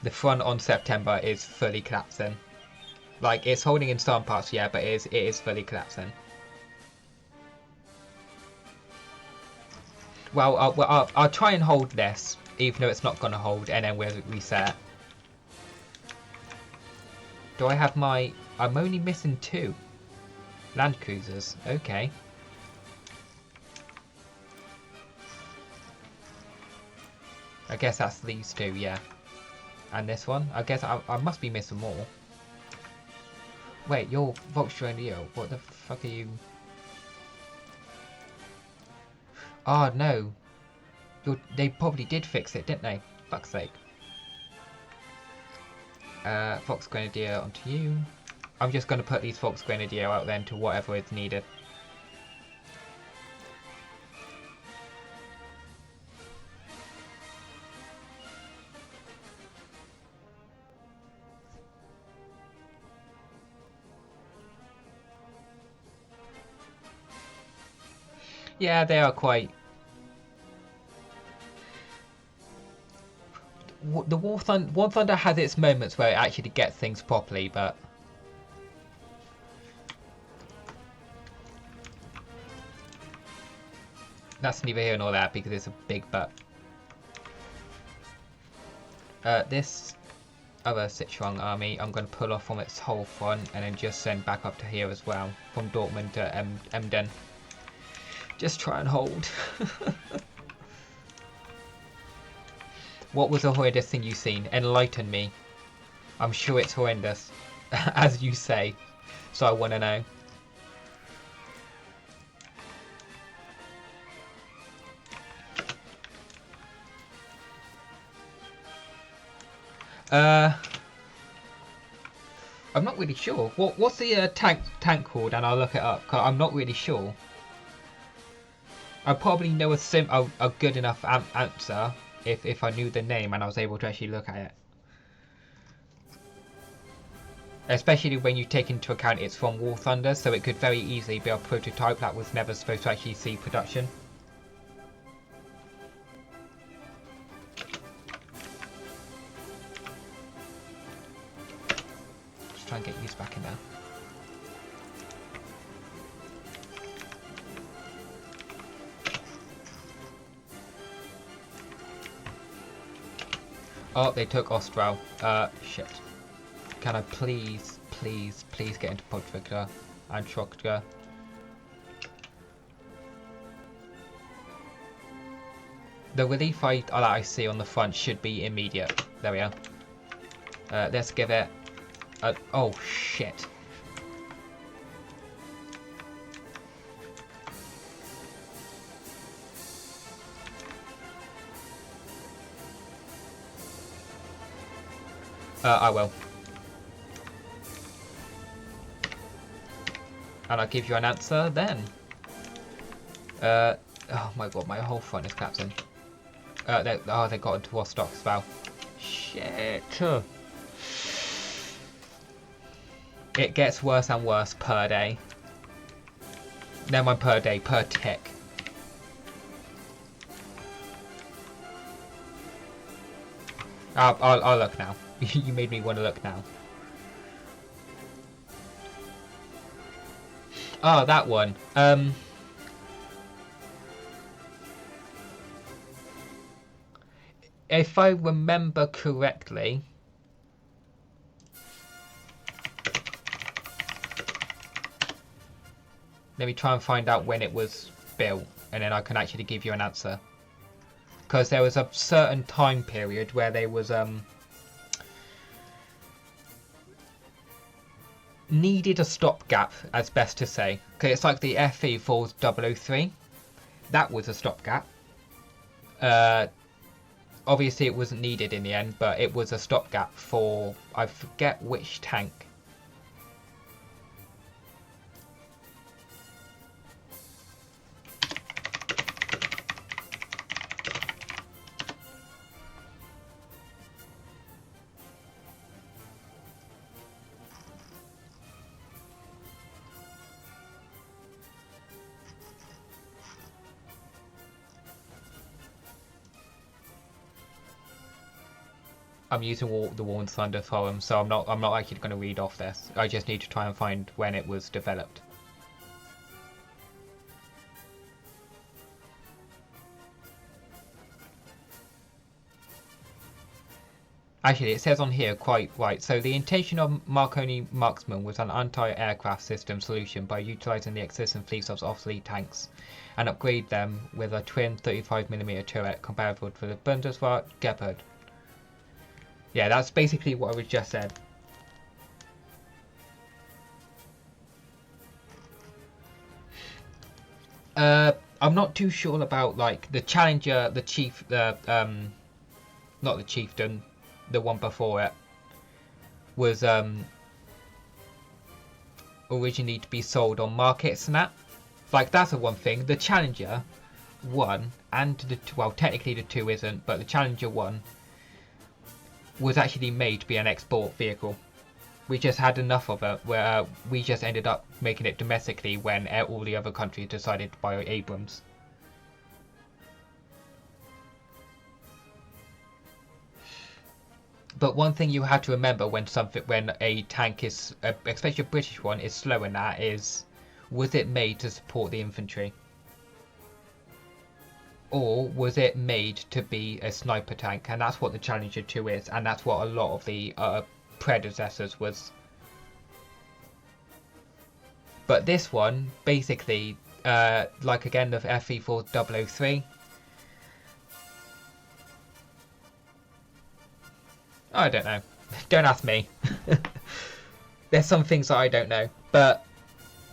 The front on September is fully collapsing. Like, it's holding in some parts, yeah, but it is fully collapsing. Well, I'll try and hold this, even though it's not going to hold, and then we'll reset. Do I have my... I'm only missing 2 land cruisers. Okay. I guess that's these 2, yeah. And this one? I guess I must be missing more. Wait, you're Volkswagen. What the fuck are you? Oh no. They probably did fix it, didn't they? Fuck's sake. Fox Grenadier onto you. I'm just going to put these Fox Grenadier out then to whatever is needed. Yeah, they are quite... The War Thunder has its moments where it actually gets things properly, but... That's neither here nor there because it's a big but. This other Sichuan army, I'm going to pull off from its whole front and then just send back up to here as well, from Dortmund to Emden. Just try and hold. What was the horrendous thing you've seen? Enlighten me. I'm sure it's horrendous, as you say, so I want to know. I'm not really sure. What's the tank called? And I'll look it up. 'Cause I'm not really sure. I probably know a good enough answer if I knew the name and I was able to actually look at it. Especially when you take into account it's from War Thunder, so it could very easily be a prototype that was never supposed to actually see production. Just try and get used back in there. Oh, they took Ostral. Shit. Can I please get into Podviktor and Shoktka? The relief that I see on the front should be immediate. There we are. Let's give it a... Oh, shit. I will. And I'll give you an answer then. Oh my god, my whole front is collapsing. They got into Vostok as well. Shit. It gets worse and worse per day. Never mind per day, per tick. I'll look now. You made me want to look now. Oh, that one. If I remember correctly, let me try and find out when it was built, and then I can actually give you an answer. Because there was a certain time period where there was needed a stopgap, as best to say. Okay, it's like the FE Falls 003. That was a stopgap. Obviously it wasn't needed in the end, but it was a stopgap for, I forget which tank. I'm using the War and Thunder forum, so I'm not actually going to read off this. I just need to try and find when it was developed. Actually, it says on here quite right. So the intention of Marconi Marksman was an anti-aircraft system solution by utilising the existing fleets of obsolete tanks and upgrade them with a twin 35mm turret comparable to the Bundeswehr Gepard. Yeah, that's basically what I was just said. I'm not too sure about like the Challenger, the Chief, not the Chieftain, the one before it was originally to be sold on markets and that. Like that's the one thing. The Challenger 1 and the well, technically the 2 isn't, but the Challenger 1 was actually made to be an export vehicle. We just had enough of it where we just ended up making it domestically when all the other countries decided to buy Abrams. But one thing you have to remember when a tank is, especially a British one, is slow in that is, was it made to support the infantry? or was it made to be a sniper tank? And that's what the Challenger 2 is, and that's what a lot of the predecessors was. But this one, basically, like again the FE4003. I don't know. Don't ask me. There's some things that I don't know, but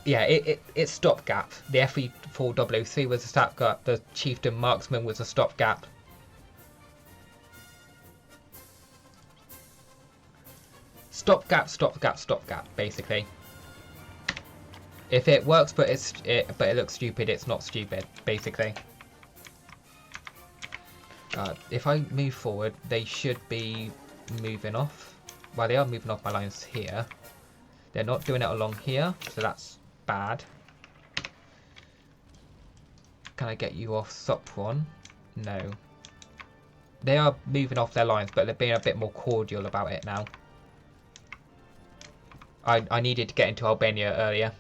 yeah, it's stopgap. The FE4003 was a stopgap. The Chieftain Marksman was a stopgap. Stopgap, stopgap, stopgap. Basically, if it works, but it looks stupid, it's not stupid. Basically, if I move forward, they should be moving off. Well, they are moving off my lines here. They're not doing it along here, so that's bad. Can I get you off Sopron? No. They are moving off their lines, but they're being a bit more cordial about it now. I needed to get into Albania earlier.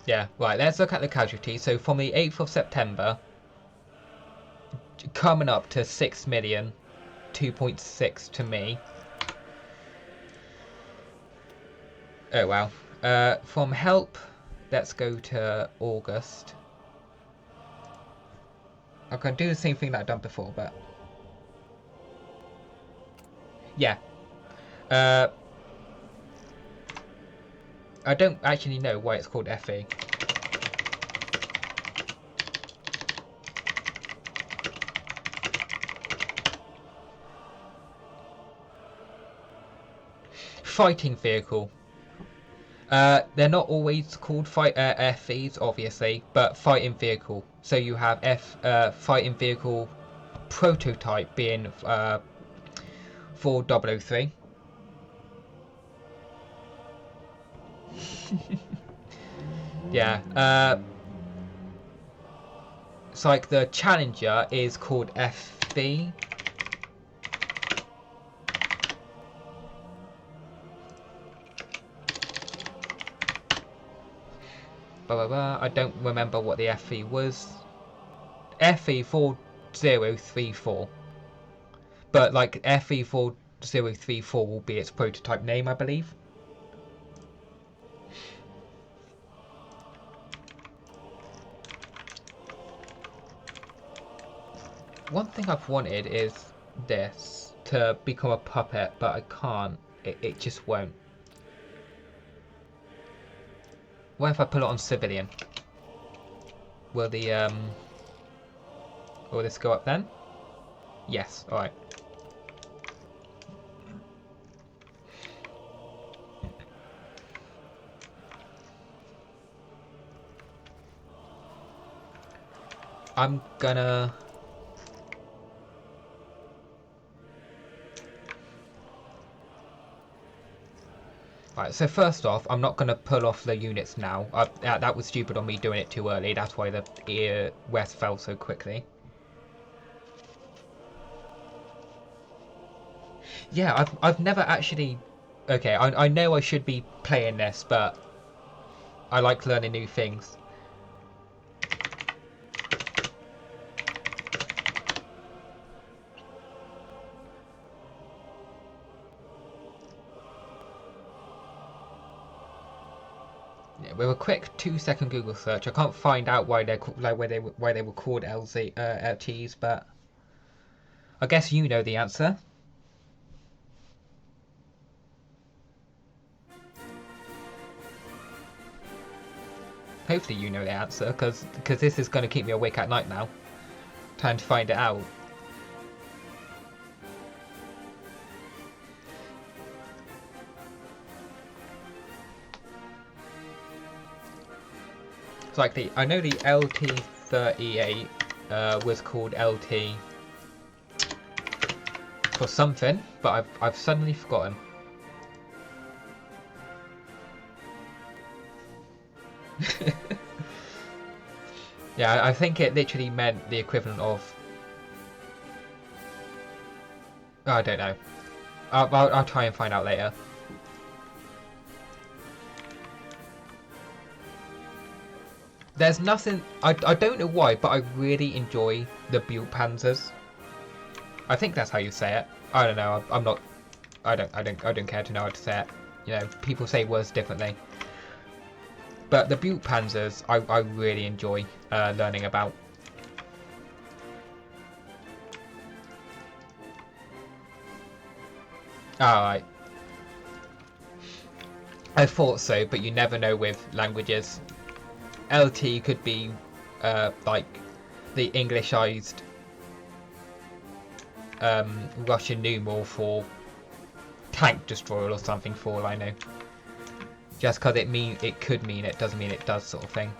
Yeah, right, let's look at the casualties. So from the 8th of September, coming up to 6 million, 2.6 to me. Oh wow. From help, let's go to August. I can do the same thing that I've done before, but yeah. I don't actually know why it's called FE. Fighting vehicle. They're not always called FEs, obviously, but fighting vehicle. So you have fighting vehicle prototype being 4003. Yeah. It's like the Challenger is called FB. Blah, blah, blah. I don't remember what the FE was. FE4034. But like FE4034 will be its prototype name, I believe. One thing I've wanted is this, to become a puppet, but I can't. It just won't. What if I put it on civilian? Will the will this go up then? Yes, alright. I'm gonna Right, so first off, I'm not going to pull off the units now. That was stupid on me doing it too early. That's why the west fell so quickly. Yeah, I've never actually... Okay, I know I should be playing this, but I like learning new things. With a quick 2-second Google search, I can't find out why they're why they were called LTs, but I guess you know the answer. Hopefully you know the answer, because this is going to keep me awake at night now, trying to find it out. It's like I know the LT38 was called LT for something, but I've suddenly forgotten. Yeah, I think it literally meant the equivalent of... Oh, I don't know. I'll try and find out later. There's nothing. I don't know why, but I really enjoy the built panzers. I think that's how you say it. I don't know. I'm not. I don't care to know how to say it. You know, people say words differently. But the built panzers, I really enjoy learning about. Alright. I thought so, but you never know with languages. LT could be like the Englishized Russian numeral for tank destroyer or something, for all I know. Just because it could mean it doesn't mean it does, sort of thing.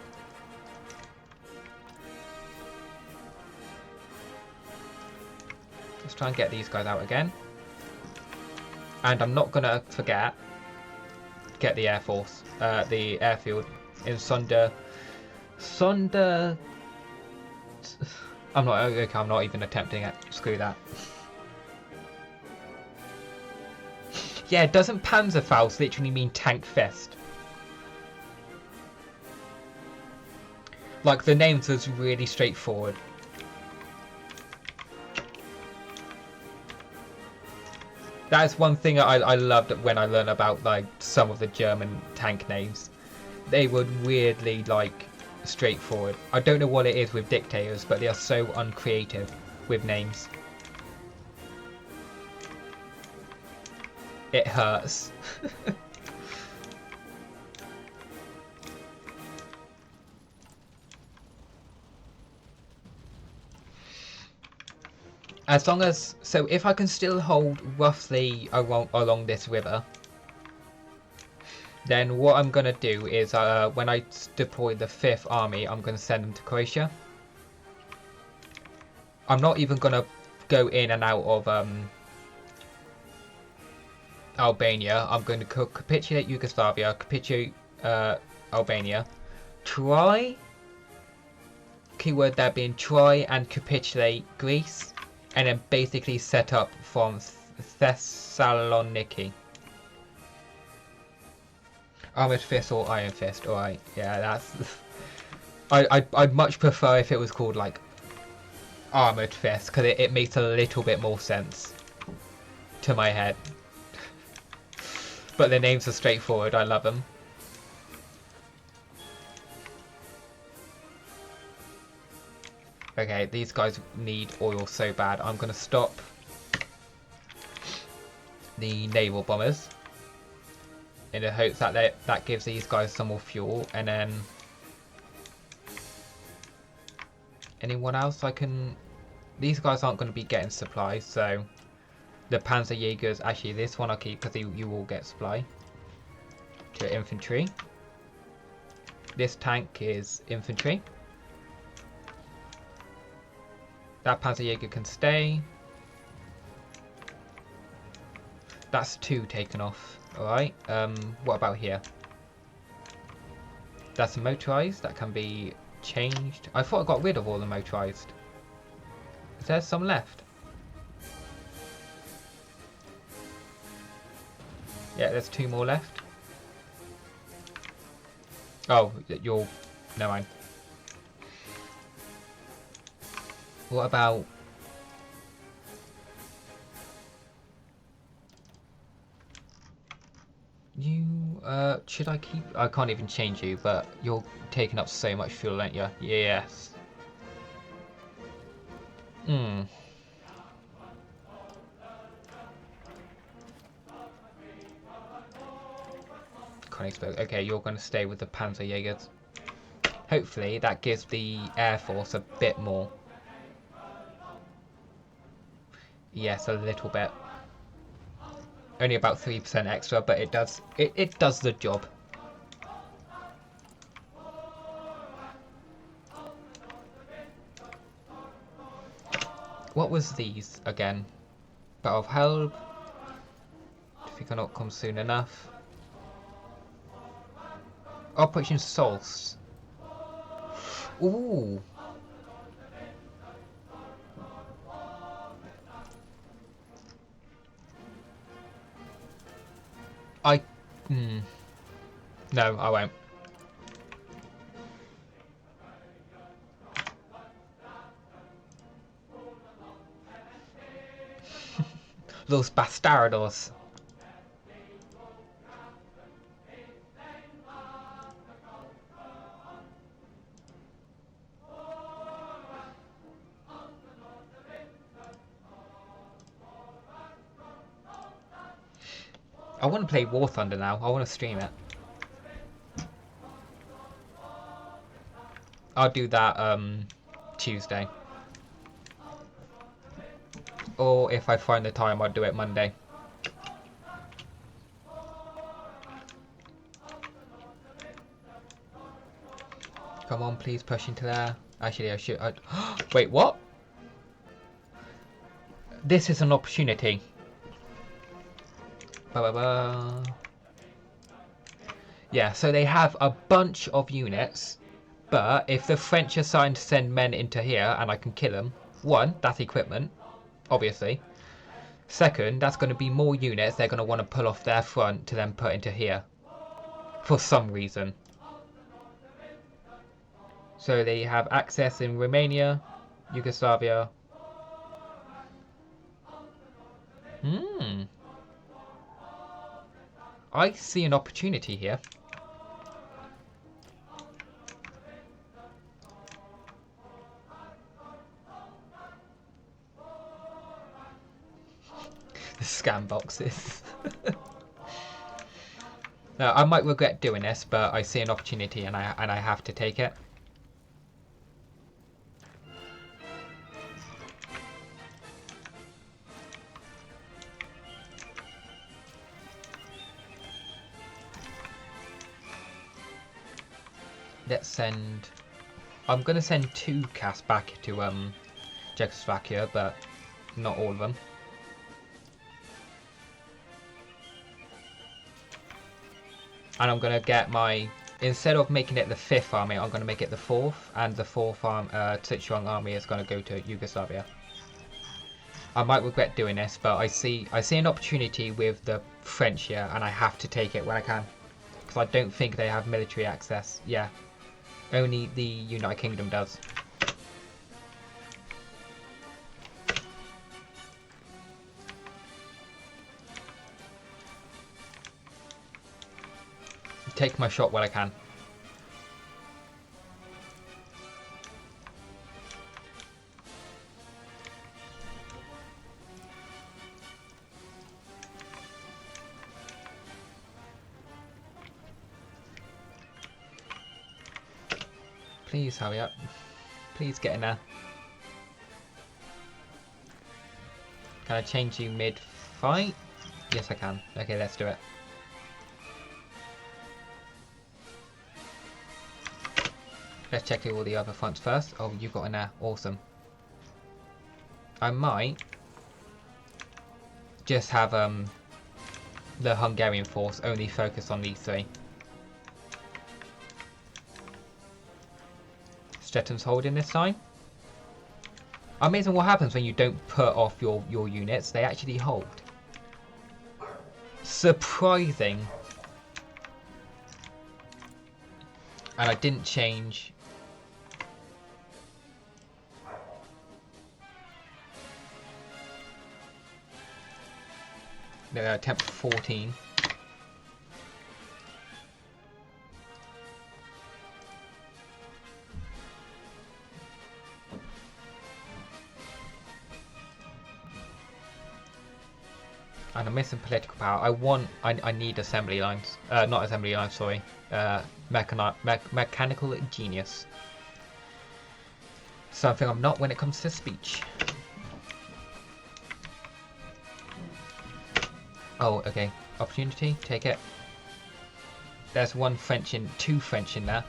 Let's try and get these guys out again. And I'm not gonna forget, get the Air Force, the airfield in Sonder. I'm not even attempting it. Screw that. Yeah, doesn't Panzerfaust literally mean tank fist? Like, the names was really straightforward. That is one thing I loved when I learned about, like, some of the German tank names. They were weirdly, like, straightforward. I don't know what it is with dictators, but they are so uncreative with names. It hurts. As long as, so if I can still hold roughly along this river, then what I'm going to do is when I deploy the 5th Army, I'm going to send them to Croatia. I'm not even going to go in and out of Albania. I'm going to capitulate Yugoslavia, capitulate Albania, try, keyword there being try and capitulate Greece, and then basically set up from Thessaloniki. Armored Fist or Iron Fist, alright, yeah, that's... I'd much prefer if it was called, like, Armored Fist, because it makes a little bit more sense to my head. But the names are straightforward, I love them. Okay, these guys need oil so bad. I'm going to stop the naval bombers in the hopes that that gives these guys some more fuel. And then anyone else I can... These guys aren't going to be getting supplies, so the Panzerjägers, actually this one I'll keep because you will get supply to infantry. This tank is infantry. That Panzerjäger can stay. That's 2 taken off. Alright, what about here? That's motorized, that can be changed. I thought I got rid of all the motorized. Is there some left? Yeah, there's 2 more left. Oh, you're... Never mind. What about... You, should I keep... I can't even change you, but you're taking up so much fuel, aren't you? Yes. Hmm. Okay, you're going to stay with the Panzerjägers. Hopefully that gives the Air Force a bit more. Yes, a little bit. Only about 3% extra, but it does the job. What was these again? Battle of Helb. If you cannot come soon enough. Operation Solstice. Ooh. No, I won't. Los bastardos. I want to play War Thunder now. I want to stream it. I'll do that Tuesday. Or if I find the time, I'll do it Monday. Come on, please push into there. Actually, I should... Wait, what? This is an opportunity. Ba-ba-ba. Yeah, so they have a bunch of units. But if the French are signed to send men into here and I can kill them, one, that's equipment, obviously. Second, that's going to be more units they're going to want to pull off their front to then put into here. For some reason. So they have access in Romania, Yugoslavia. I see an opportunity here. The scam boxes. No, I might regret doing this, but I see an opportunity and I have to take it. Let's send... I'm going to send 2 casts back to Czechoslovakia, but not all of them. And I'm going to get my... Instead of making it the 5th army, I'm going to make it the 4th. And the 4th Sichuan army is going to go to Yugoslavia. I might regret doing this, but I see an opportunity with the French here, and I have to take it when I can. Because I don't think they have military access. Yeah. Only the United Kingdom does. Take my shot while I can. Please hurry up. Please get in there. Can I change you mid-fight? Yes, I can. Okay, let's do it. Let's check all the other fronts first. Oh, you got in there. Awesome. I might just have the Hungarian force only focus on these 3. Stetton's holding this time. Amazing what happens when you don't put off your units. They actually hold. Surprising. And I didn't change. No, attempt 14. And I'm missing political power. I need assembly lines. Not assembly lines, sorry. Mechanical genius. Something I'm not when it comes to speech. Oh, okay. Opportunity, take it. There's 2 French in there.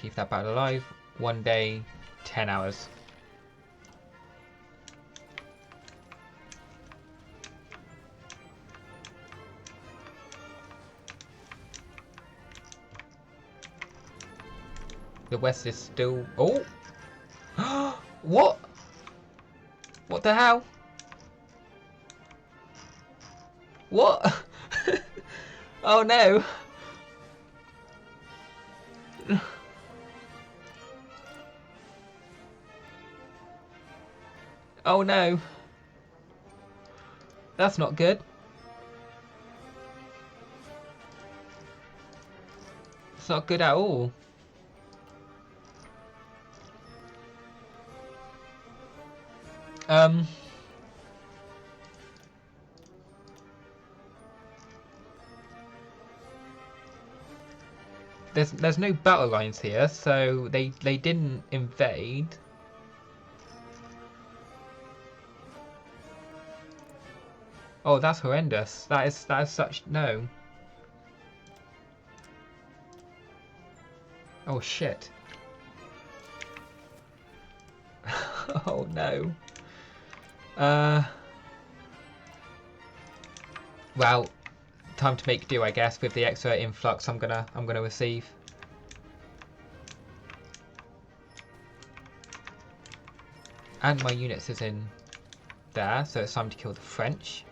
Keep that battle alive. 1 day, 10 hours. The West is still... Oh! What? What the hell? What? Oh no! Oh no. That's not good. It's not good at all. There's no battle lines here, so they didn't invade. Oh, that's horrendous. That is such no. Oh shit. Oh no. Well, time to make do, I guess, with the extra influx I'm gonna receive. And my units is in there, so it's time to kill the French.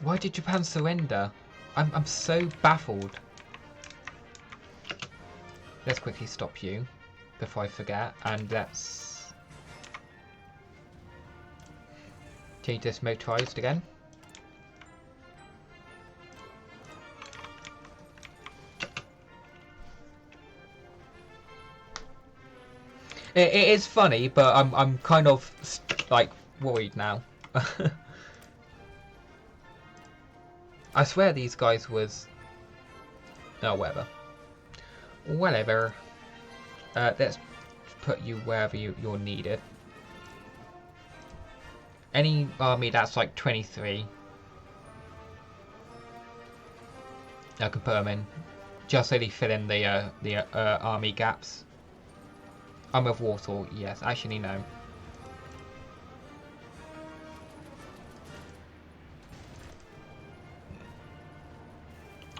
Why did Japan surrender? I'm so baffled. Let's quickly stop you before I forget, and let's change this motorized again. It is funny, but I'm kind of like worried now. I swear these guys was... Oh, whatever. Whatever. Let's put you wherever you're needed. Any army that's like 23, I can put them in. Just so they fill in the army gaps. I'm of Warsaw, yes. Actually, no.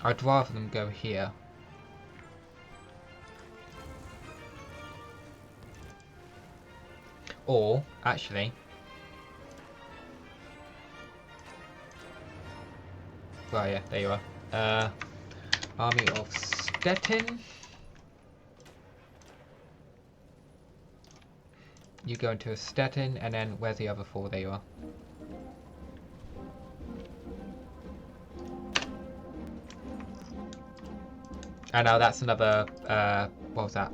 I'd rather them go here. Or, actually... Well, yeah, there you are. Army of Stettin. You go into a Stettin, and then where's the other four? There you are. And now that's another, what was that?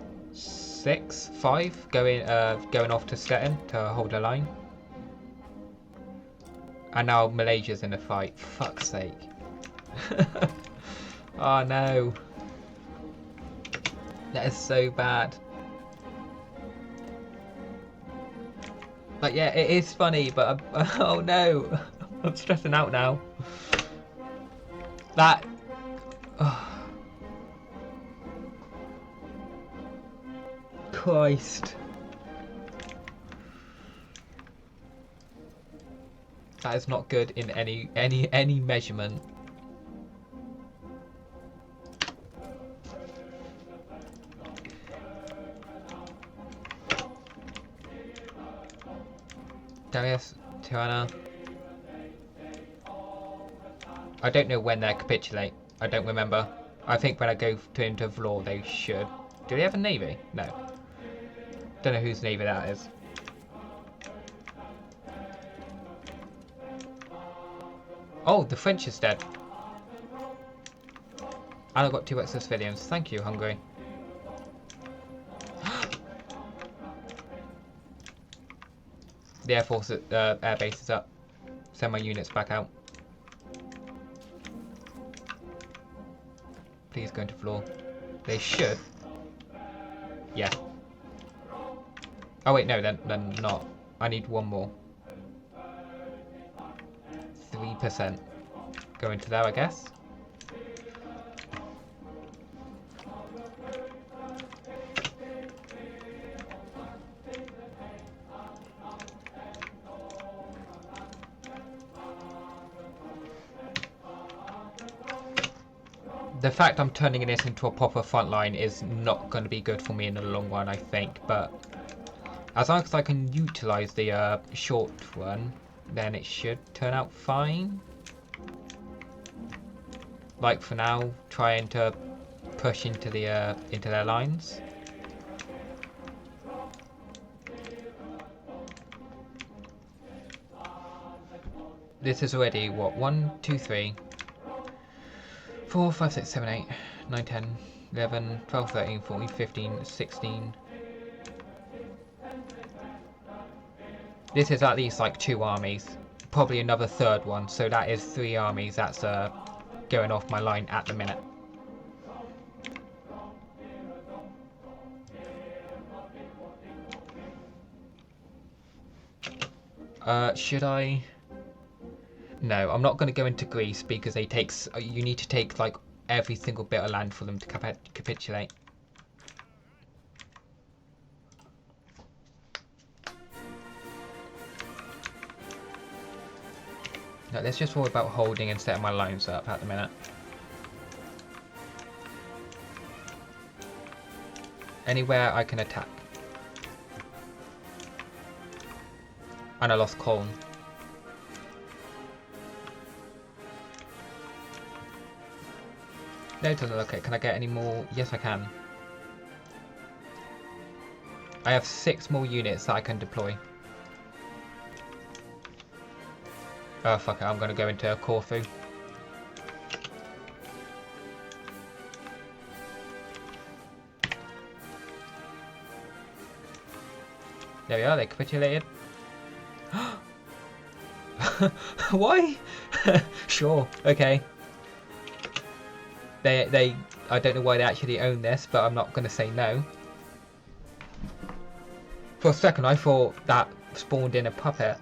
5 going off to Stettin to hold a line. And now Malaysia's in the fight. Fuck's sake. Oh no. That is so bad. Like, yeah, it is funny, but oh no. I'm stressing out now. That... Oh. Christ. That is not good in any measurement. Darius, Tirana. I don't know when they capitulate. I don't remember. I think when I go into Vlor they should. Do they have a navy? No. Don't know whose navy that is. Oh, the French is dead. And I've got 2 extra civilians. Thank you, Hungary. The Air Force air base is up. Send my units back out. Please go into floor. They should. Yeah. Oh wait, no, then not. I need one more. 3%. Go into there, I guess. The fact I'm turning this into a proper front line is not going to be good for me in the long run, I think, but As long as I can utilize the short one, then it should turn out fine. Like for now, trying to push into their lines. This is already what, 1, 2, 3, 4, 5, 6, 7, 8, 9, 10, 11, 12, 13, 14, 15, 16. This is at least like 2 armies, probably another third one, so that is 3 armies that's going off my line at the minute. Should I? No, I'm not going to go into Greece because you need to take like every single bit of land for them to capitulate. No, let's just worry about holding and setting my lines up at the minute. Anywhere I can attack. And I lost Colne. No, it doesn't look it. Can I get any more? Yes, I can. I have 6 more units that I can deploy. Oh, fuck it. I'm going to go into Corfu. There we are. They capitulated. Why? Sure. Okay. I don't know why they actually own this, but I'm not going to say no. For a second, I thought that spawned in a puppet.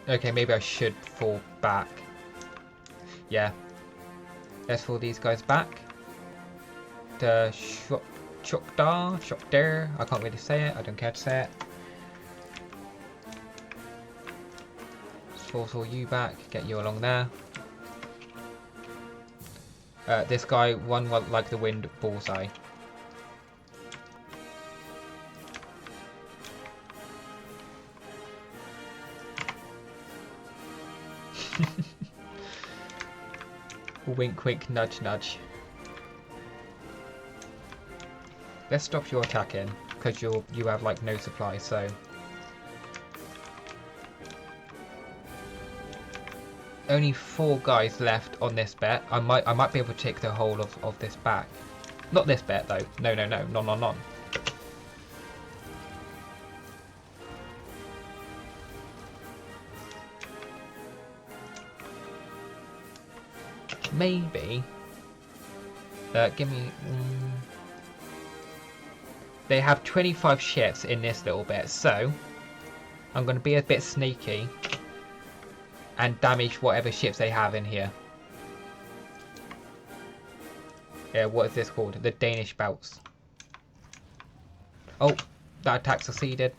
Okay, maybe I should fall back. Yeah. Let's fall these guys back. The Shokdar, I can't really say it, I don't care to say it. Let's force all you back, get you along there. This guy, one like the wind, bullseye. Wink wink, nudge nudge. Let's stop your attacking, because you have like no supply, so only 4 guys left on this bet. I might be able to take the whole of this back. Not this bet though. No. Non. Maybe. Give me. They have 25 ships in this little bit, so I'm going to be a bit sneaky and damage whatever ships they have in here. Yeah, what is this called? The Danish Belts. Oh, that attack succeeded.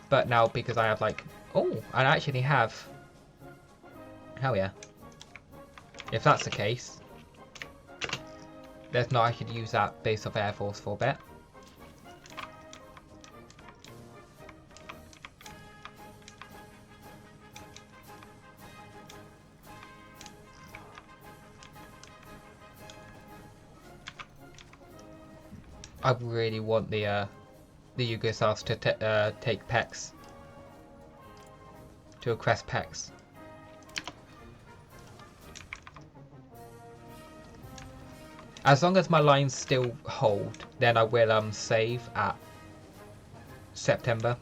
But now, because I have like... Oh, I actually have... Hell yeah. If that's the case, let's not actually use that base of Air Force for a bit. I really want the Yugoslavs to take Pex. To crest Pex. As long as my lines still hold, then I will save at September.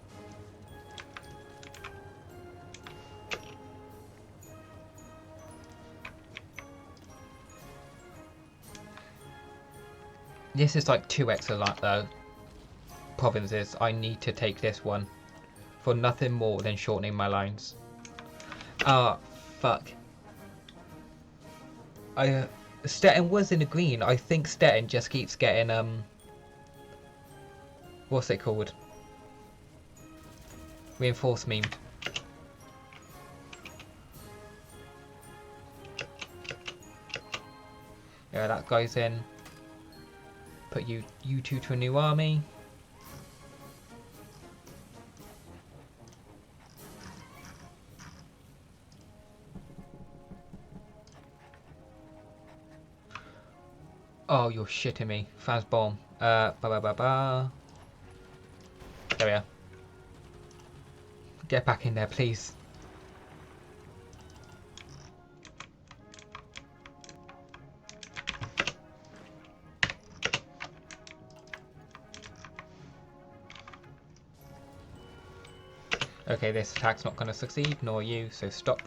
This is like 2 extra provinces. I need to take this one for nothing more than shortening my lines. Ah, fuck. Stettin was in the green. I think Stettin just keeps getting what's it called? Reinforce memed. Yeah, that guy's in. Put you two to a new army. Oh, you're shitting me. Fans bomb. Ba ba ba ba. There we are. Get back in there, please. Okay, this attack's not going to succeed, nor you, so stop.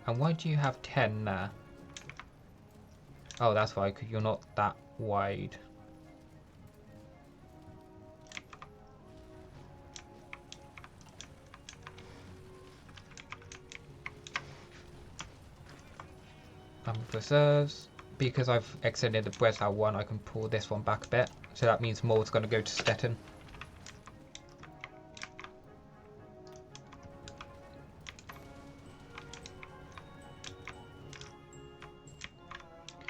And why do you have 10 there? Oh, that's why, because you're not that wide. Reserves. Because I've extended the Breslau one, I can pull this one back a bit. So that means more is going to go to Stettin.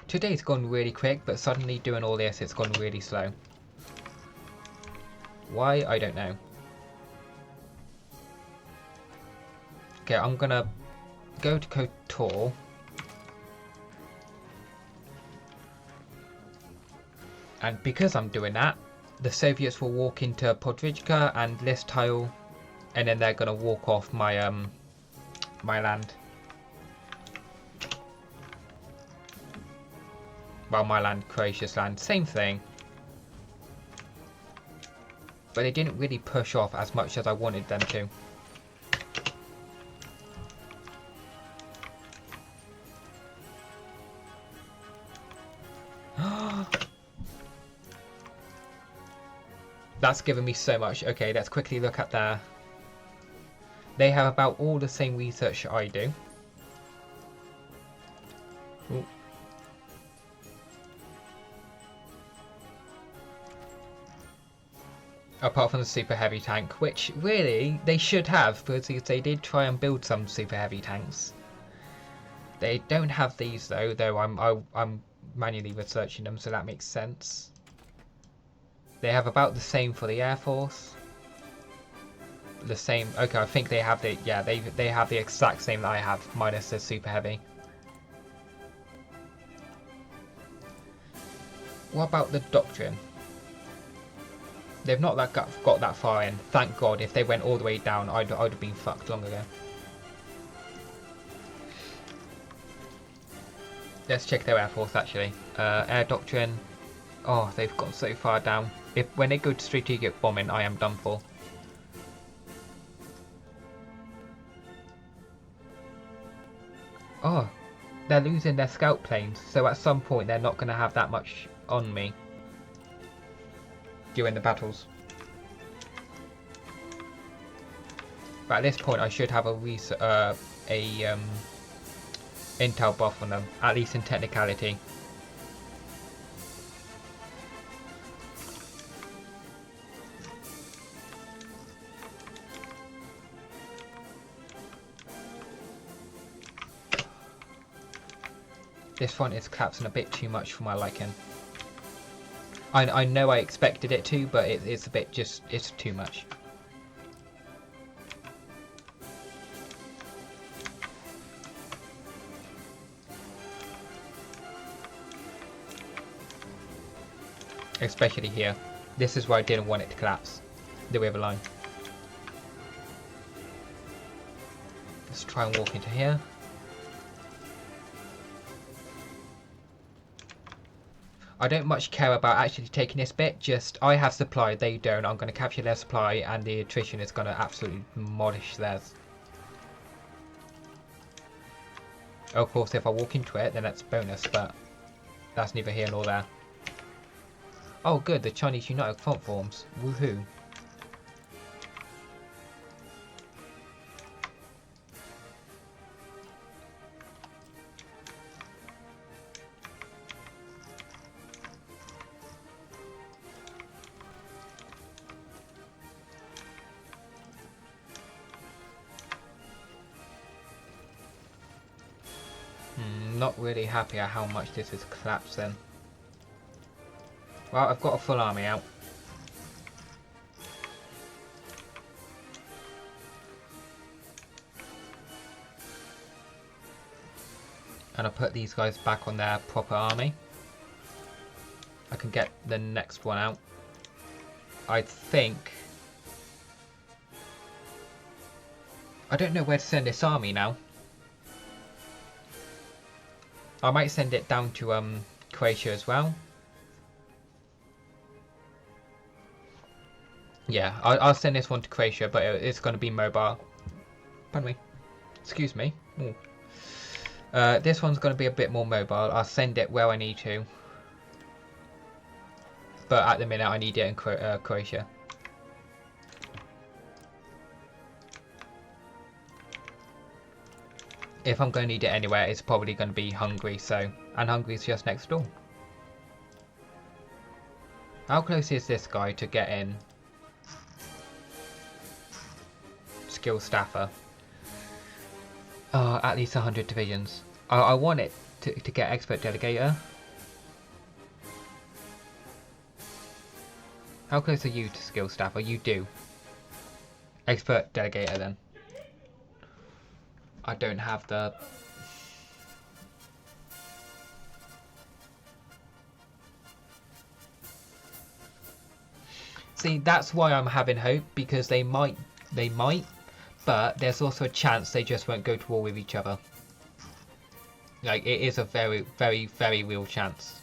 Today's gone really quick, but suddenly doing all this, it's gone really slow. Why? I don't know. Okay, I'm gonna go to Kotor. And because I'm doing that, the Soviets will walk into Podrijka and Listile, and then they're gonna walk off my my land. Well, my land, Croatia's land, same thing. But they didn't really push off as much as I wanted them to. That's given me so much. Okay, let's quickly look at their... They have about all the same research I do. Ooh. Apart from the super heavy tank, which really they should have, because they did try and build some super heavy tanks. They don't have these though I'm manually researching them, so that makes sense. They have about the same for the Air Force. The same. Okay, I think they have the they have the exact same that I have, minus the super heavy. What about the doctrine? They've not got that far in. Thank God. If they went all the way down, I'd have been fucked long ago. Let's check their Air Force actually. Air Doctrine. Oh, they've got so far down. When they go to strategic bombing, I am done for. Oh, they're losing their scout planes, so at some point they're not going to have that much on me during the battles. But at this point, I should have a intel buff on them, at least in technicality. This front is collapsing a bit too much for my liking. I know I expected it to, but it's a bit it's too much. Especially here. This is where I didn't want it to collapse. The river line. Let's try and walk into here. I don't much care about actually taking this bit, just I have supply, they don't. I'm going to capture their supply and the attrition is going to absolutely demolish theirs. Of course, if I walk into it, then that's bonus, but that's neither here nor there. Oh good, the Chinese United Front forms. Woohoo. I'm not really happy at how much this is collapsing. Well, I've got a full army out. And I'll put these guys back on their proper army. I can get the next one out. I think... I don't know where to send this army now. I might send it down to Croatia as well. Yeah, I'll send this one to Croatia, but it's going to be mobile. Pardon me. Excuse me. Ooh. This one's going to be a bit more mobile. I'll send it where I need to. But at the minute, I need it in Croatia. If I'm going to need it anywhere, it's probably going to be Hungary. So, and Hungary's just next door. How close is this guy to get in? Skill staffer. At least 100 divisions. I want it to get expert delegator. How close are you to skill staffer? You do. Expert delegator then. I don't have the... See, that's why I'm having hope, because they might, but there's also a chance they just won't go to war with each other. Like, it is a very, very, very real chance.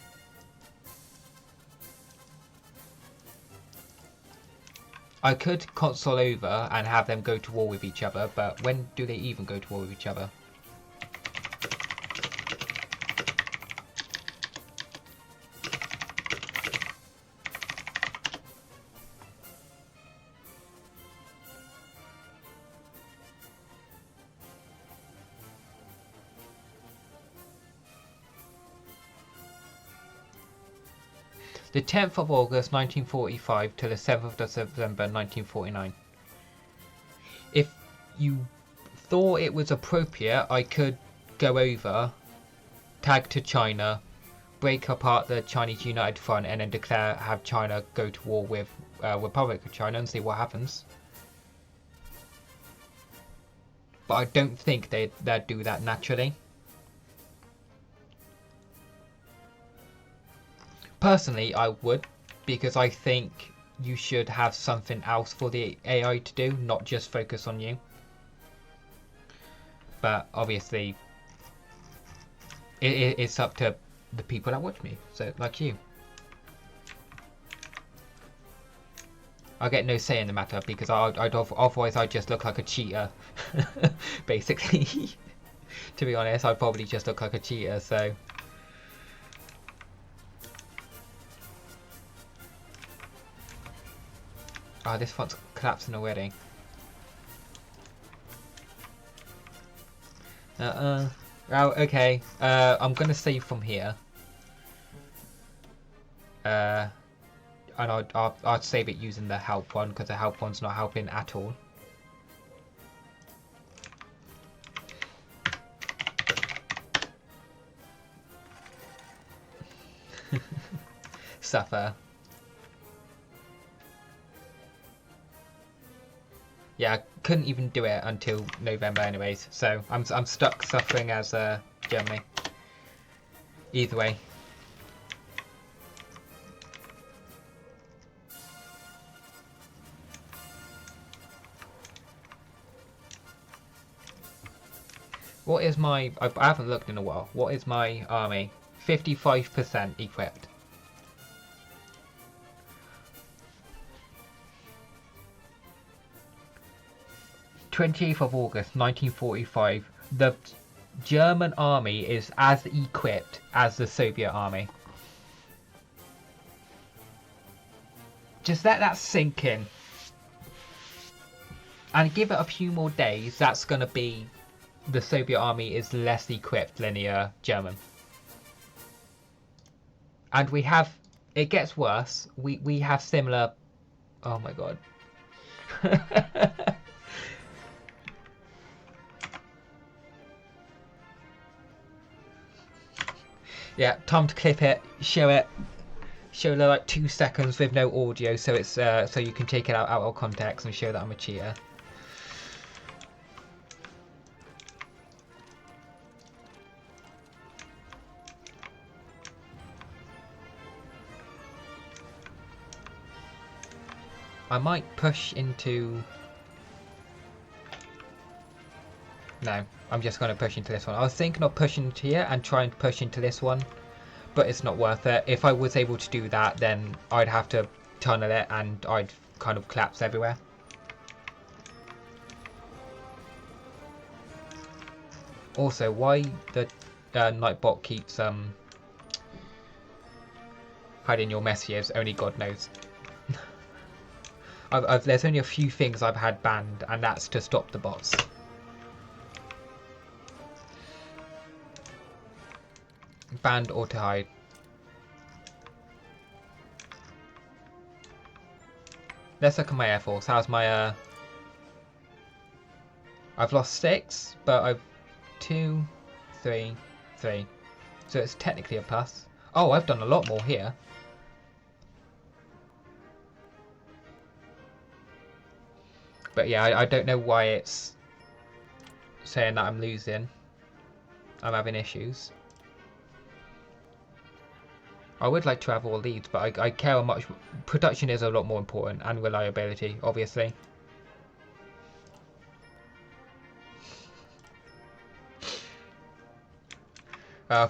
I could console over and have them go to war with each other, but when do they even go to war with each other? The 10th of August 1945 to the 7th of September 1949. If you thought it was appropriate, I could go over, tag to China, break apart the Chinese United Front, and then have China go to war with Republic of China and see what happens. But I don't think they'd do that naturally. Personally, I would, because I think you should have something else for the AI to do, not just focus on you. But obviously, it's up to the people that watch me, so like you. I get no say in the matter, because otherwise I'd just look like a cheater, basically. To be honest, I'd probably just look like a cheater, so... Oh, this font's collapsing already. Oh, okay. I'm gonna save from here. And I'll save it using the help one, because the help one's not helping at all. Suffer. Yeah, I couldn't even do it until November anyways, so I'm stuck suffering as Germany. Either way. What is my... I haven't looked in a while. What is my army? 55% equipped. th of August 1945, the German army is as equipped as the Soviet army. Just let that sink in. And give it a few more days, that's going to be... The Soviet army is less equipped than the German. And we have... It gets worse. We have similar... Oh my god. Yeah, time to clip it, show it, show the like 2 seconds with no audio, so it's so you can take it out of context and show that I'm a cheater. I might push into... No, I'm just going to push into this one. I was thinking of pushing into here and trying to push into this one, but it's not worth it. If I was able to do that, then I'd have to tunnel it and I'd kind of collapse everywhere. Also, why the Nightbot keeps hiding your messages, only God knows. There's only a few things I've had banned, and that's to stop the bots. Banned or to hide. Let's look at my Air Force. How's my I've lost 6, but I've 2, 3, 3. So it's technically a plus. Oh, I've done a lot more here. But yeah, I don't know why it's saying that I'm losing. I'm having issues. I would like to have all leads, but I care how much. Production is a lot more important, and reliability, obviously.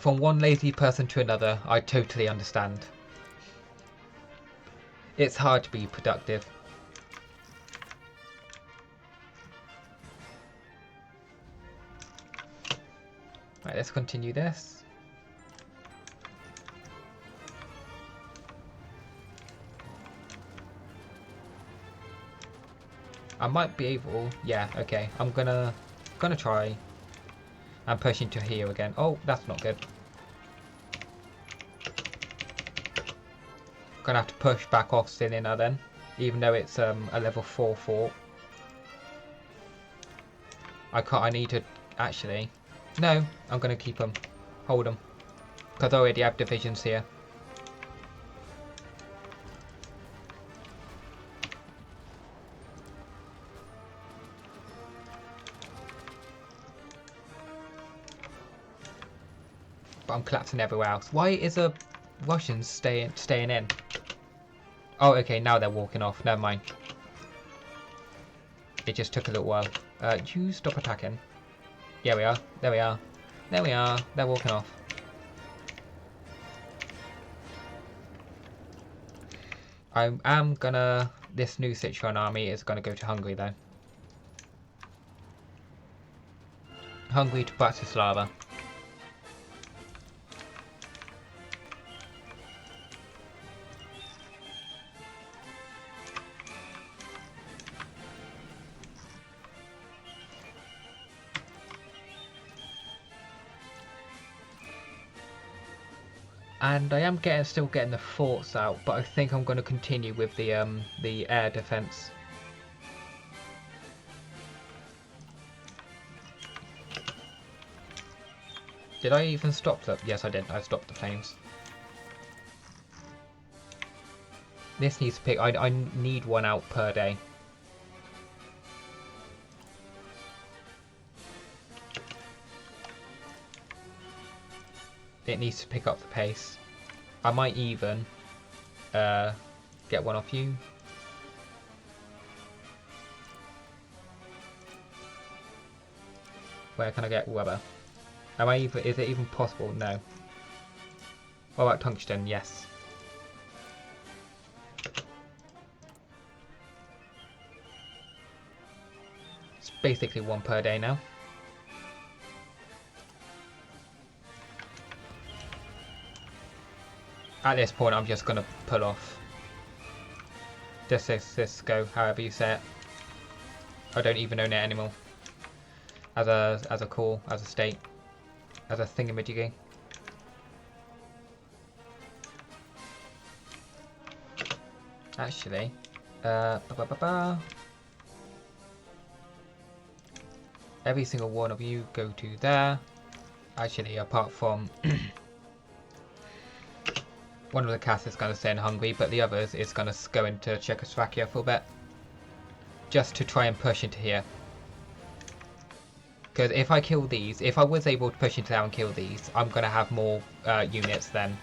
From one lazy person to another, I totally understand. It's hard to be productive. Right, let's continue this. I might be able... Yeah, okay. I'm gonna try and push into here again. Oh, that's not good. Gonna have to push back off Cylinder then, even though it's a level 4 fort. I need to actually... No, I'm gonna keep them. Hold them. Because I already have divisions here. But I'm collapsing everywhere else. Why is a Russian staying in? Oh, okay, now they're walking off. Never mind. It just took a little while. You stop attacking. Yeah, we are. There we are. There we are. They're walking off. I am gonna... This new Sichuan army is gonna go to Hungary though. Hungary to Bratislava. And I am still getting the forts out, but I think I'm going to continue with the air defense. Did I even stop them? Yes, I did. I stopped the flames. This needs to pick. I need one out per day. It needs to pick up the pace. I might even get one off you. Where can I get rubber? Is it even possible? No. What about tungsten? Yes. It's basically one per day now. At this point, I'm just going to pull off. This go, however you say it. I don't even own it anymore. As a core, as a state, as a thingamajiggy. Actually, every single one of you go to there. Actually, apart from One of the cast is going to stay in Hungary, but the others is going to go into Czechoslovakia for a bit. Just to try and push into here. Because if I kill these, if I was able to push into there and kill these, I'm going to have more units then.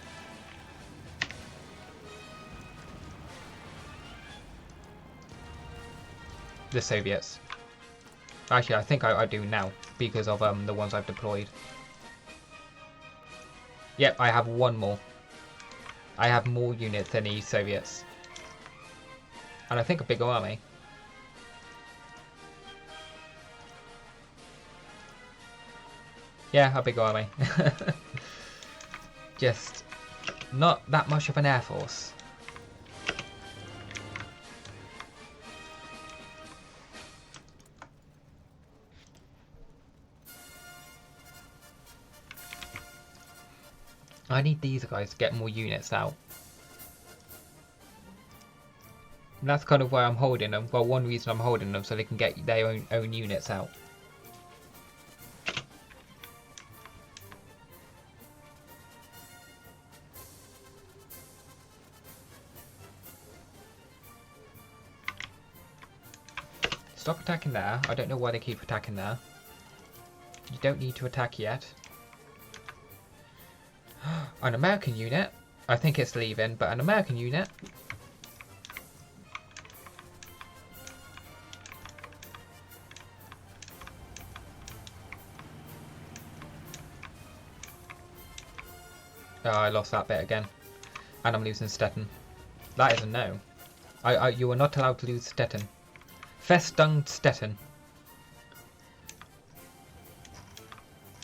The Soviets. Actually, I think I do now, because of the ones I've deployed. Yep, I have one more. I have more units than the Soviets. And I think a bigger army. Yeah, a bigger army. Just not that much of an air force. I need these guys to get more units out. And that's kind of why I'm holding them. Well, one reason I'm holding them so they can get their own units out. Stop attacking there. I don't know why they keep attacking there. You don't need to attack yet. An American unit. I think it's leaving, but an American unit. Oh, I lost that bit again. And I'm losing Stettin. That is a no. You are not allowed to lose Stettin. Festung Stettin.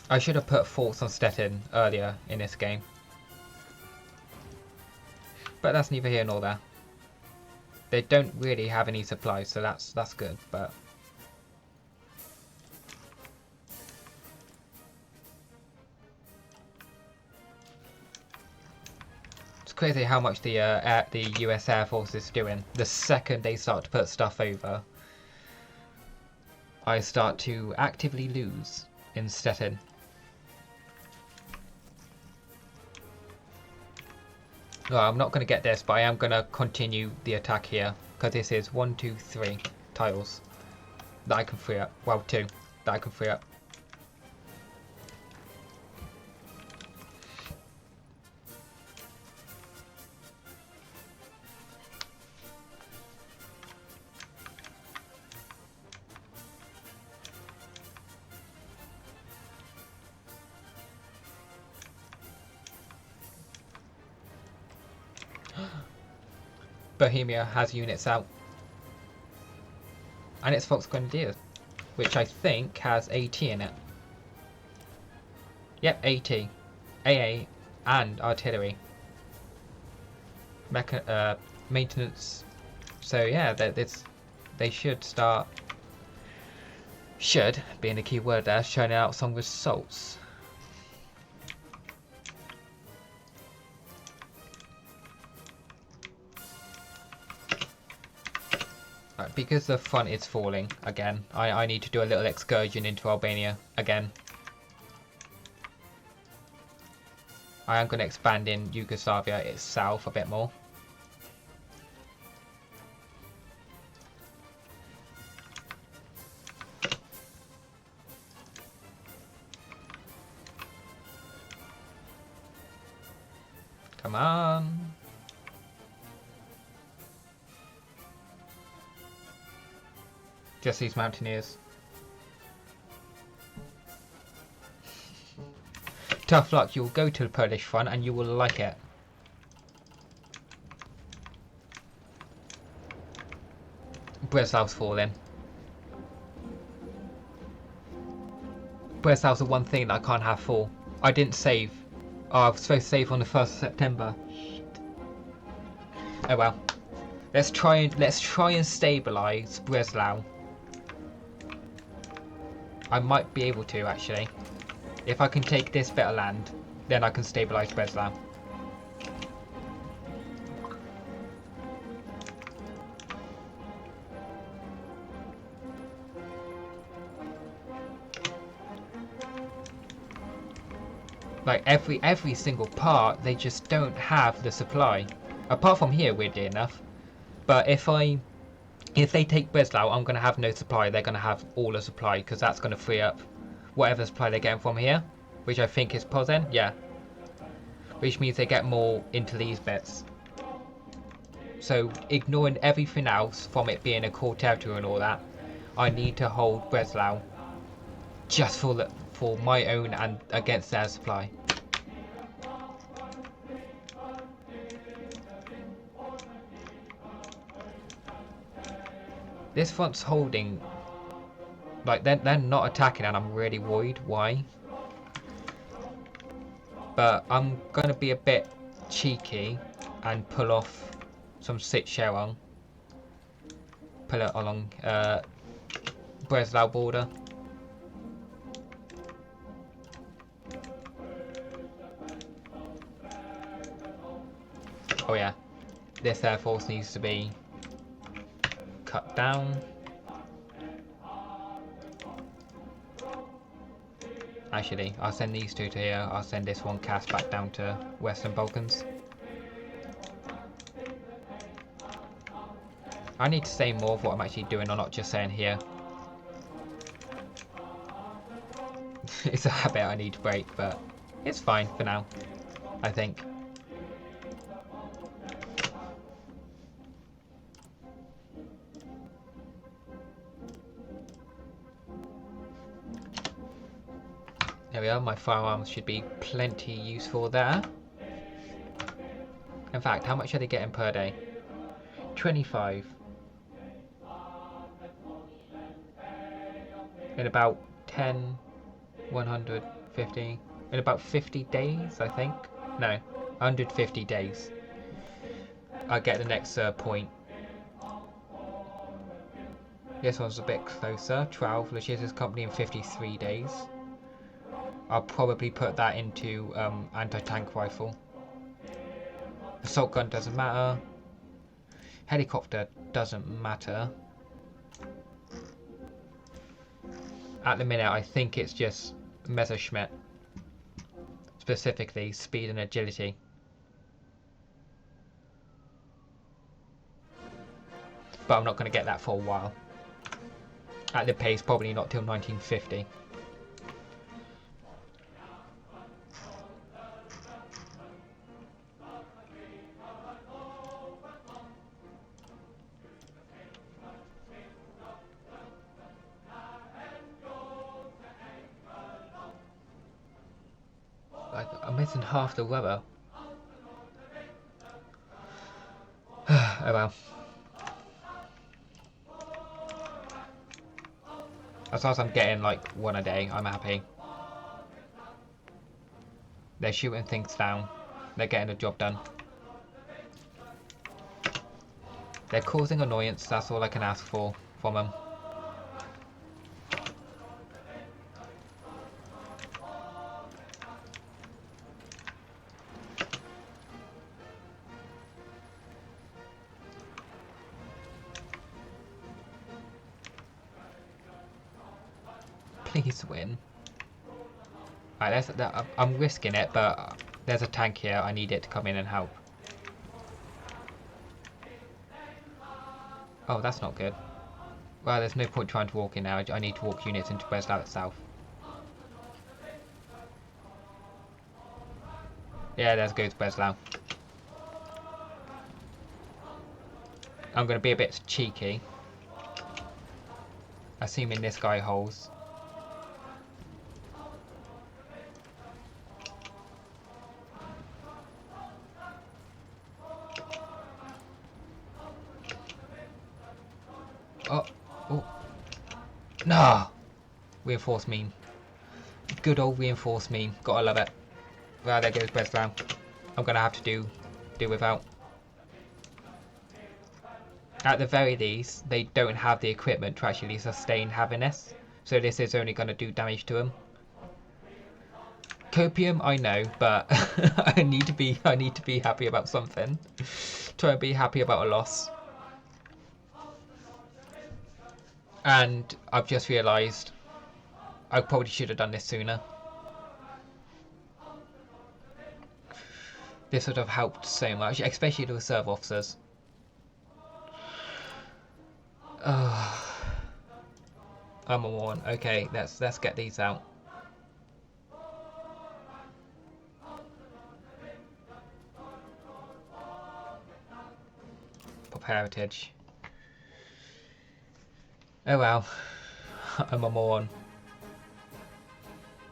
I should have put forts on Stettin earlier in this game. But that's neither here nor there. They don't really have any supplies, so that's good, but... It's crazy how much the US Air Force is doing. The second they start to put stuff over, I start to actively lose in Stettin. Well, I'm not going to get this, but I am going to continue the attack here. Because this is 1, 2, 3 tiles that I can free up. Well, 2 that I can free up. Bohemia has units out. And it's Fox Grenadiers, which I think has AT in it. Yep, AT, AA, and artillery. Maintenance. So yeah, they should start. Should being the key word there, showing out some results. Because the front is falling again, I need to do a little excursion into Albania again. I am going to expand in Yugoslavia itself a bit more. Come on. Just these mountaineers. Tough luck, you'll go to the Polish front and you will like it. Breslav's falling. Breslav's the one thing that I can't have full. I didn't save. Oh, I was supposed to save on the 1st of September. Oh well. Let's try and stabilise Breslau. I might be able to actually. If I can take this bit of land, then I can stabilise Breslau. Like every single part, they just don't have the supply. Apart from here, weirdly enough. But if they take Breslau, I'm gonna have no supply. They're gonna have all the supply because that's gonna free up whatever supply they're getting from here, which I think is Posen. Yeah, which means they get more into these bits. So ignoring everything else from it being a core territory and all that, I need to hold Breslau just for my own and against their supply. This front's holding, like they're not attacking, and I'm really worried why. But I'm gonna be a bit cheeky and pull off some sit Sharon. Pull it along Breslau border. Oh yeah, this Air Force needs to be cut down. Actually, I'll send these two to here. I'll send this one cast back down to Western Balkans. I need to say more of what I'm actually doing or not just saying here. It's a habit I need to break, but it's fine for now, I think. There we are, my firearms should be plenty useful there. In fact, how much are they getting per day? 25. In about 10, 150, in about 50 days, I think. No, 150 days. I'll get the next point. This one's a bit closer. 12 Logistics Company in 53 days. I'll probably put that into anti-tank rifle. Assault gun doesn't matter. Helicopter doesn't matter. At the minute, I think it's just Messerschmitt. Specifically, speed and agility. But I'm not going to get that for a while. At the pace, probably not till 1950. I'm missing half the rubber. Oh well. As long as I'm getting like one a day, I'm happy. They're shooting things down. They're getting the job done. They're causing annoyance, that's all I can ask for from them. Please win. Alright, I'm risking it, but there's a tank here. I need it to come in and help. Oh, that's not good. Well, there's no point trying to walk in now. I need to walk units into Breslau itself. Yeah, there goes Breslau. I'm going to be a bit cheeky. Assuming this guy holds. Oh. Nah! Reinforce mean. Good old reinforce mean. Gotta love it. Well, there goes Breslau. I'm gonna have to do without. At the very least, they don't have the equipment to actually sustain having this. So this is only gonna do damage to them. Copium, I know, but I need to be happy about something. Try and be happy about a loss. And I've just realised I probably should have done this sooner. This would have helped so much, especially the reserve officers. Oh, I'm on one. Okay, let's get these out. Pop heritage. Oh well, I'm on one.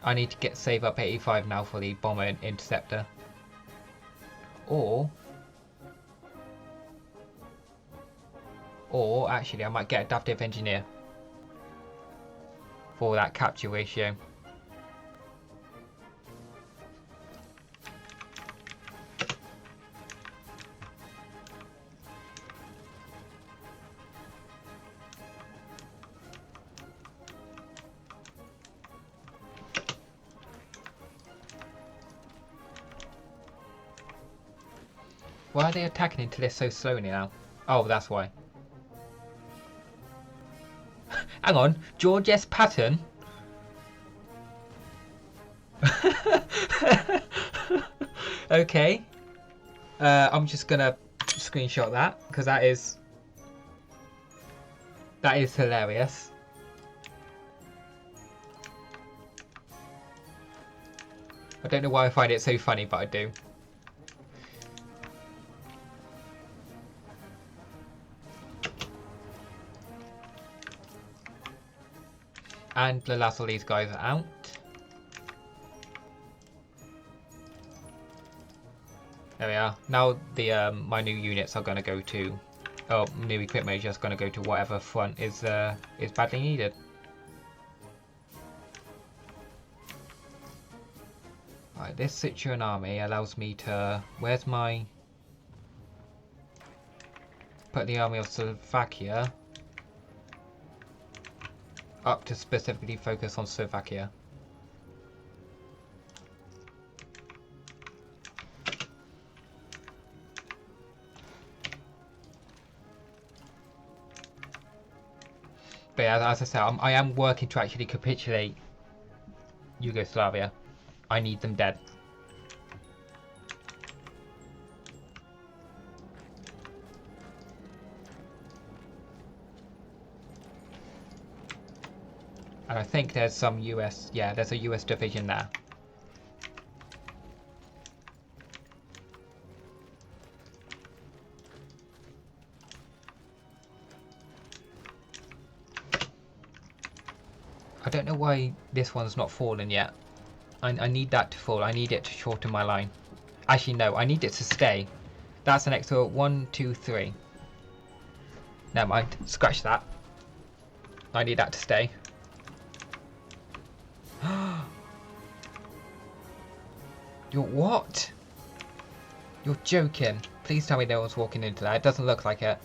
I need to save up 85 now for the bomber and interceptor. Or actually I might get a adaptive engineer for that capture ratio. Why are they attacking into this so slowly now? Oh, that's why. Hang on, George S. Patton? Okay. I'm just gonna screenshot that because that is hilarious. I don't know why I find it so funny, but I do. And the last of these guys are out. There we are. Now the my new units are going to go to, new equipment is just going to go to whatever front is badly needed. Right, this Sichuan army allows me to. Where's my? Put the army of Slovakia up to specifically focus on Slovakia. But yeah, as I said, I am working to actually capitulate Yugoslavia. I need them dead. And I think there's some US, yeah, there's a US division there. I don't know why this one's not fallen yet. I need that to fall. I need it to shorten my line. Actually, no, I need it to stay. That's an extra 1, 2, 3. Never mind. Scratch that. I need that to stay. You're what? You're joking. Please tell me no one's walking into that. It doesn't look like it.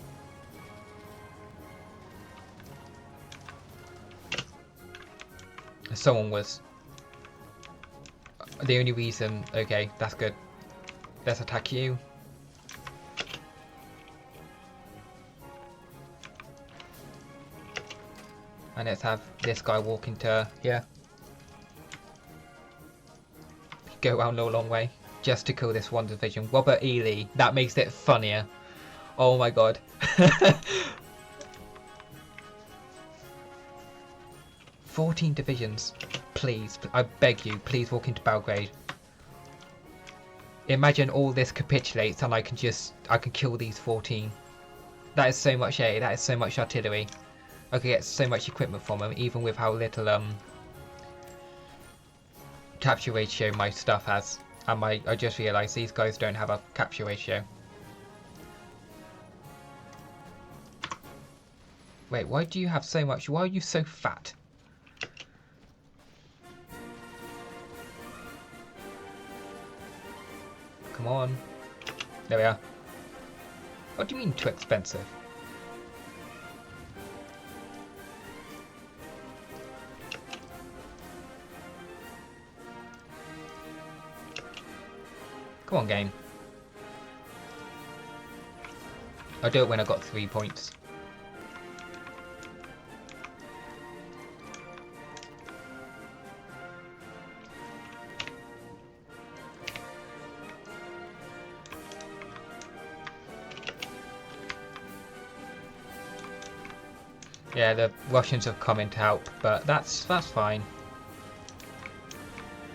Someone was. The only reason... Okay, that's good. Let's attack you. And let's have this guy walk into here. Go around a long way. Just to kill this one division. Robert E. Lee. That makes it funnier. Oh my god. 14 divisions. Please, I beg you, please walk into Belgrade. Imagine all this capitulates and I can kill these 14. That is so much aid, that is so much artillery. I could get so much equipment from them, even with how little capture ratio my stuff has. And I just realised these guys don't have a capture ratio. Wait, why do you have so much? Why are you so fat? Come on. There we are. What do you mean too expensive? Come on, game. I'll do it when I got 3 points. Yeah, the Russians have come in to help, but that's fine.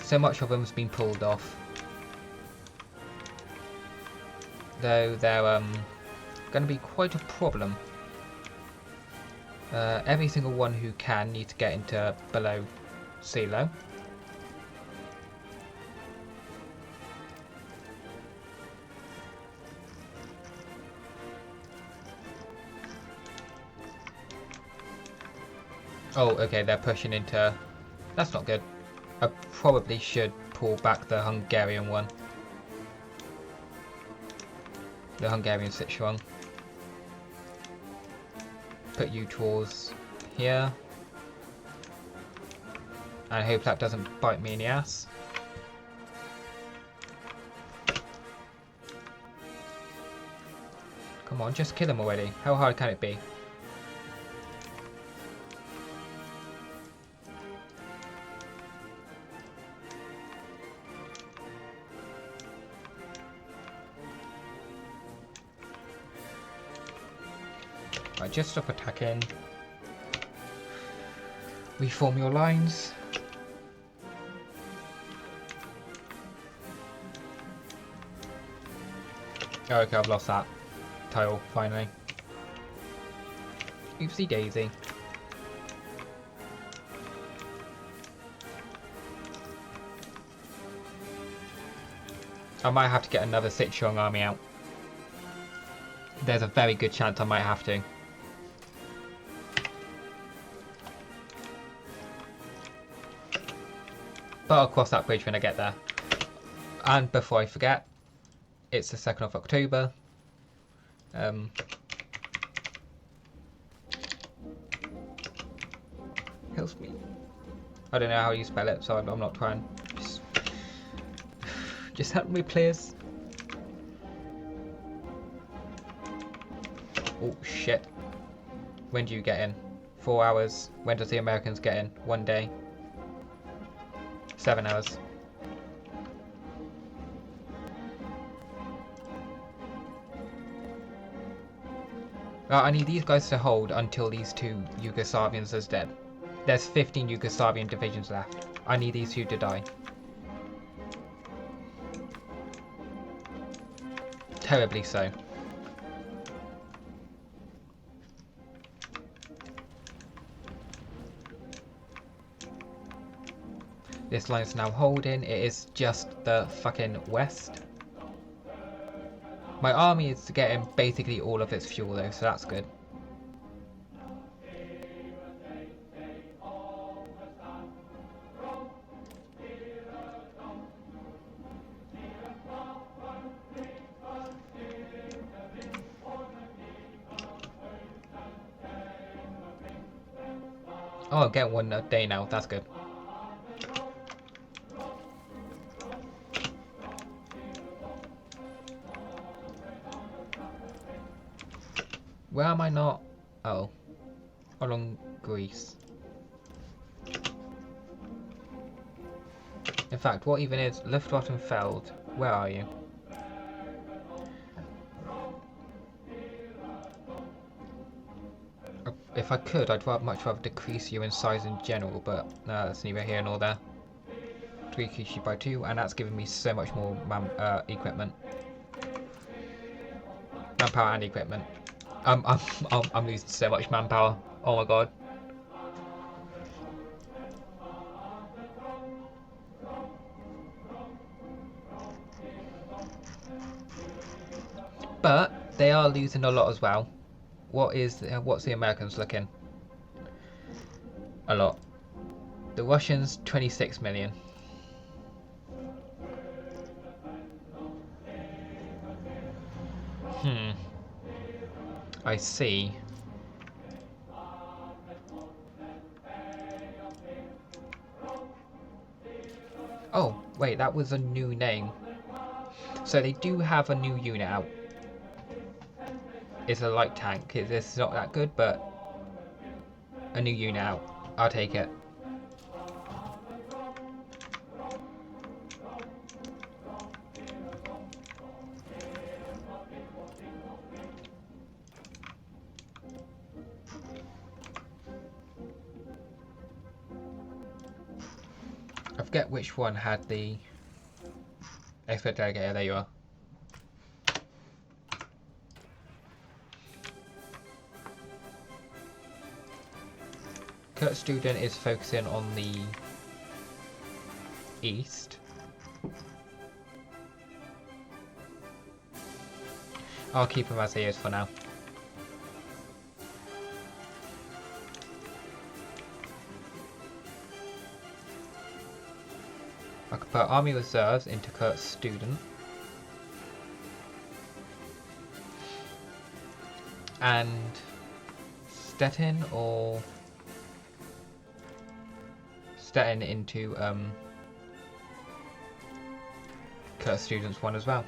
So much of them's been pulled off. Though they're going to be quite a problem. Every single one who can need to get into below seelow. Oh, okay, they're pushing into... That's not good. I probably should pull back the Hungarian one. The Hungarian Sichuan. Put you towards here. And I hope that doesn't bite me in the ass. Come on, just kill him already. How hard can it be? Right, just stop attacking. Reform your lines. Oh, okay, I've lost that tile, finally. Oopsie daisy. I might have to get another Sichuan army out. There's a very good chance I might have to. But I'll cross that bridge when I get there. And before I forget, it's the 2nd of October. Helps me. I don't know how you spell it, so I'm not trying. Just help me, please. Oh shit. When do you get in? 4 hours. When does the Americans get in? 1 day. 7 hours. I need these guys to hold until these 2 Yugoslavians are dead. There's 15 Yugoslavian divisions left. I need these 2 to die. Terribly so. This line is now holding. It is just the fucking west. My army is getting basically all of its fuel though, so that's good. Oh, I'll get 1 a day now. That's good. Where am I not? Oh. Along Greece. In fact, what even is Luftwaffenfeld? Where are you? If I could, I'd much rather decrease you in size in general, but that's neither here nor there. Decrease you by 2, and that's giving me so much more equipment. Manpower and equipment. I'm losing so much manpower. Oh my god. But they are losing a lot as well. What's the Americans looking? A lot. The Russians 26 million. I see. Oh, wait, that was a new name. So they do have a new unit out. It's a light tank. It's not that good, but a new unit out. I'll take it. forget which one had the expert delegator. There you are. Kurt Student is focusing on the east. I'll keep him as he is for now. I could put Army Reserves into Kurt's Student. And Stettin or Stettin into Kurt's Students one as well.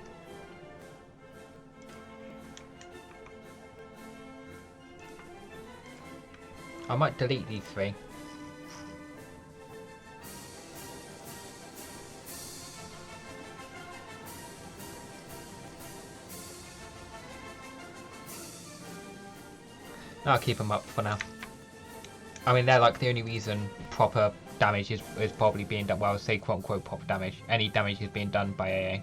I might delete these three. I'll keep them up for now. I mean, they're like the only reason proper damage is probably being done. Well, I would say quote unquote proper damage. Any damage is being done by AA.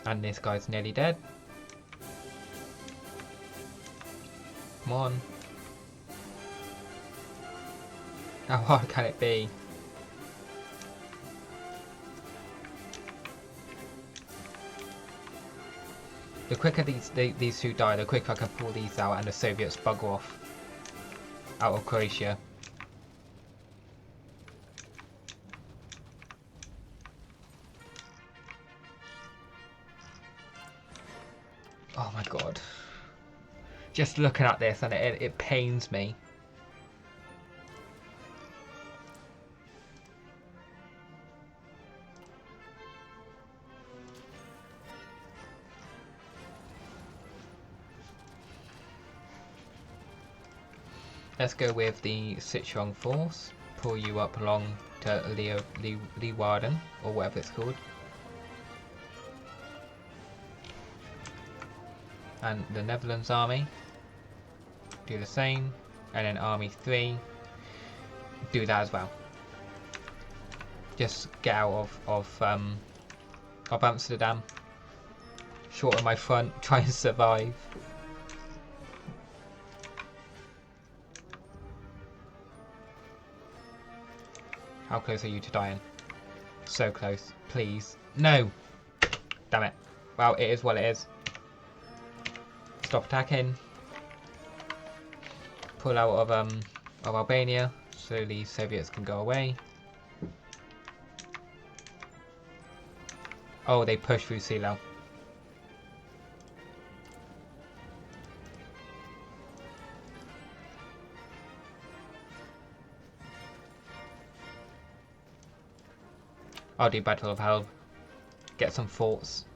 And this guy's nearly dead. Come on. How hard can it be? The quicker these two die, the quicker I can pull these out and the Soviets bugger off out of Croatia. Oh my god. Just looking at this and it pains me. Let's go with the Sichuan force. Pull you up along to Leeuwarden, or whatever it's called. And the Netherlands army. Do the same. And then Army 3. Do that as well. Just get out of Amsterdam. Shorten my front. Try and survive. How close are you to dying? So close. Please. No! Damn it. Well, it is what it is. Stop attacking. Pull out of Albania so the Soviets can go away. Oh, they push through seelow. I'll do Battle of Hell. Get some forts.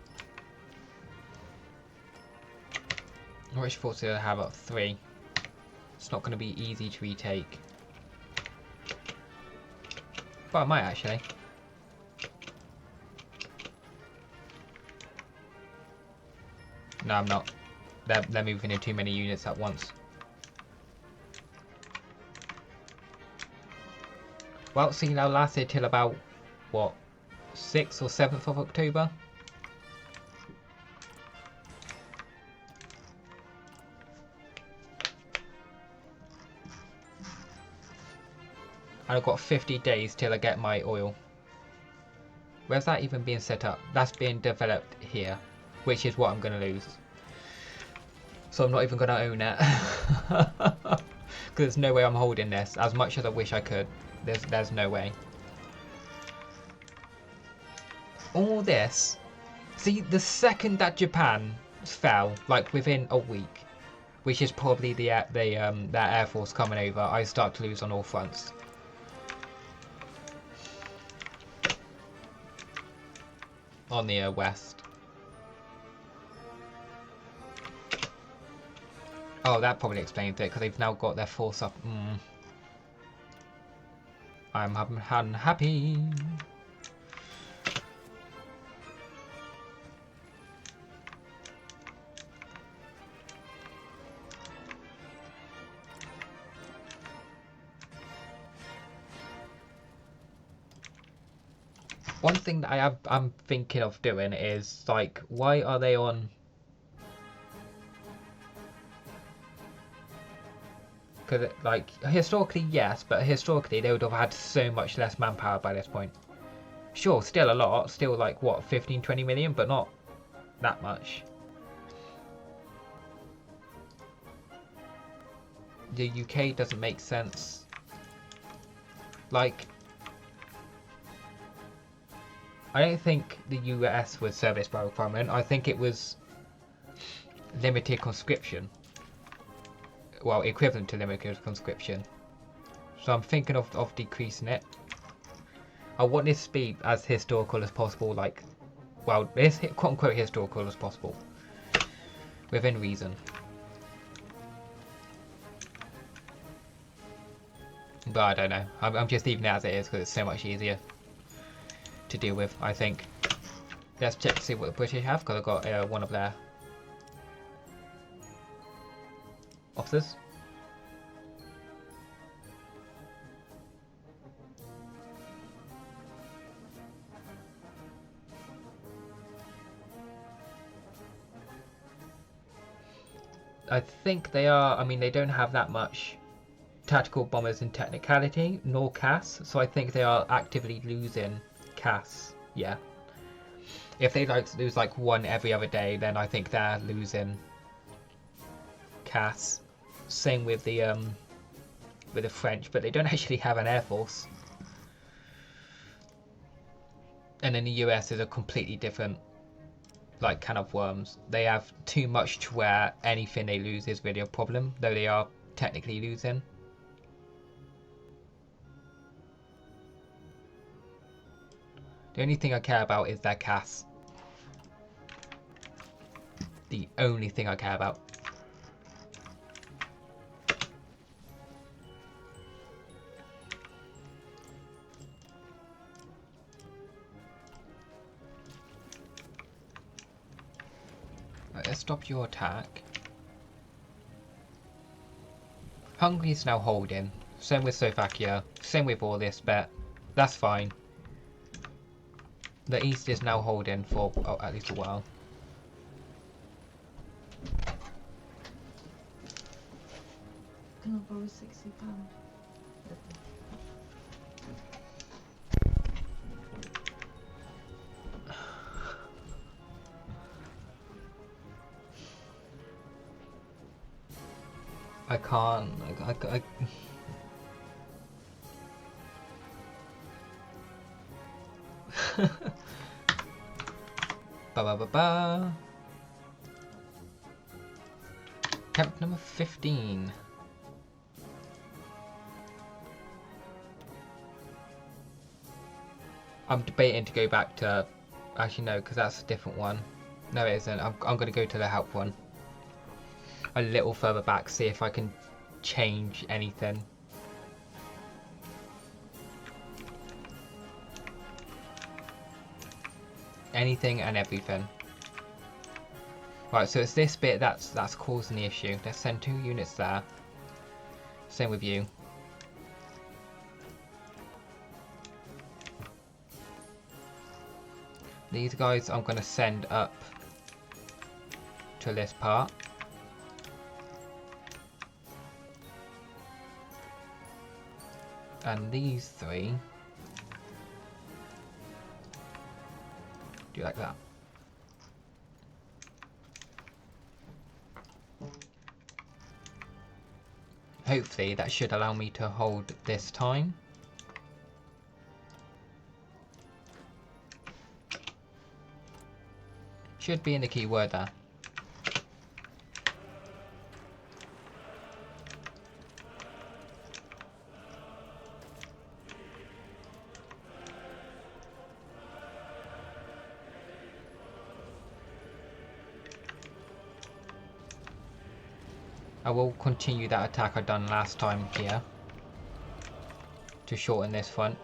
Which forts do I have up? 3. It's not going to be easy to retake. But I might actually. No, I'm not. They're moving in too many units at once. Well, seelow lasted till about, what, 6th or 7th of October? And I've got 50 days till I get my oil. Where's that even being set up? That's being developed here, which is what I'm going to lose. So I'm not even going to own it. Because there's no way I'm holding this, as much as I wish I could. There's no way. All this. See, the second that Japan fell, like within a week, which is probably their Air Force coming over, I start to lose on all fronts. On the west. Oh, that probably explains it, because they've now got their force up. I'm unhappy. One thing that I'm thinking of doing is like, why are they on? Because like historically yes, but historically they would have had so much less manpower by this point. Sure, still a lot, still like what 15, 20 million, but not that much. The UK doesn't make sense. Like, I don't think the US was service by requirement. I think it was limited conscription. Well, equivalent to limited conscription. So I'm thinking of decreasing it. I want this to be as historical as possible, like, well, as quote unquote historical as possible. Within reason. But I don't know. I'm just leaving it as it is because it's so much easier to deal with, I think. Let's check to see what the British have, because I've got one of their officers. I think they are, I mean, they don't have that much tactical bombers in technicality, nor CAS, so I think they are actively losing CAS, yeah. If they like lose like one every other day, then I think they're losing CAS. Same with the French, but they don't actually have an air force. And then the US is a completely different like can of worms. They have too much to where anything they lose is really a problem, though they are technically losing. The only thing I care about is their CAS. The only thing I care about. Right, let's stop your attack. Hungary's now holding. Same with Slovakia. Same with all this, but that's fine. The East is now holding for at least a while. Can I borrow £60? I can't. I ba ba ba ba. Camp number 15. I'm debating to go back to. Actually, no, because that's a different one. No, it isn't. I'm going to go to the help one. A little further back, see if I can change anything. Anything and everything. Right, so it's this bit that's causing the issue. Let's send 2 units there. Same with you. These guys I'm going to send up to this part. And these 3 do like that. Hopefully that should allow me to hold this time. Should be in the keyword there. I will continue that attack I done last time here to shorten this front.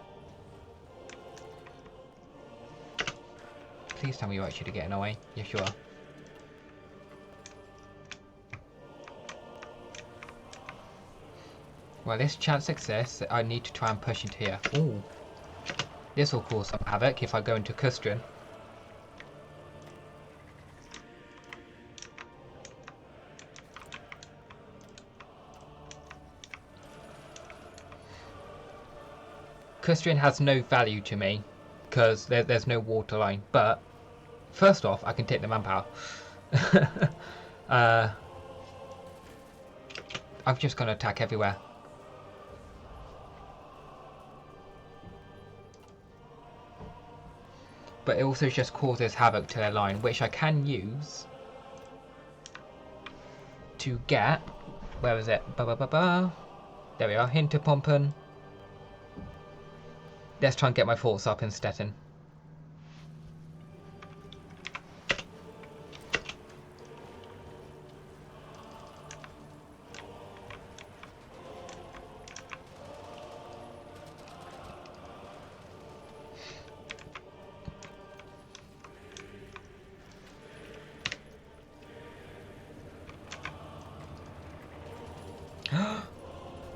Please tell me you're actually getting away. Yes, you are. Well, this chance exists. I need to try and push into here. Ooh. This will cause some havoc if I go into Custrian. Custrian has no value to me because there's no water line, but first off I can take the manpower. I'm just going to attack everywhere. But it also just causes havoc to their line, which I can use to get... Where is it? There we are, Hinterpompen. Let's try and get my force up in Stettin.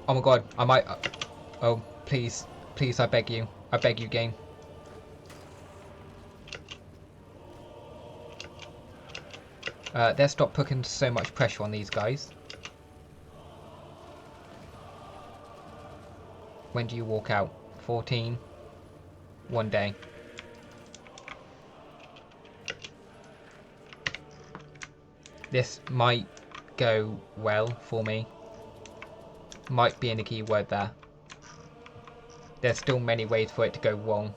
Oh my god, I might... oh, please. Please, I beg you. I beg you, game. Let's stop putting so much pressure on these guys. When do you walk out? 14. One day. This might go well for me. Might be in the key word there. There's still many ways for it to go wrong.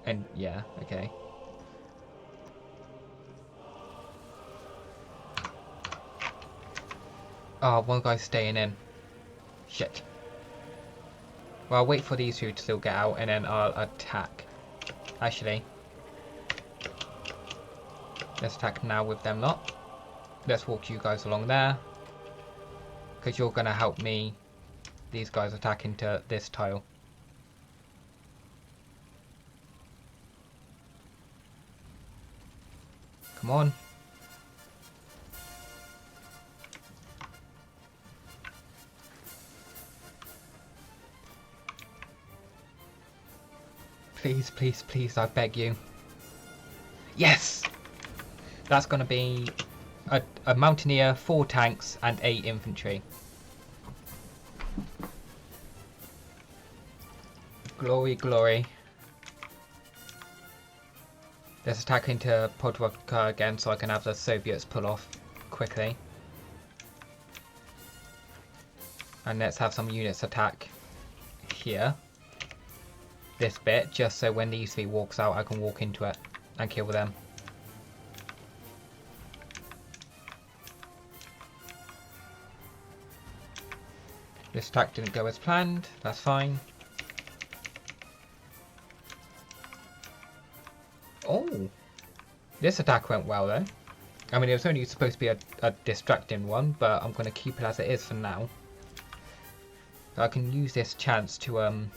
And yeah, okay. Oh, one guy's staying in. Shit. Well, I'll wait for these two to still get out and then I'll attack. Actually. Let's attack now with them lot. Let's walk you guys along there. Because you're going to help me. These guys attack into this tile. Come on. Please, please, please, I beg you. Yes! That's going to be a mountaineer, 4 tanks, and 8 infantry. Glory, glory. Let's attack into Podvodka again so I can have the Soviets pull off quickly. And let's have some units attack here. This bit, just so when these 3 walks out I can walk into it and kill them. This attack didn't go as planned, that's fine. Oh! This attack went well though. I mean, it was only supposed to be a distracting one, but I'm going to keep it as it is for now. I can use this chance to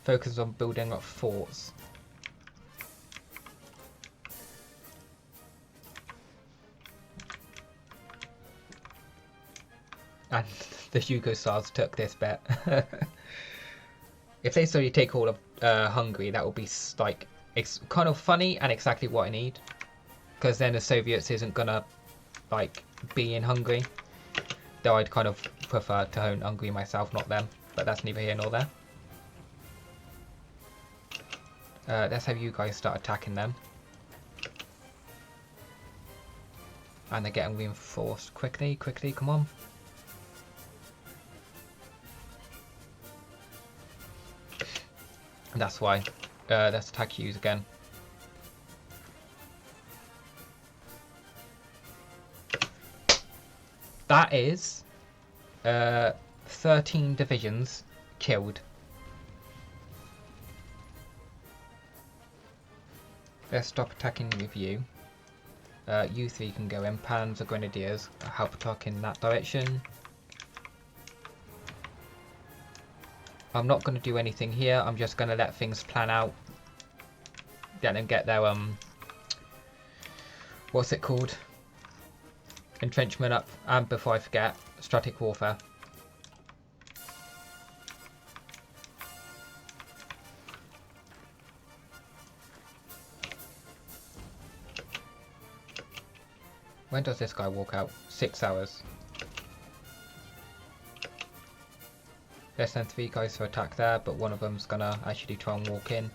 focus on building up forts. And the Yugoslavs took this bet. If they slowly take all of Hungary, that would be like, it's kind of funny and exactly what I need. Because then the Soviets isn't gonna like be in Hungary. Though I'd kind of prefer to own Hungary myself, not them. But that's neither here nor there. Let's have you guys start attacking them. And they're getting reinforced quickly, quickly, come on. And that's why. Let's attack yous again. That is 13 divisions killed. Let's stop attacking with you. You 3 can go in. Panzer Grenadiers help attack in that direction. I'm not going to do anything here. I'm just going to let things plan out. Let them get their what's it called? Entrenchment up. And before I forget, strategic warfare. When does this guy walk out? 6 hours. Let's send 3 guys to attack there, but one of them's gonna actually try and walk in.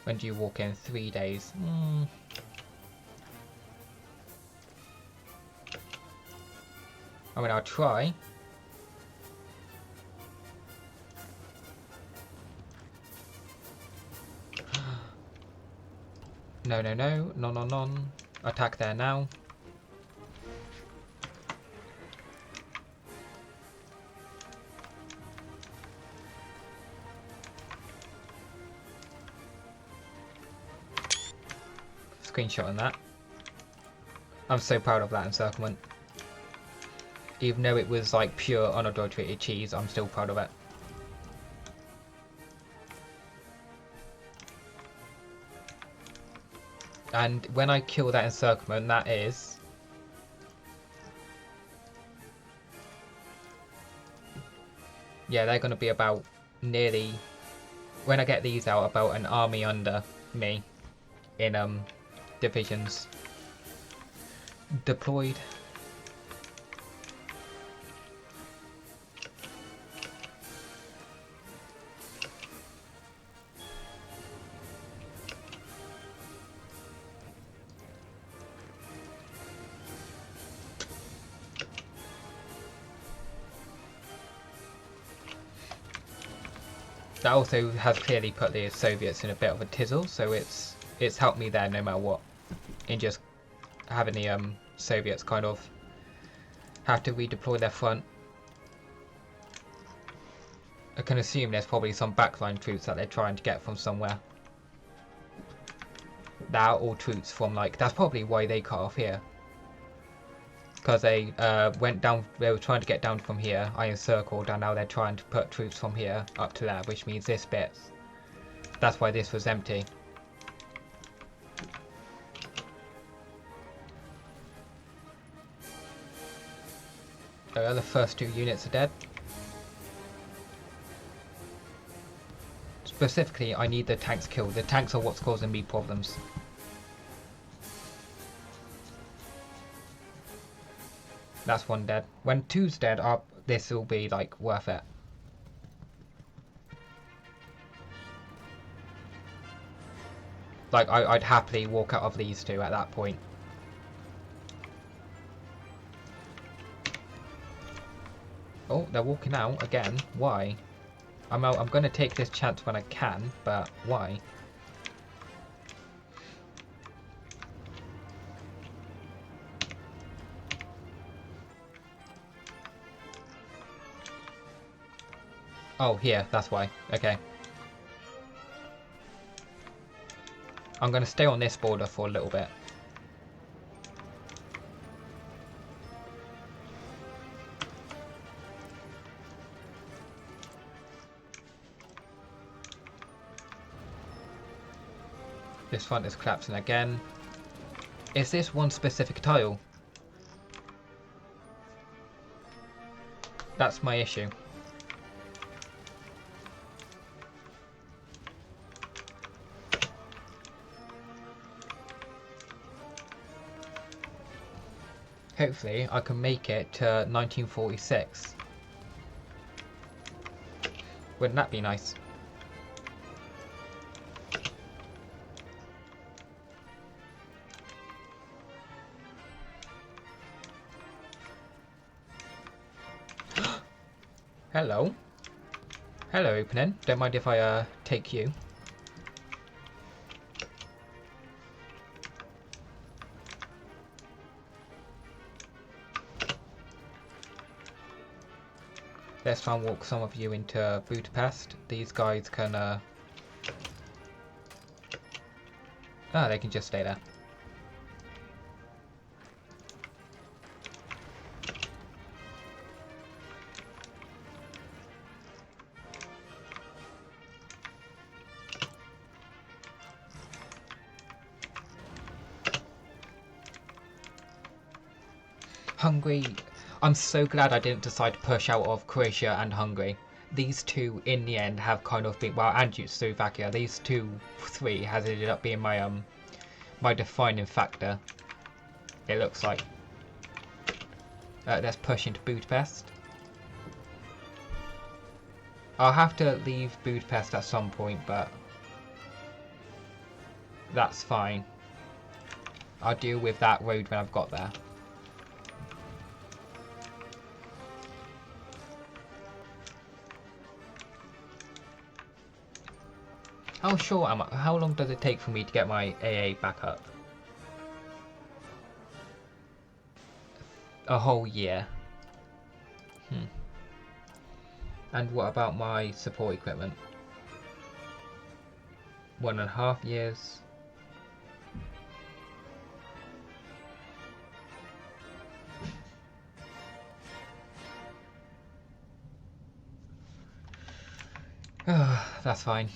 When do you walk in? 3 days. I mean, I'll try. No. Attack there now. Screenshot on that. I'm so proud of that encirclement. Even though it was like pure unadulterated cheese, I'm still proud of it. And when I kill that encirclement, that is... yeah, they're going to be about nearly... when I get these out, about an army under me in divisions. Deployed. That also has clearly put the Soviets in a bit of a tizzle, so it's helped me there no matter what, in just having the Soviets kind of have to redeploy their front. I can assume there's probably some backline troops that they're trying to get from somewhere. That are all troops from, like, that's probably why they cut off here. Because they went down, they were trying to get down from here, I encircled, and now they're trying to put troops from here up to there, which means this bit. That's why this was empty. The first 2 units are dead. Specifically, I need the tanks killed. The tanks are what's causing me problems. That's 1 dead. When 2's dead, this will be like worth it. Like I'd happily walk out of these 2 at that point. Oh, they're walking out again. Why? I'm going to take this chance when I can, but why? Oh, here, that's why. Okay. I'm going to stay on this border for a little bit. This front is collapsing again. Is this one specific tile? That's my issue. Hopefully I can make it to 1946. Wouldn't that be nice? Hello. Hello, opening. Don't mind if I take you. Let's try and walk some of you into Budapest. These guys can they can just stay there. Hungary. I'm so glad I didn't decide to push out of Croatia and Hungary. these two in the end have kind of been, well, and Czechoslovakia, these three has ended up being my my defining factor. It looks like. Let's push into Budapest. I'll have to leave Budapest at some point, but that's fine. I'll deal with that road when I've got there. How short am I? How long does it take for me to get my AA back up? A whole year. And what about my support equipment? 1.5 years. That's fine.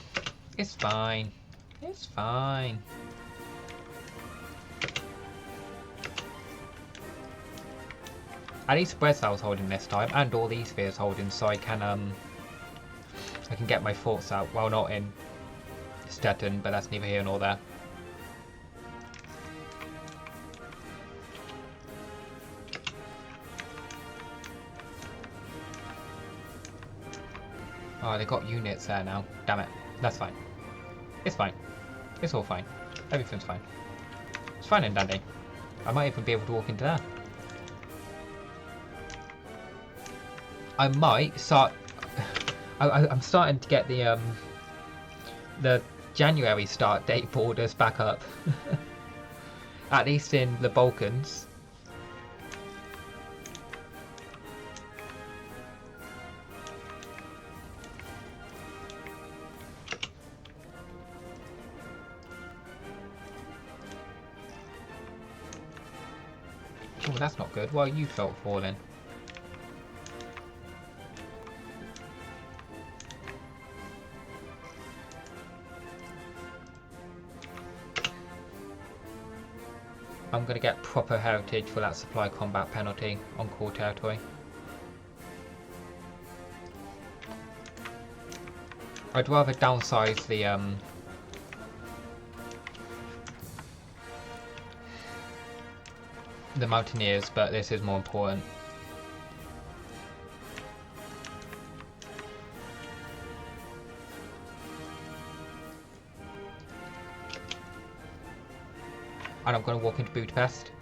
It's fine. It's fine. At least Breslau's holding this time, and all these spheres holding, so I can get my forts out. Well, not in Stettin, but that's neither here nor there. Oh, they got units there now. Damn it. That's fine. It's fine. It's all fine. Everything's fine. It's fine and dandy. I might even be able to walk into there. I might start... I'm starting to get the January start date borders back up. At least in the Balkans. Oh, that's not good. Well, you felt falling. I'm going to get proper heritage for that supply combat penalty on core territory. I'd rather downsize the mountaineers, but this is more important. And I'm going to walk into Budapest.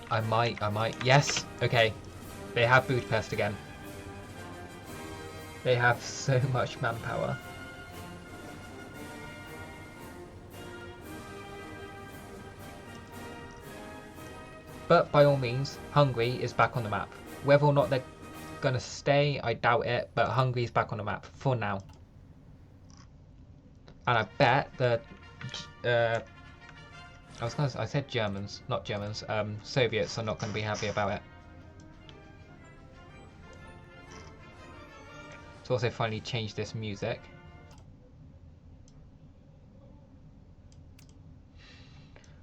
I might. Yes, okay. They have Budapest again. They have so much manpower. But by all means, Hungary is back on the map. Whether or not they're gonna stay, I doubt it, but Hungary's back on the map for now. And I bet that I said Germans, not Germans, Soviets are not gonna be happy about it. So also finally change this music.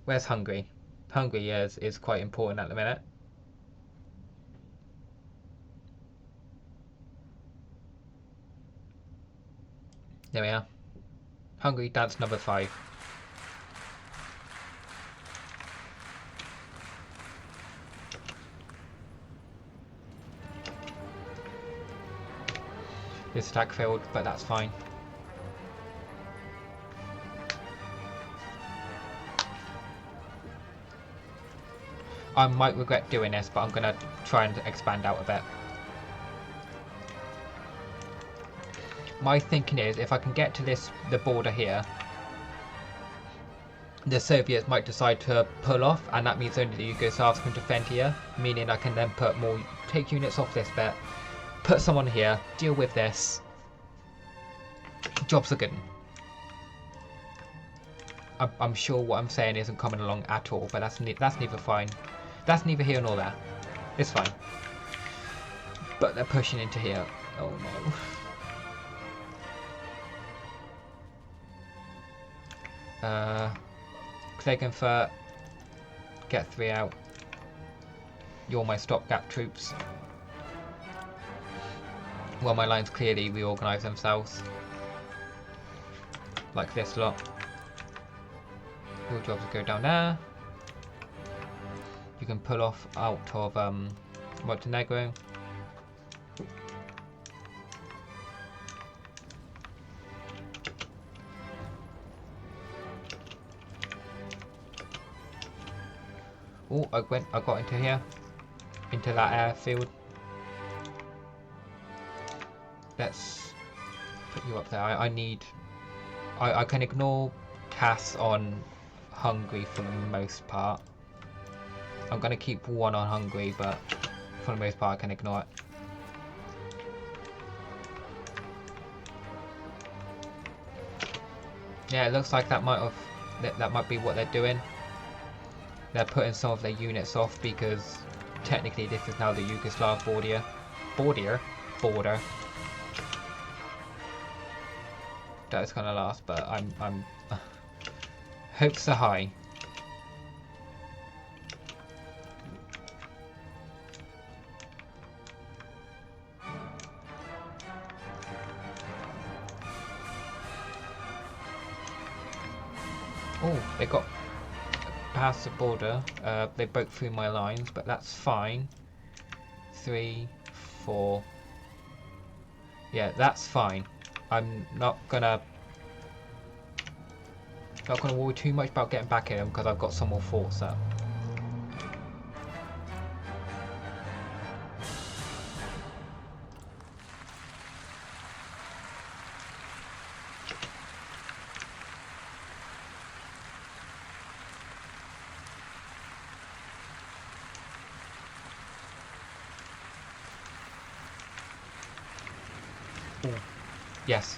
Where's Hungary? Hungary is quite important at the minute. There we are. Hungary dance number 5. This attack failed, but that's fine. I might regret doing this, but I'm going to try and expand out a bit. My thinking is, if I can get to the border here, the Soviets might decide to pull off, and that means only the Yugoslavs can defend here, meaning I can then take units off this bit, put someone here, deal with this. Jobs are good. I'm sure what I'm saying isn't coming along at all, but that's neither fine. That's neither here nor there. It's fine. But they're pushing into here. Oh no. Klagenfurt, get 3 out. You're my stopgap troops. Well, my lines clearly reorganise themselves. Like this lot. Your jobs go down there. You can pull off out of Montenegro. Oh, I got into here. Into that airfield. Let's put you up there. I can ignore Cass on Hungary for the most part. I'm going to keep 1 on Hungary, but for the most part I can ignore it. Yeah, it looks like that might be what they're doing. They're putting some of their units off because technically this is now the Yugoslav border. That is gonna last, but I'm hopes are high. Oh, they got past the border. They broke through my lines, but that's fine. 3, 4. Yeah, that's fine. I'm not gonna worry too much about getting back at them because I've got some more forts up. Ooh. Yes.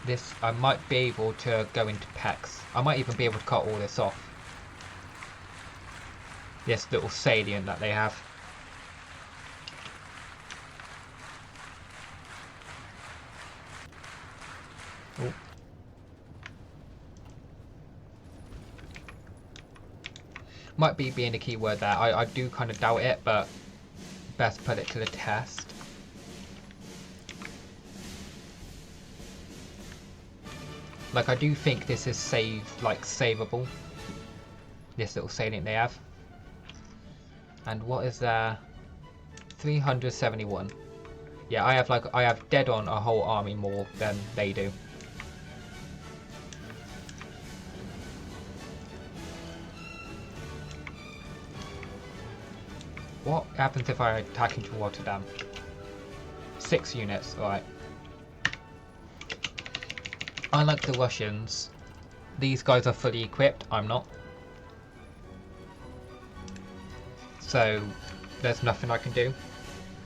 This I might be able to go into PEX. I might even be able to cut all this off. This little salient that they have. Ooh. Might be being a keyword there. I do kind of doubt it, but best put it to the test. Like, I do think this is savable. This little salient they have. And what is there? 371. Yeah, I have dead on a whole army more than they do. What happens if I attack into Rotterdam? 6 units, alright. Unlike the Russians, these guys are fully equipped, I'm not. So, there's nothing I can do.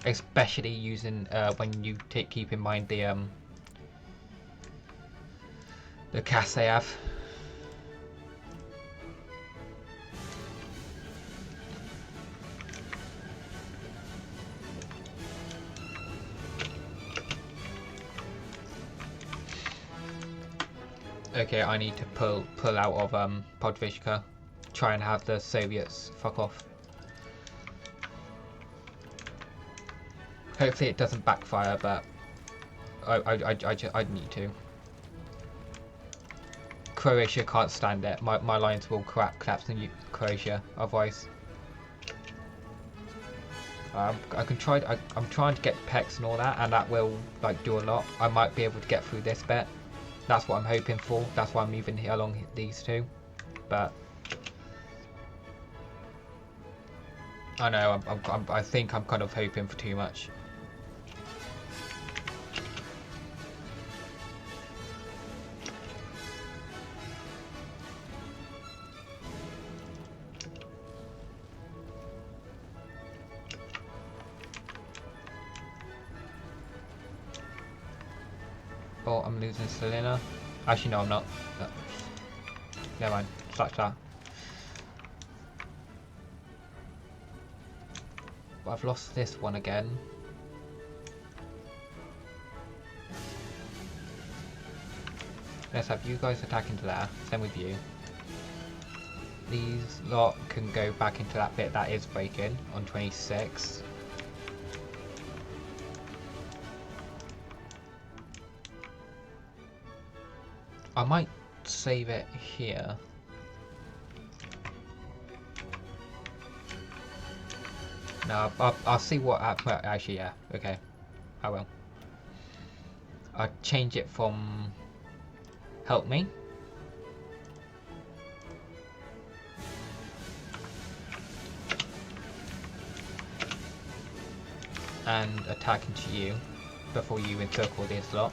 Especially using, when you keep in mind the cast they have. Okay, I need to pull out of Podvizhka. Try and have the Soviets fuck off. Hopefully it doesn't backfire, but I need to. Croatia can't stand it. My lines will collapse in Croatia otherwise. I can try. I'm trying to get PEX and all that, and that will do a lot. I might be able to get through this bit. That's what I'm hoping for. That's why I'm moving here along these two. But I know I think I'm kind of hoping for too much. Oh, I'm losing Selena. Actually, no, I'm not. never mind. Scratch that. But I've lost this one again. Let's have you guys attack into there. Same with you. These lot can go back into that bit that is breaking on 26. I might save it here. No, I'll see what. Well, actually, yeah. Okay, I will. I'll change it from help me. And attack into you before you encircle this lot.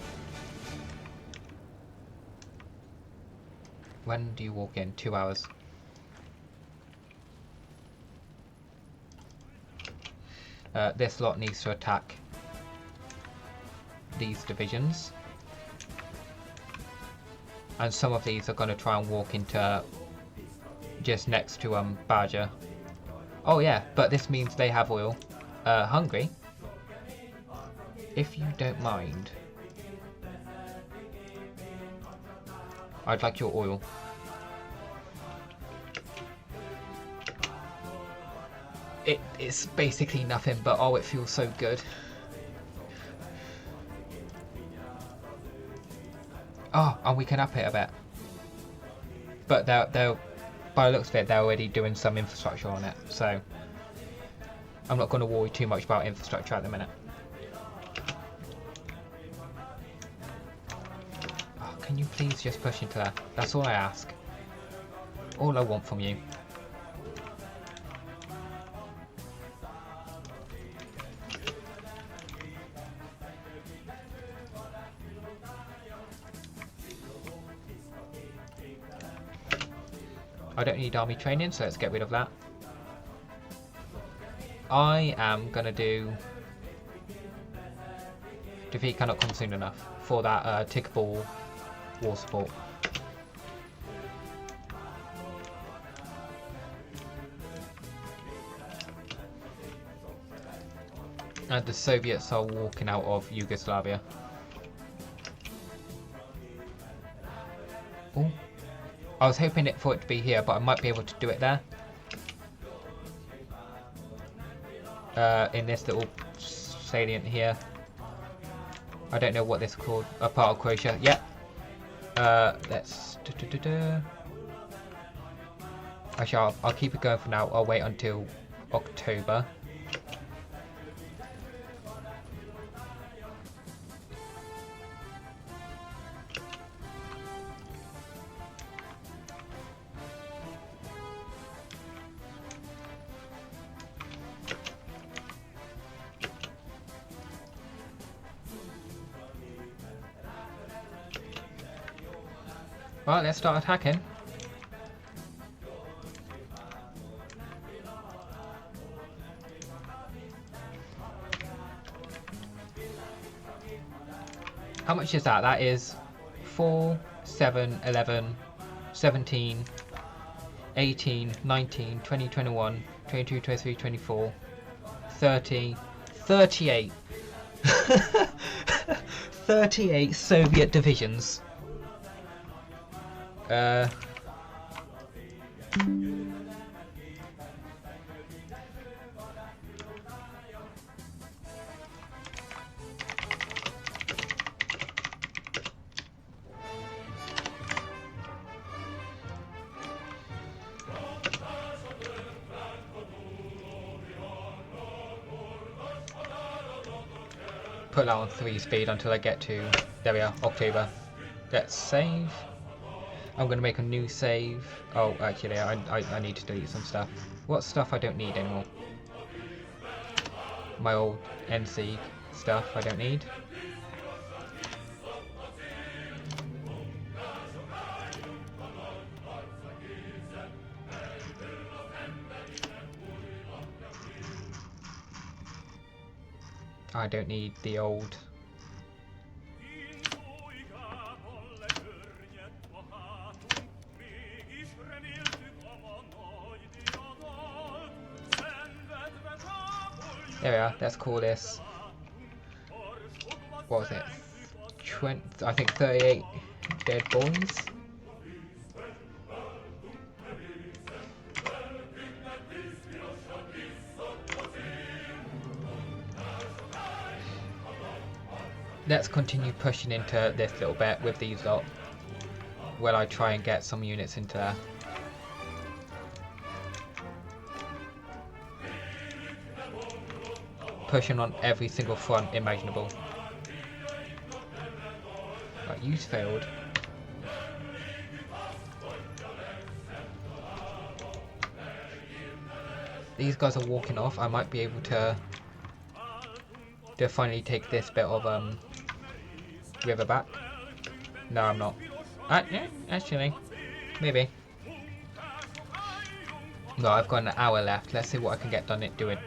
When do you walk in? 2 hours. This lot needs to attack these divisions. And some of these are going to try and walk into just next to Badger. Oh yeah, but this means they have oil. Hungry. If you don't mind, I'd like your oil. It's basically nothing, but oh, it feels so good. Oh, and we can up it a bit. But they're by the looks of it, they're already doing some infrastructure on it, so I'm not going to worry too much about infrastructure at the minute. Oh, can you please just push into there? That's all I ask. All I want from you. I don't need army training, so let's get rid of that. I am gonna do defeat cannot come soon enough for that tickable war support. And the Soviets are walking out of Yugoslavia. Oh. I was hoping for it to be here, but I might be able to do it there. In this little salient here. I don't know what this is called. A part of Croatia. Yep. Let's... Actually, I'll keep it going for now. I'll wait until October. Right, let's start attacking. How much is that? That is 4, 7, 11, 17, 18, 19, 20, 21, 22, 23, 24, 30, 38. 38 Soviet divisions. Put that on 3 speed until I get to, there we are, October. Let's save. I'm going to make a new save. Oh, actually, I need to delete some stuff. What stuff I don't need anymore? My old NC stuff I don't need. I don't need the old. There we are. Let's call this. What was it? 20, I think 38 dead boys. Let's continue pushing into this little bit with these lot. While I try and get some units into there. Pushing on every single front imaginable. Right, you's failed. These guys are walking off. I might be able to finally take this bit of river back. No, I'm not. Yeah, actually, maybe. No, I've got an hour left. Let's see what I can get done doing.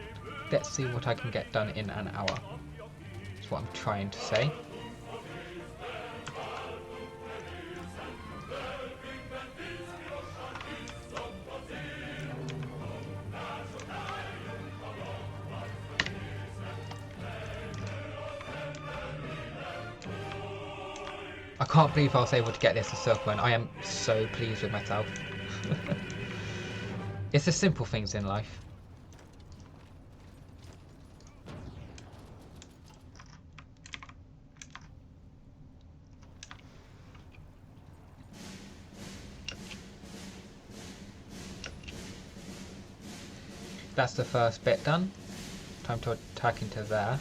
Let's see what I can get done in an hour. That's what I'm trying to say. I can't believe I was able to get this a circle, and I am so pleased with myself. It's the simple things in life. That's the first bit done. Time to attack into there.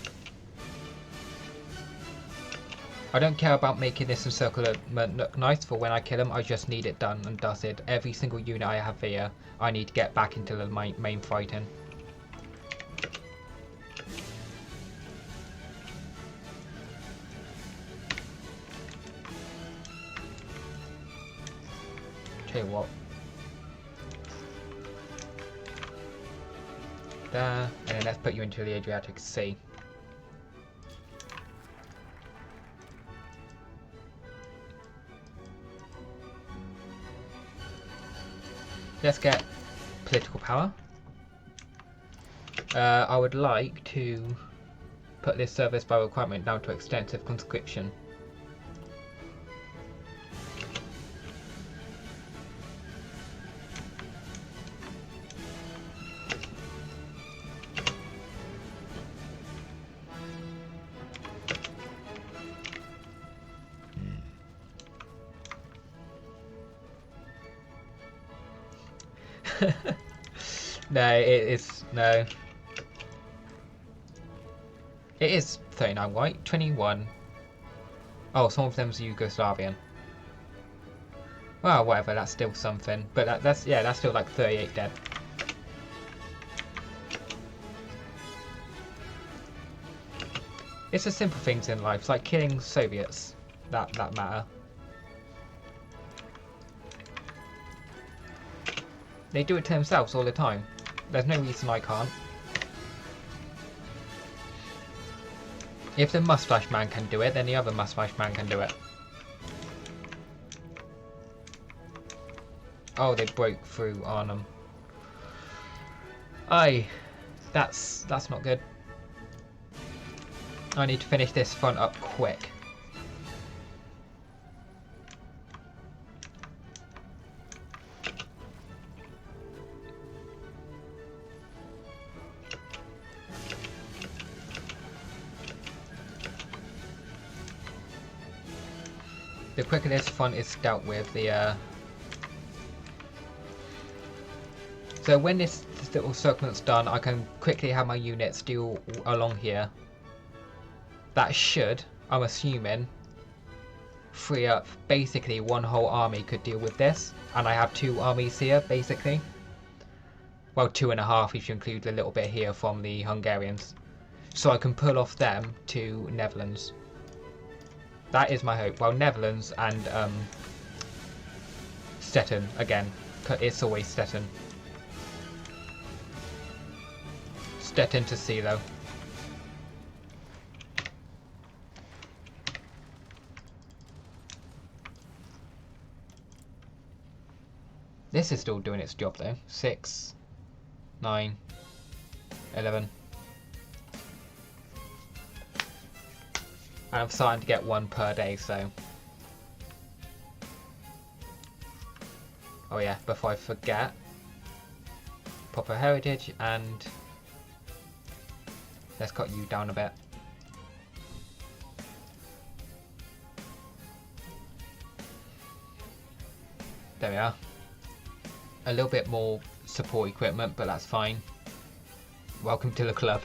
I don't care about making this encirclement look nice for when I kill them. I just need it done and dusted. Every single unit I have here, I need to get back into the main fighting. Tell you what. There, and then let's put you into the Adriatic Sea. Let's get political power. I would like to put this service by requirement down to extensive conscription. No, it's no. It is 39 white, 21. Oh, some of them's Yugoslavian. Well, whatever. That's still something. But that's still like 38 dead. It's the simple things in life, it's like killing Soviets that matter. They do it to themselves all the time. There's no reason I can't. If the mustache man can do it, then the other mustache man can do it. Oh, they broke through Arnhem. Aye, that's not good. I need to finish this front up quick. The quicker this front is dealt with, the so when this little circlement's done, I can quickly have my units deal along here. That should, I'm assuming, free up basically one whole army could deal with this, and I have 2 armies here basically. Well, 2.5 if you include a little bit here from the Hungarians, so I can pull off them to Netherlands. That is my hope. Well, Netherlands and Stettin again. It's always Stettin. Stettin to seelow. This is still doing its job though. 6, 9, 11. And I'm starting to get one per day, so... Oh yeah, before I forget, proper heritage, and let's cut you down a bit. There we are. A little bit more support equipment, but that's fine. Welcome to the club.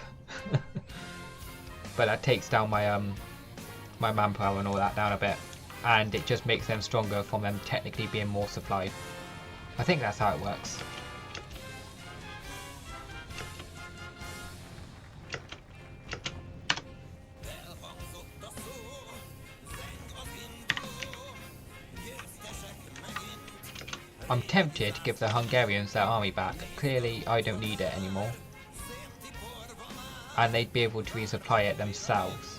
But that takes down my my manpower and all that down a bit, and it just makes them stronger from them technically being more supplied. I think that's how it works. I'm tempted to give the Hungarians their army back. Clearly I don't need it anymore. And they'd be able to resupply it themselves.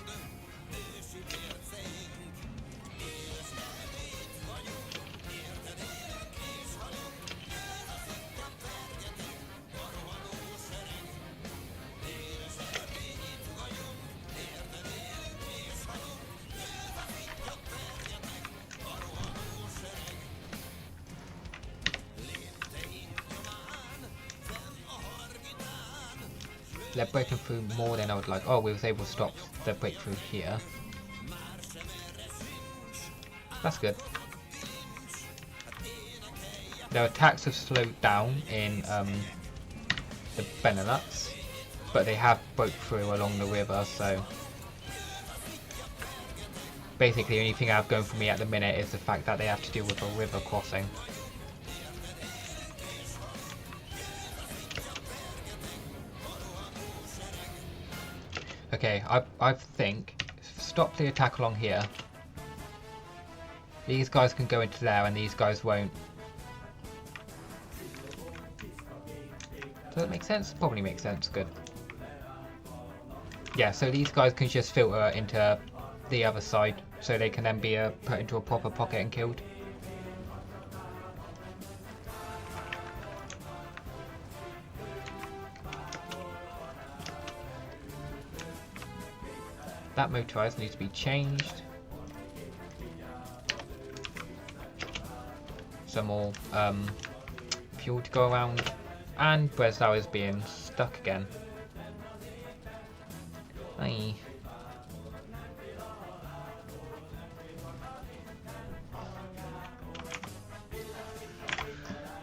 They're breaking through more than I would like. Oh, we was able to stop the breakthrough here. That's good. Their attacks have slowed down in the Benelux, but they have broke through along the river, so basically the only thing I have going for me at the minute is the fact that they have to deal with a river crossing. Okay, I think stop the attack along here. These guys can go into there and these guys won't. Does that make sense? Probably makes sense, good. Yeah, so these guys can just filter into the other side so they can then be put into a proper pocket and killed. That motorized needs to be changed. Some more fuel to go around, and Breslau is being stuck again. Aye.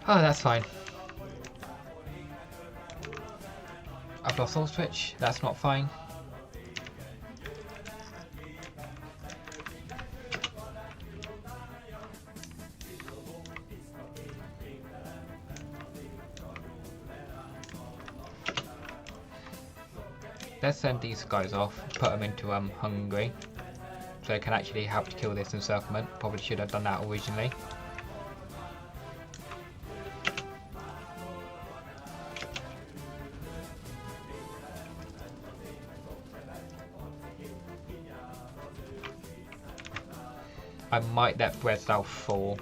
Oh, that's fine. I've lost all switch. That's not fine. Let's send these guys off, put them into Hungary, so they can actually help to kill this encirclement. Probably should have done that originally. I might let Breslau fall.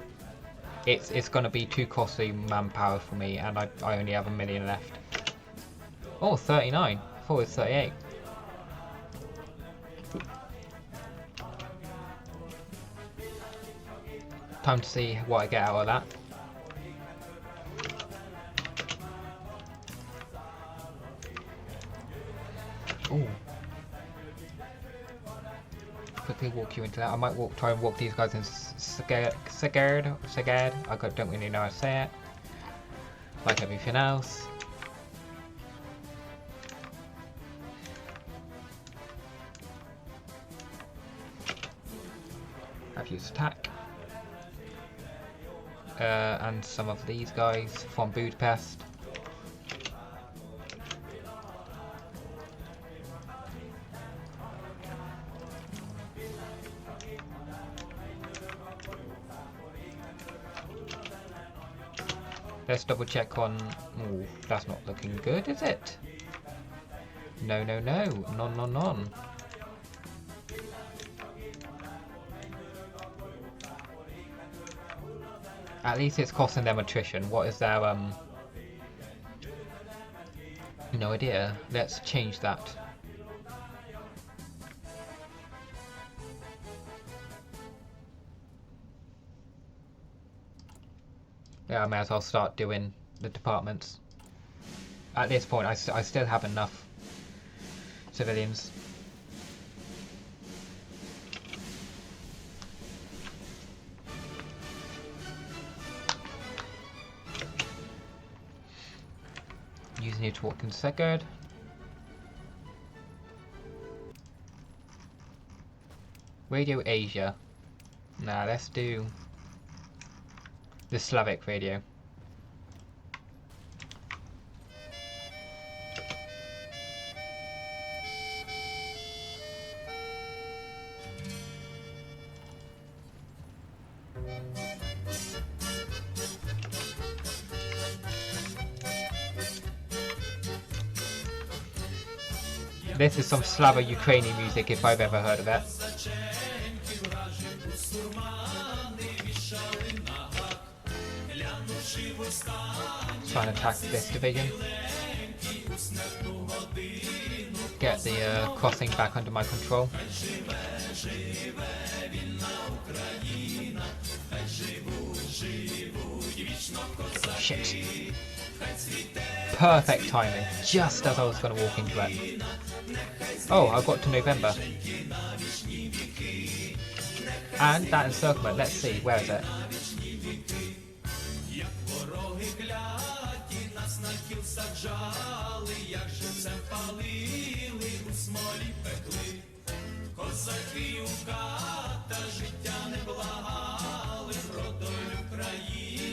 It's going to be too costly manpower for me, and I only have 1 million left. Oh, 39. I thought it was 38. Time to see what I get out of that. Ooh. Quickly walk you into that. I might try and walk these guys in Sigurd. I don't really know how to say it. Like everything else. I've used attack. And some of these guys from Budapest. Let's double check on... Ooh, that's not looking good, is it? No, no, no. None, none, none. At least it's costing them attrition. What is their, no idea. Let's change that. Yeah, I may as well start doing the departments. At this point, I still have enough civilians. Using it to walk in Seged. Radio Asia. Nah, let's do the Slavic radio. This is some Slavo-Ukrainian music if I've ever heard of it. Try and attack this division. Get the crossing back under my control. Shit. Perfect timing, just as I was going to walk into it. Oh, I got to November. And that encirclement, let's see, where is it?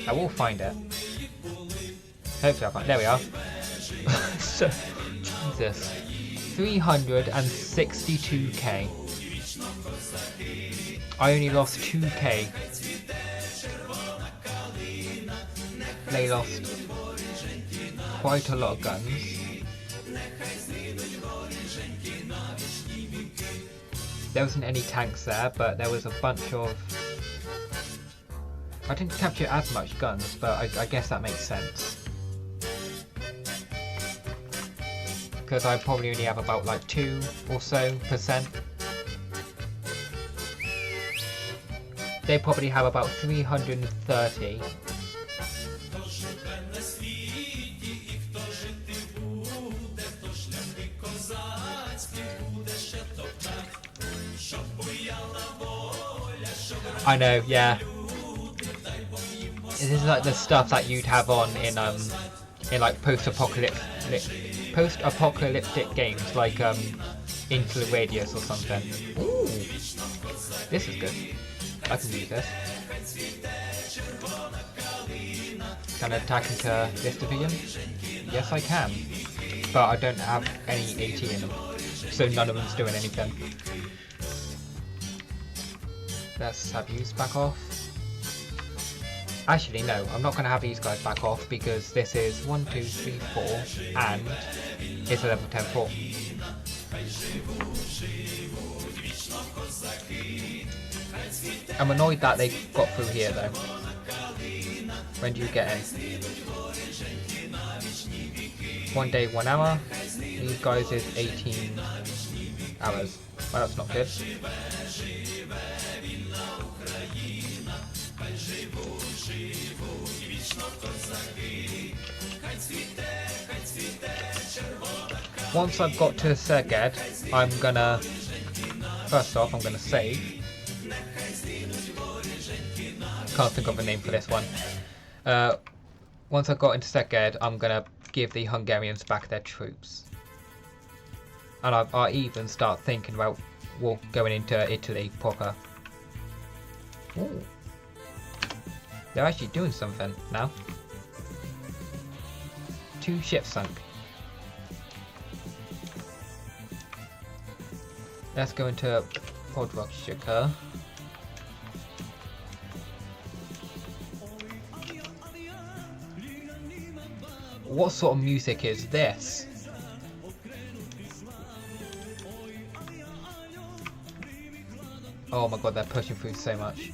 I will find it. Hopefully I'll find it. There we are. So, Jesus. 362k. I only lost 2k. They lost quite a lot of guns. There wasn't any tanks there, but there was a bunch of... I didn't capture as much guns, but I guess that makes sense. Because I probably only have about like 2 or so %. They probably have about 330. I know, yeah. This is like the stuff that you'd have on in like post-apocalyptic games like Into the Radius or something. Ooh, this is good. I can use this. Can I attack into this division? Yes, I can. But I don't have any AT in them, so none of them's doing anything. Let's have you back off. Actually, no, I'm not going to have these guys back off because this is 1, 2, 3, 4, and it's a level 10 4. I'm annoyed that they got through here though. When do you get in? 1 day, 1 hour. These guys is 18 hours. Well, that's not good. Once I've got to Seged, I'm gonna... First off, I'm gonna save. Can't think of a name for this one. Once I've got into Seged, I'm gonna give the Hungarians back their troops. And I'll even start thinking about going into Italy proper. Ooh. They're actually doing something now. 2 ships sunk. Let's go into Podroshka. What sort of music is this? Oh my god, they're pushing through so much.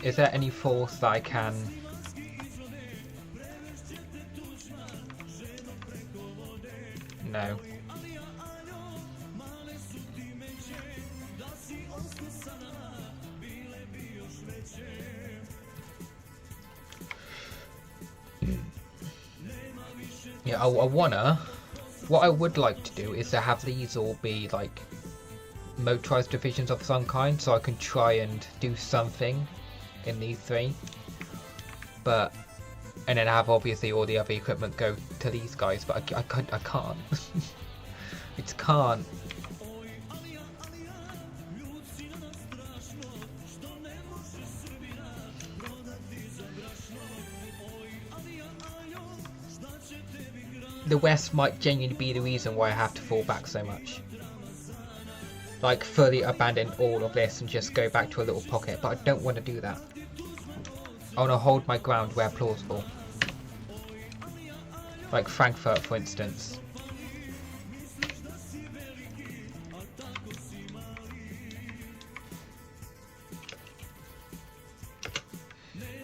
Is there any force that I can... No. Yeah, I wanna. What I would like to do is to have these all be like motorized divisions of some kind, so I can try and do something in these three. But and then have obviously all the other equipment go to these guys, but I can't. It can't. The West might genuinely be the reason why I have to fall back so much. Like, fully abandon all of this and just go back to a little pocket, but I don't want to do that. I want to hold my ground where plausible. Like Frankfurt, for instance.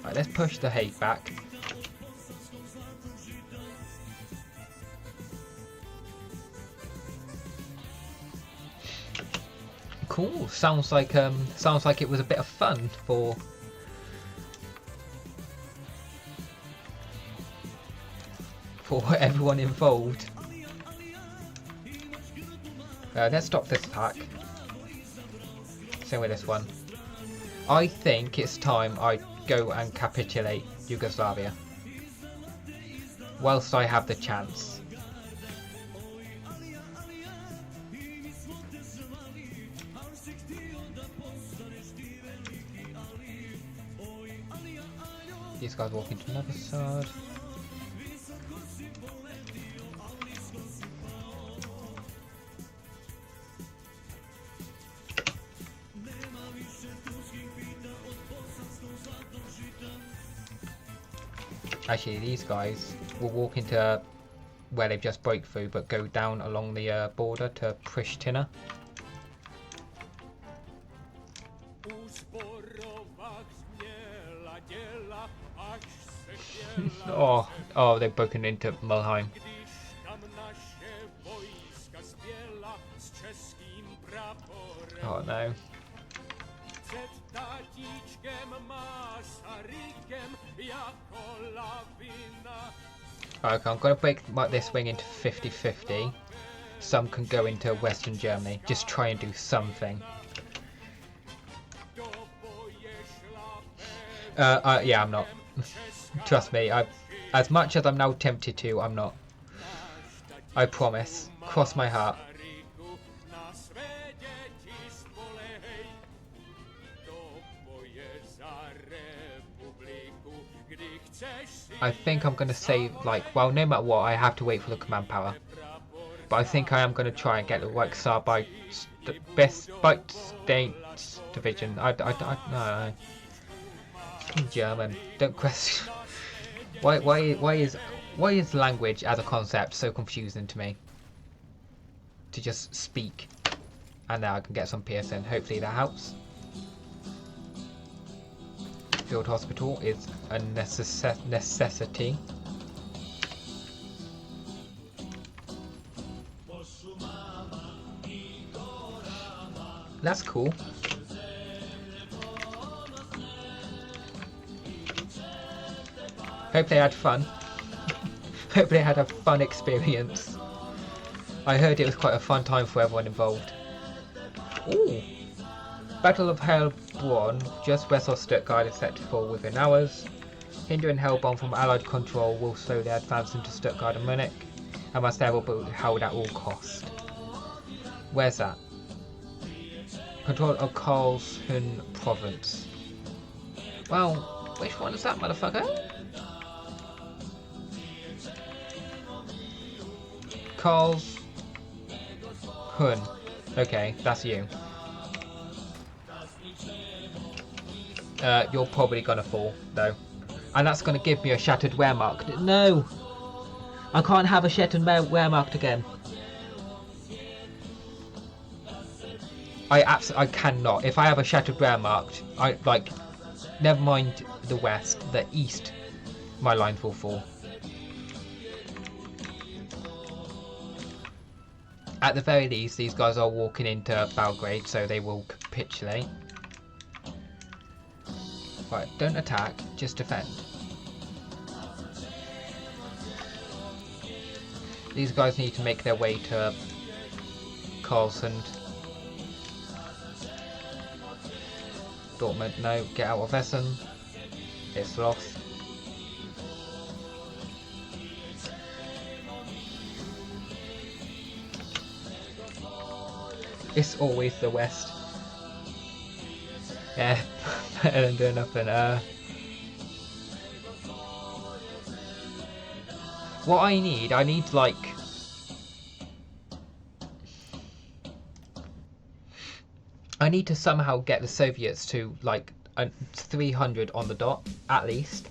Right, let's push the hate back. Cool. Sounds like it was a bit of fun for everyone involved. Let's stop this attack. Same with this one. I think it's time I go and capitulate Yugoslavia. Whilst I have the chance. These guys walk into another side. Actually, these guys will walk into where they've just broke through, but go down along the border to Pristina. Oh, they've broken into Mulheim. Oh no. Okay, I'm going to break this wing into 50-50. Some can go into Western Germany. Just try and do something. Yeah, I'm not. Trust me, as much as I'm now tempted to, I'm not. I promise. Cross my heart. I think I'm going to save, like, well, no matter what, I have to wait for the command power. But I think I am going to try and get the Reichsar by best States division. No. In German. Don't question. Why is language as a concept so confusing to me? To just speak. And now I can get some piercing. Hopefully that helps. Field hospital is a necessity. That's cool. Hope they had fun. Hope they had a fun experience. I heard it was quite a fun time for everyone involved. Ooh. Battle of Heilbronn, just west of Stuttgart, is set to fall within hours. Hindering Heilbronn from Allied control will slow their advance into Stuttgart and Munich, and must therefore be held at all cost. Where's that? Control of Karlsruhe province. Well, which one is that, motherfucker? Karlsruhe. Okay, that's you. You're probably gonna fall, though. And that's gonna give me a shattered Wehrmacht. No! I can't have a shattered Wehrmacht again. I cannot. If I have a shattered Wehrmacht, never mind the west, the east, my lines will fall. At the very least, these guys are walking into Belgrade, so they will capitulate. Right, don't attack, just defend. These guys need to make their way to Karlsund. Dortmund, no, get out of Essen. It's lost. It's always the West. Yeah, better than doing nothing. What I need like... I need to somehow get the Soviets to like 300 on the dot, at least.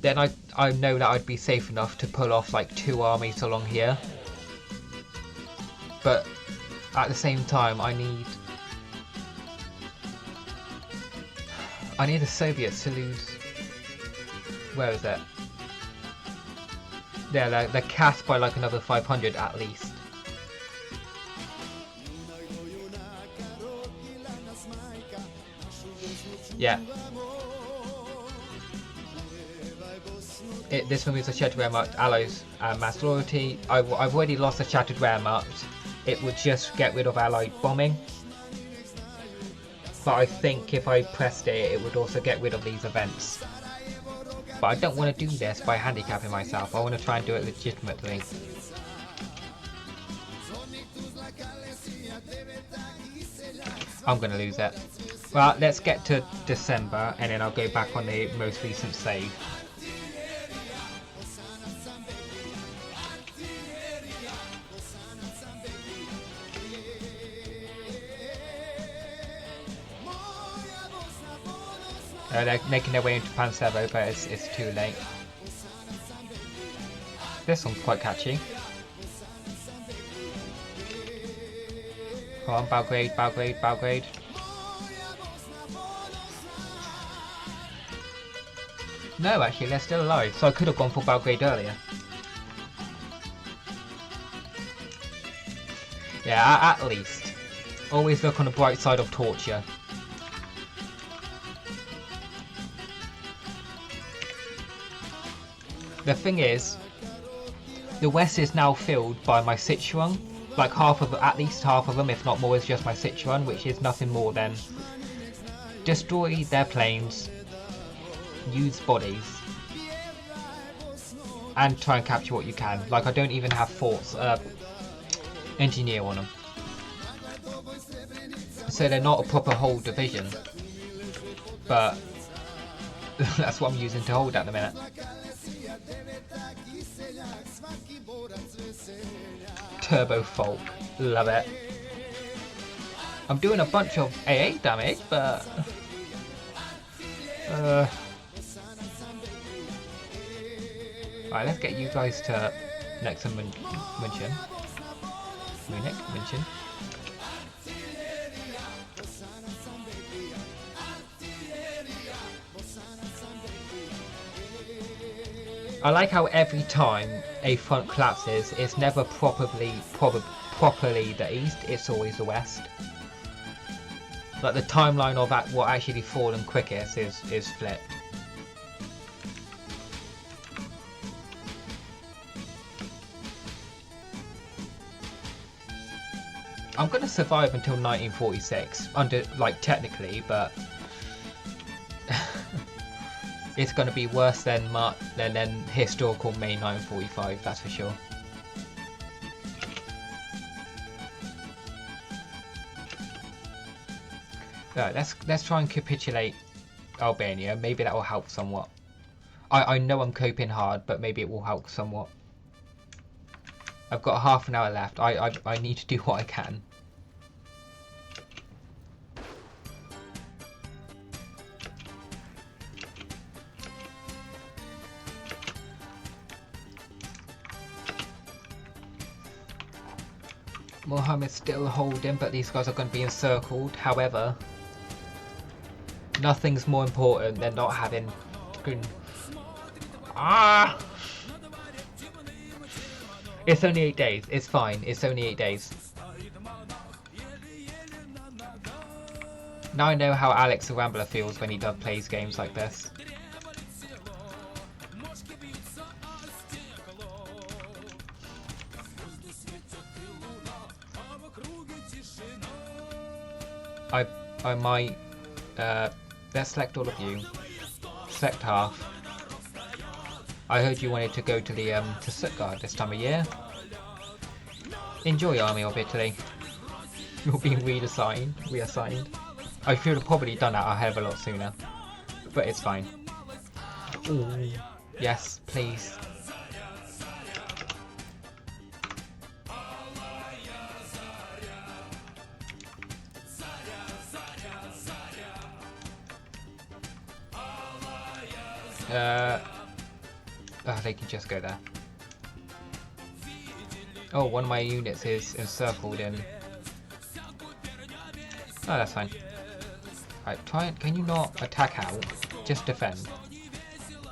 Then I know that I'd be safe enough to pull off like 2 armies along here. But at the same time, I need the Soviets to lose. Where is it? Yeah, they're cast by like another 500 at least. Yeah. This removes the Shattered Wehrmacht, Allies, and Mass Loyalty. I've already lost the Shattered Wehrmacht. It would just get rid of Allied bombing. But I think if I pressed it, it would also get rid of these events. But I don't want to do this by handicapping myself. I want to try and do it legitimately. I'm going to lose it. Well, let's get to December and then I'll go back on the most recent save. They're making their way into Pansevo, but it's too late. This one's quite catchy. Come on, Belgrade, Belgrade, Belgrade. No, actually, they're still alive, so I could have gone for Belgrade earlier. Yeah, at least. Always look on the bright side of torture. The thing is, the West is now filled by my Sichuan. Like at least half of them, if not more, is just my Sichuan, which is nothing more than destroy their planes, use bodies, and try and capture what you can. Like, I don't even have forts, engineer on them. So they're not a proper whole division. But that's what I'm using to hold at the minute. Turbo Folk, love it. I'm doing a bunch of AA damage, but alright, let's get you guys to next to Munich, München. I like how every time a front collapses, it's never properly the east, it's always the west. Like the timeline of what actually fallen quickest is flipped. I'm gonna survive until 1946, technically, but it's going to be worse than historical May 945, that's for sure. Right, let's try and capitulate Albania. Maybe that will help somewhat. I know I'm coping hard, but maybe it will help somewhat. I've got half an hour left. I need to do what I can. Mohammed's still holding, but these guys are going to be encircled. However, nothing's more important than not having... Ah! It's only 8 days. It's fine. It's only 8 days. Now I know how Alex the Rambler feels when he plays games like this. I might let's select all of you. Select half. I heard you wanted to go to the to Stuttgart this time of year. Enjoy Army of Italy. You're being reassigned. I should have probably done that a hell of a lot sooner, but it's fine. Ooh, yes, please. They can just go there. Oh, one of my units is encircled in. Oh, that's fine. Right, try it. Can you not attack out? Just defend.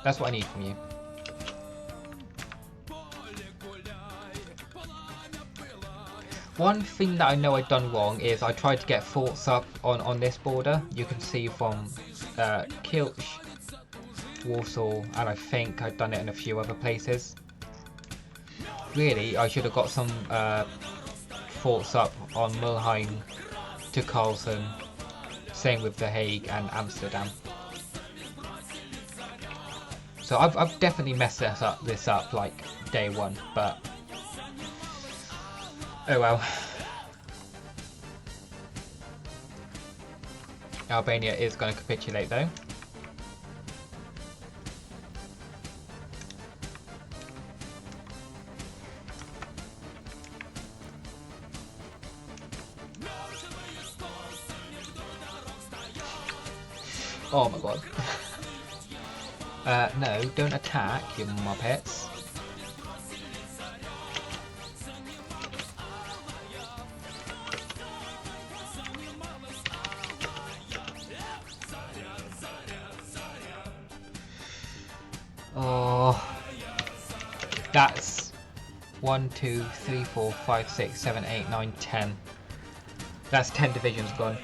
That's what I need from you. One thing that I know I've done wrong is I tried to get forts up on this border. You can see from Kilch, Warsaw, and I think I've done it in a few other places. Really, I should have got some forts up on Mulheim to Carlson. Same with The Hague and Amsterdam. So I've definitely messed this up like day one, but oh well. Albania is going to capitulate though. Oh my god. No, don't attack, you muppets. Oh, that's 1, 2, 3, 4, 5, 6, 7, 8, 9, 10. That's 10 divisions gone.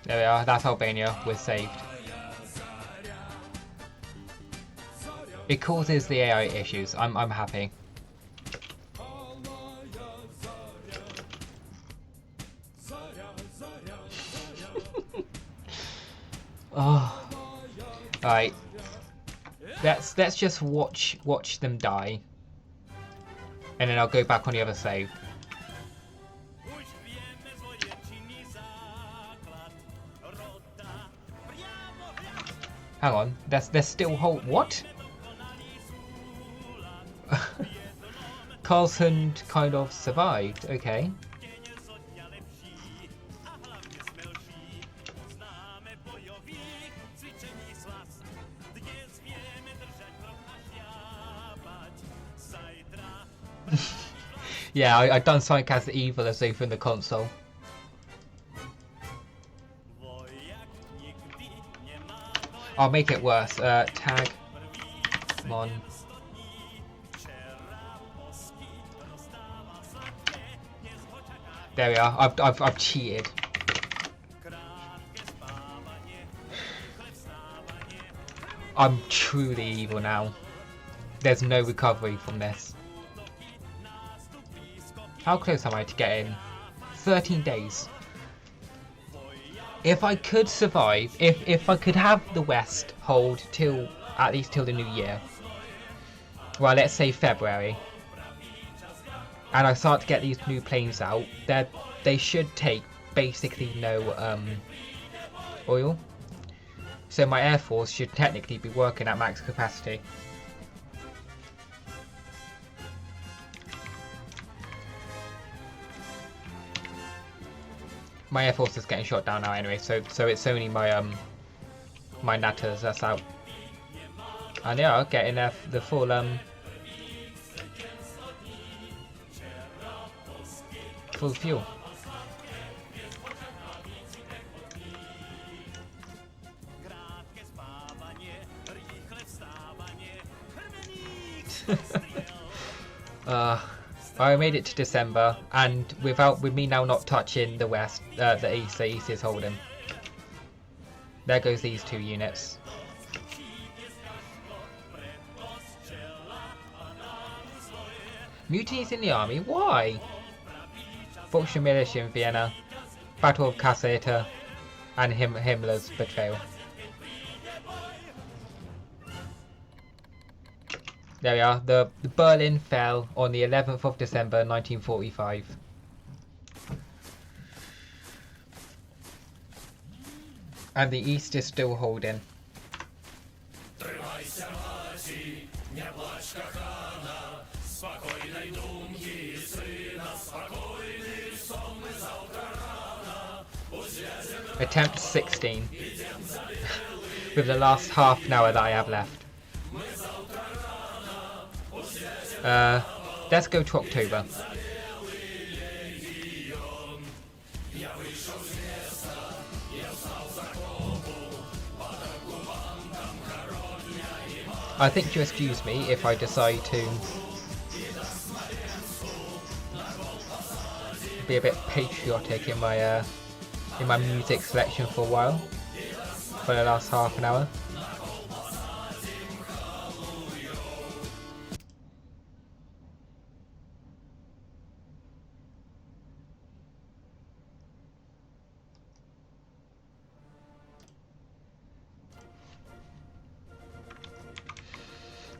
There we are, that's Albania, we're saved. It causes the AI issues, I'm happy. Oh. Alright. Let's just watch them die. And then I'll go back on the other save. Hang on, there's still hold. What? Carlson kind of survived. Okay. Yeah, I've done Psych as the evil as they from the console. I'll make it worse. Tag. Come on. There we are. I've cheated. I'm truly evil now. There's no recovery from this. How close am I to getting 13 days? If I could survive, if I could have the West hold till at least till the new year, well, let's say February, and I start to get these new planes out, they should take basically no oil. So my Air Force should technically be working at max capacity. My Air Force is getting shot down now anyway, so it's only my my natters that's out. And they are getting the full full fuel. I made it to December, and with me now not touching the West, the East is holding. There goes these 2 units. Mutinies in the army? Why? Volkswagen militia in Vienna. Battle of Cassata. And Himmler's betrayal. There we are. The Berlin fell on the 11th of December 1945. And the East is still holding. Attempt 16. With the last half an hour that I have left. Let's go to October. I think you excuse me if I decide to be a bit patriotic in my music selection for a while, for the last half an hour.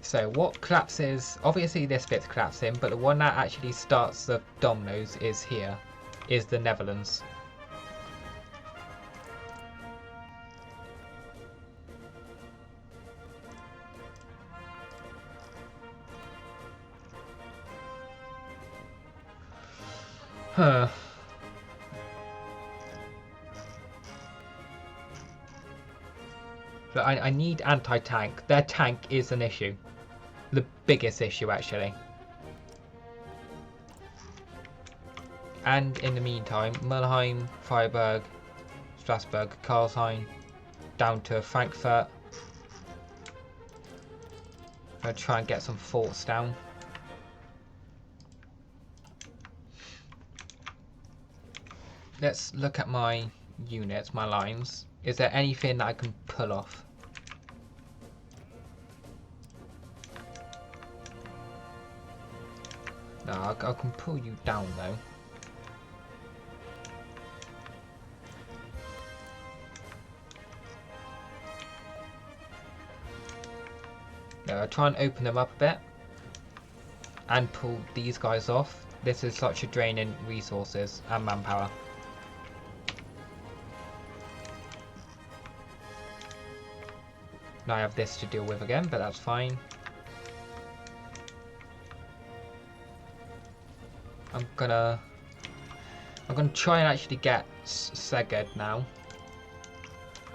So what collapses, obviously this bit's collapsing, but the one that actually starts the dominoes is here, is the Netherlands. Huh. But I need anti-tank. Their tank is an issue. The biggest issue, actually. And in the meantime, Mülheim, Freiburg, Strasbourg, Karlsheim, down to Frankfurt. I'm going to try and get some forts down. Let's look at my units, my lines. Is there anything that I can pull off? No, I can pull you down though. No, I'll try and open them up a bit and pull these guys off. This is such a drain in resources and manpower. Now I have this to deal with again, but that's fine. I'm gonna try and actually get Szeged now.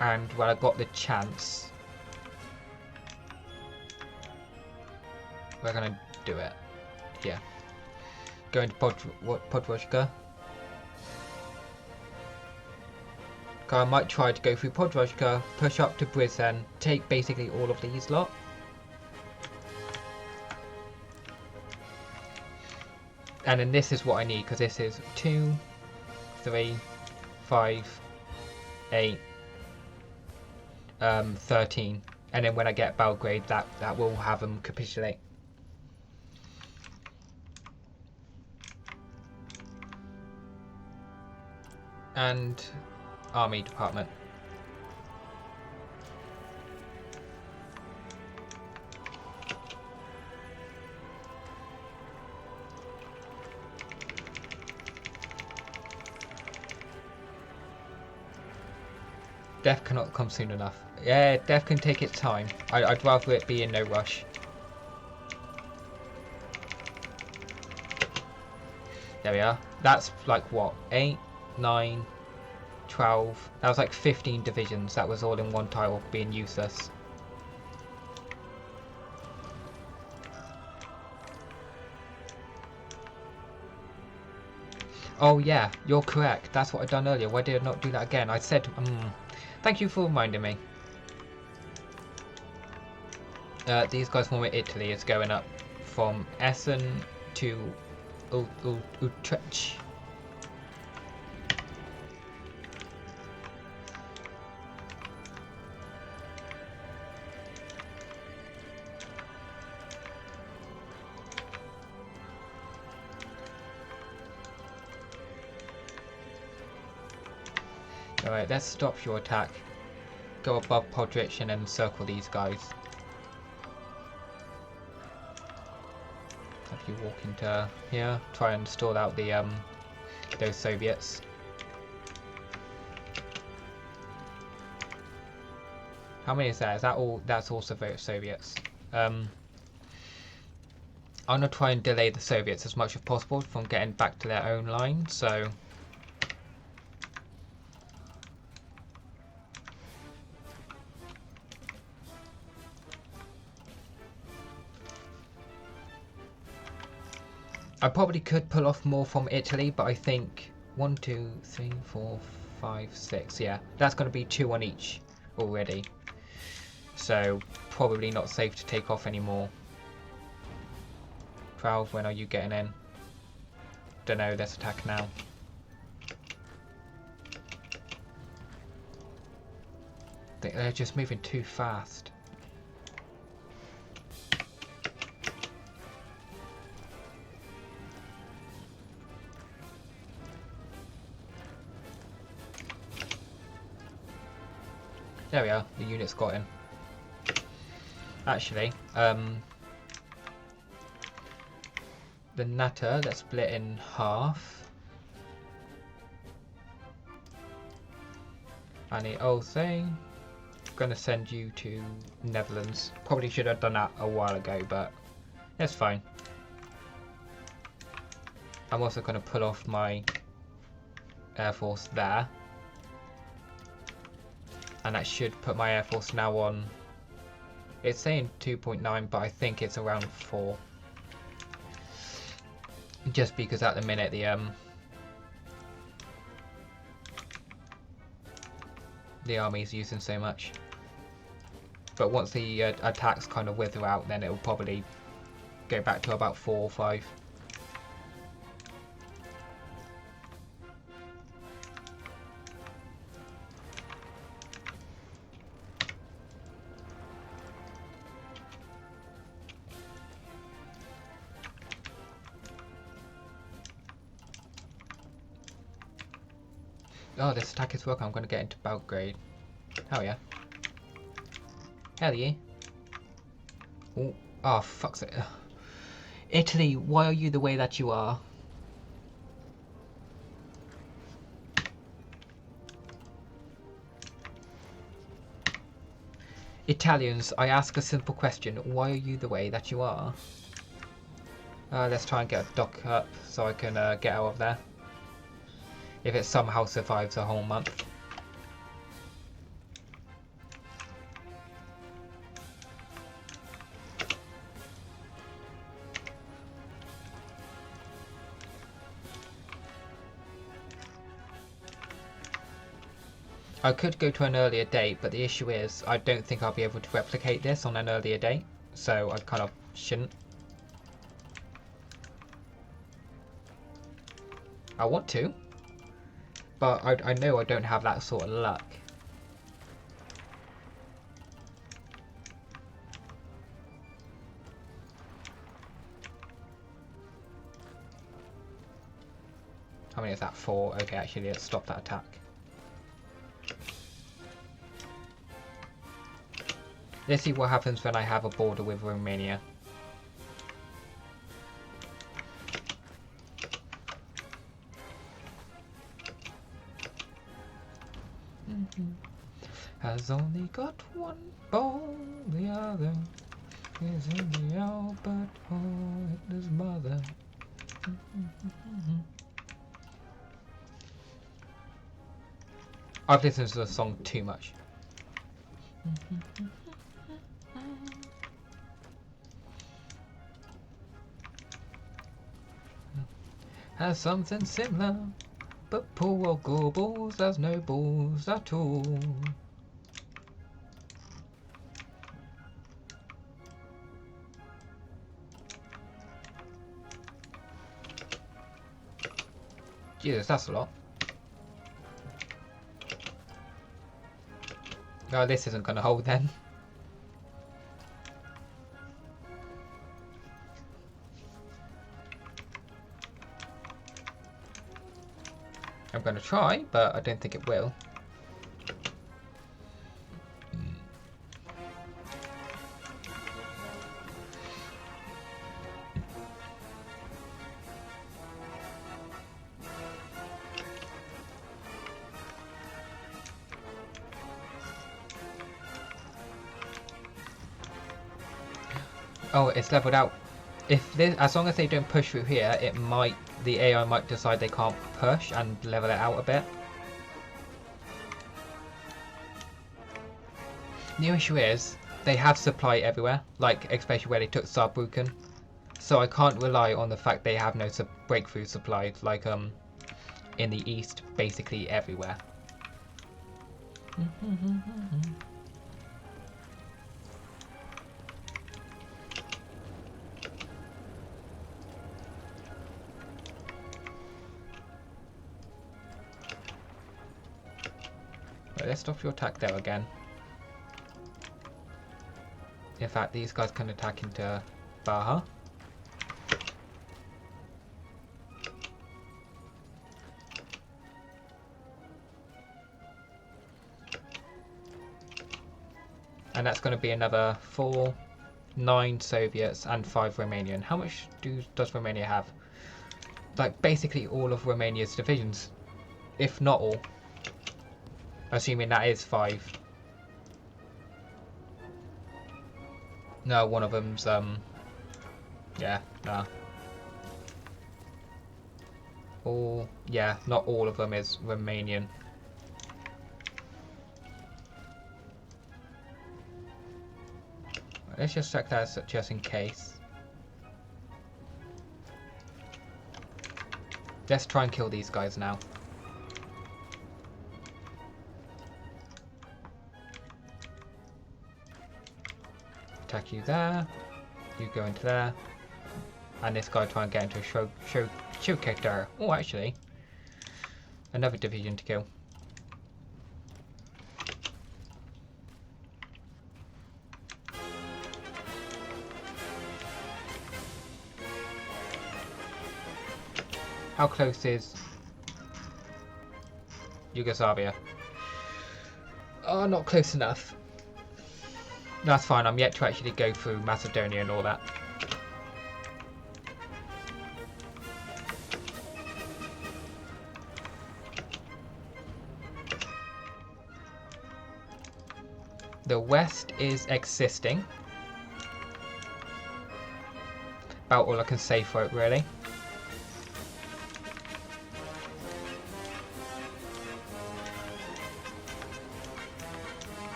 And when I got the chance, we're gonna do it. Yeah. Going to Podrožka. I might try to go through Podrožka, push up to Brisbane, take basically all of these lot. And then this is what I need, because this is 2, 3, 5, 8, 13. And then when I get Belgrade, that will have them capitulate. And Army Department. Death cannot come soon enough. Yeah, death can take its time. I'd rather it be in no rush. There we are. That's like what? 8, 9, 12. That was like 15 divisions. That was all in one tile being useless. Oh yeah, you're correct. That's what I done earlier. Why did I not do that again? I said, thank you for reminding me. These guys from Italy is going up from Essen to Utrecht. Alright, let's stop your attack. Go above Podrich and then circle these guys. If you walk into here, try and stall out the those Soviets. How many is that? Is that all? That's also Soviets. I'm gonna try and delay the Soviets as much as possible from getting back to their own line. So. I probably could pull off more from Italy, but I think 1, 2, 3, 4, 5, 6. Yeah, that's going to be 2 on each already. So probably not safe to take off anymore. 12, when are you getting in? Don't know, let's attack now. They're just moving too fast. There we are, the unit's got in. Actually, the natter, let's split in half. And the old thing, gonna send you to Netherlands. Probably should have done that a while ago, but that's fine. I'm also gonna pull off my Air Force there. And that should put my Air Force now on, it's saying 2.9, but I think it's around 4. Just because at the minute the army's using so much. But once the attacks kind of wither out, then it will probably go back to about 4 or 5. Oh, this attack is working. I'm going to get into Belgrade. Hell yeah. Hell yeah. Ooh. Oh, fuck's it. Italy, why are you the way that you are? Italians, I ask a simple question. Why are you the way that you are? Let's try and get a dock up so I can get out of there. If it somehow survives a whole month. I could go to an earlier date, but the issue is I don't think I'll be able to replicate this on an earlier date, so I kind of shouldn't. I want to. But I know I don't have that sort of luck. How many is that? 4? Okay, actually, let's stop that attack. Let's see what happens when I have a border with Romania. Has only got one bone, the other is in the Albert Hall, Hitler's mother. I've listened to the song too much. Has something similar, but poor old Goebbels has no balls at all. Jesus, that's a lot. Oh, this isn't gonna hold then. I'm gonna try, but I don't think it will. Oh, it's leveled out. If this, as long as they don't push through here, it might, the AI might decide they can't push and level it out a bit. The issue is, they have supply everywhere, like especially where they took Saarbrücken. So I can't rely on the fact they have no breakthrough supply, like in the east, basically everywhere. Right, let's stop your attack there again. In fact, these guys can attack into Baja. And that's going to be another 4, 9 Soviets and 5 Romanian. How much does Romania have? Like basically all of Romania's divisions, if not all. Assuming that is 5. No, one of them's yeah, nah. All, yeah, not all of them is Romanian. Let's just check that just in case. Let's try and kill these guys now. Attack you there. You go into there. And this guy try and get into a show kicker. Oh, actually. Another division to kill. How close is Yugoslavia? Oh, not close enough. That's fine, I'm yet to actually go through Macedonia and all that. The West is existing. About all I can say for it, really.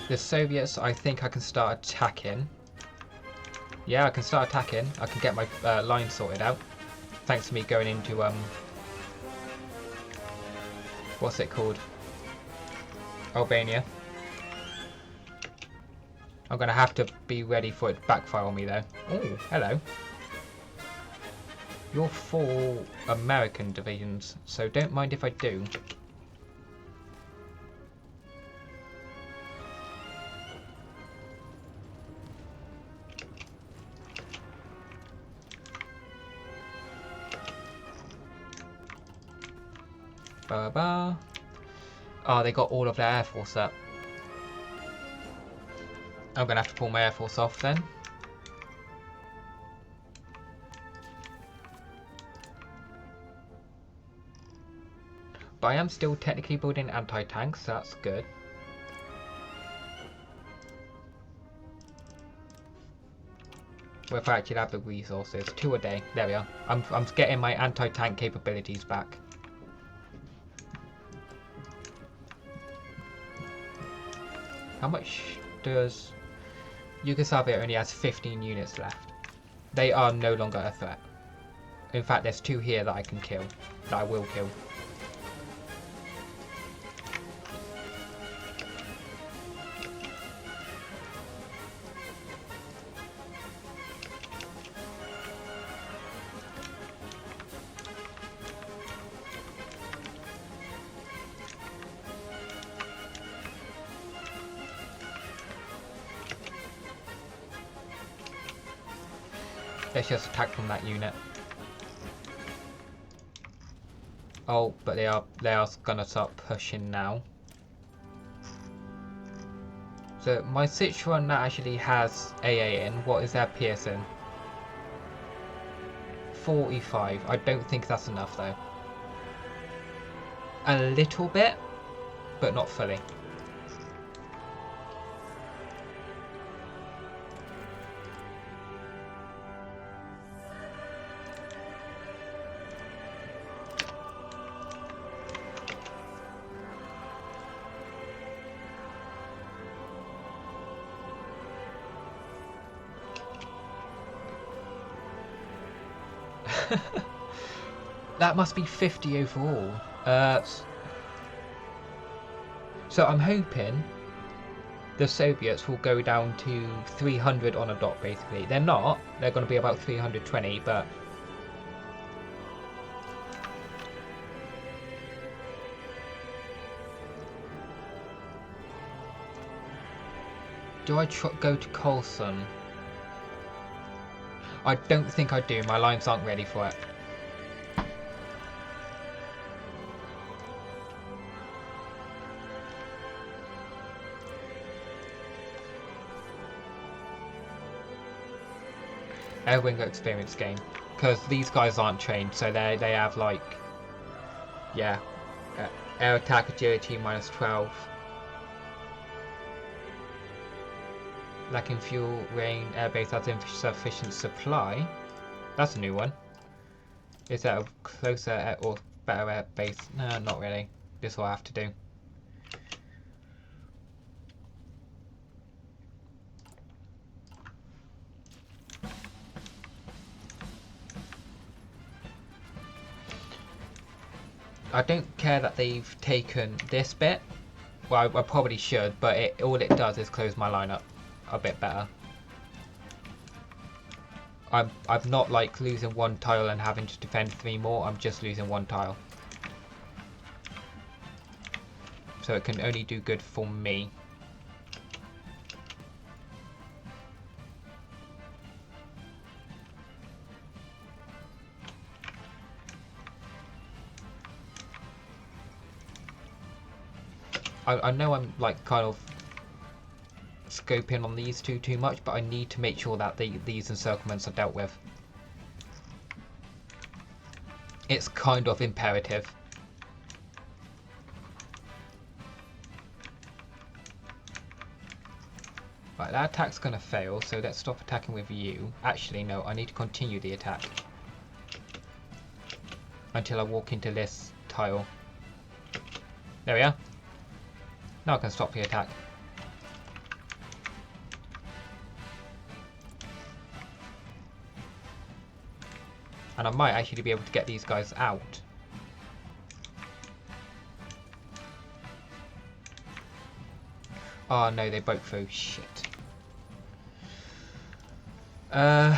The Soviets, I think I can start attacking. Yeah, I can start attacking. I can get my line sorted out. Thanks to me going into, what's it called? Albania. I'm going to have to be ready for it to backfire on me, though. Oh, hello. You're 4 American divisions, so don't mind if I do. Ba-ba. Oh, they got all of their air force up. I'm gonna have to pull my air force off then. But I am still technically building anti-tanks, so that's good. Well, if I actually have the resources, 2 a day. There we are. I'm getting my anti-tank capabilities back. How much does Yugoslavia only has 15 units left? They are no longer a threat. In fact, there's 2 here that I can kill. That I will kill. Let's just attack from that unit. Oh, but they are gonna start pushing now. So my Sichuan actually has AA in. What is their Pearson? 45. I don't think that's enough though. A little bit, but not fully. That must be 50 overall. So I'm hoping the Soviets will go down to 300 on a dot, basically. They're not. They're going to be about 320, but... Do I go to Coulson? I don't think I do. My lines aren't ready for it. Air Winger experience game, because these guys aren't trained, so they have like, yeah, air attack agility minus 12, lacking fuel, rain, airbase has insufficient supply. That's a new one. Is that a closer air or better air base? No, not really. This will have to do. I don't care that they've taken this bit. Well, I probably should, but all it does is close my lineup a bit better. I'm not like losing one tile and having to defend 3 more. I'm just losing 1 tile. So it can only do good for me. I know I'm like kind of scoping on these two too much, but I need to make sure that these encirclements are dealt with. It's kind of imperative. Right, that attack's gonna fail, so let's stop attacking with you. Actually, no, I need to continue the attack until I walk into this tile. There we are. Now I can stop the attack. And I might actually be able to get these guys out. Oh no, they broke through. Shit. I'm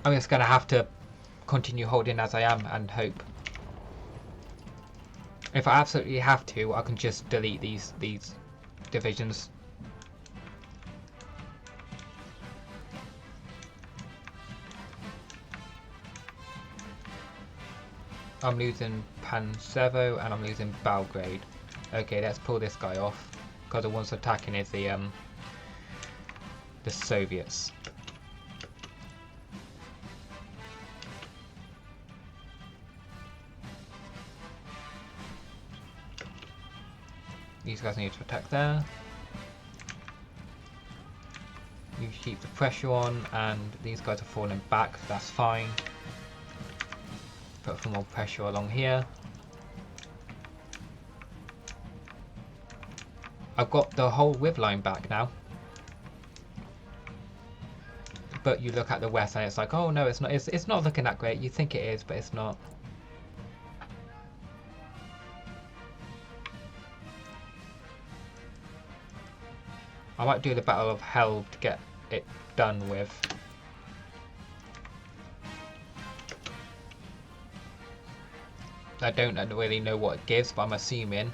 just gonna have to continue holding as I am and hope. If I absolutely have to, I can just delete these divisions. I'm losing Pansevo and I'm losing Belgrade. Okay, let's pull this guy off, because the ones attacking is the Soviets. These guys need to attack there. You keep the pressure on, and these guys are falling back, that's fine. Put some more pressure along here. I've got the whole width line back now. But you look at the west and it's like, oh no, it's not. It's not looking that great. You think it is, but it's not. I might do the Battle of Hell to get it done with. I don't really know what it gives, but I'm assuming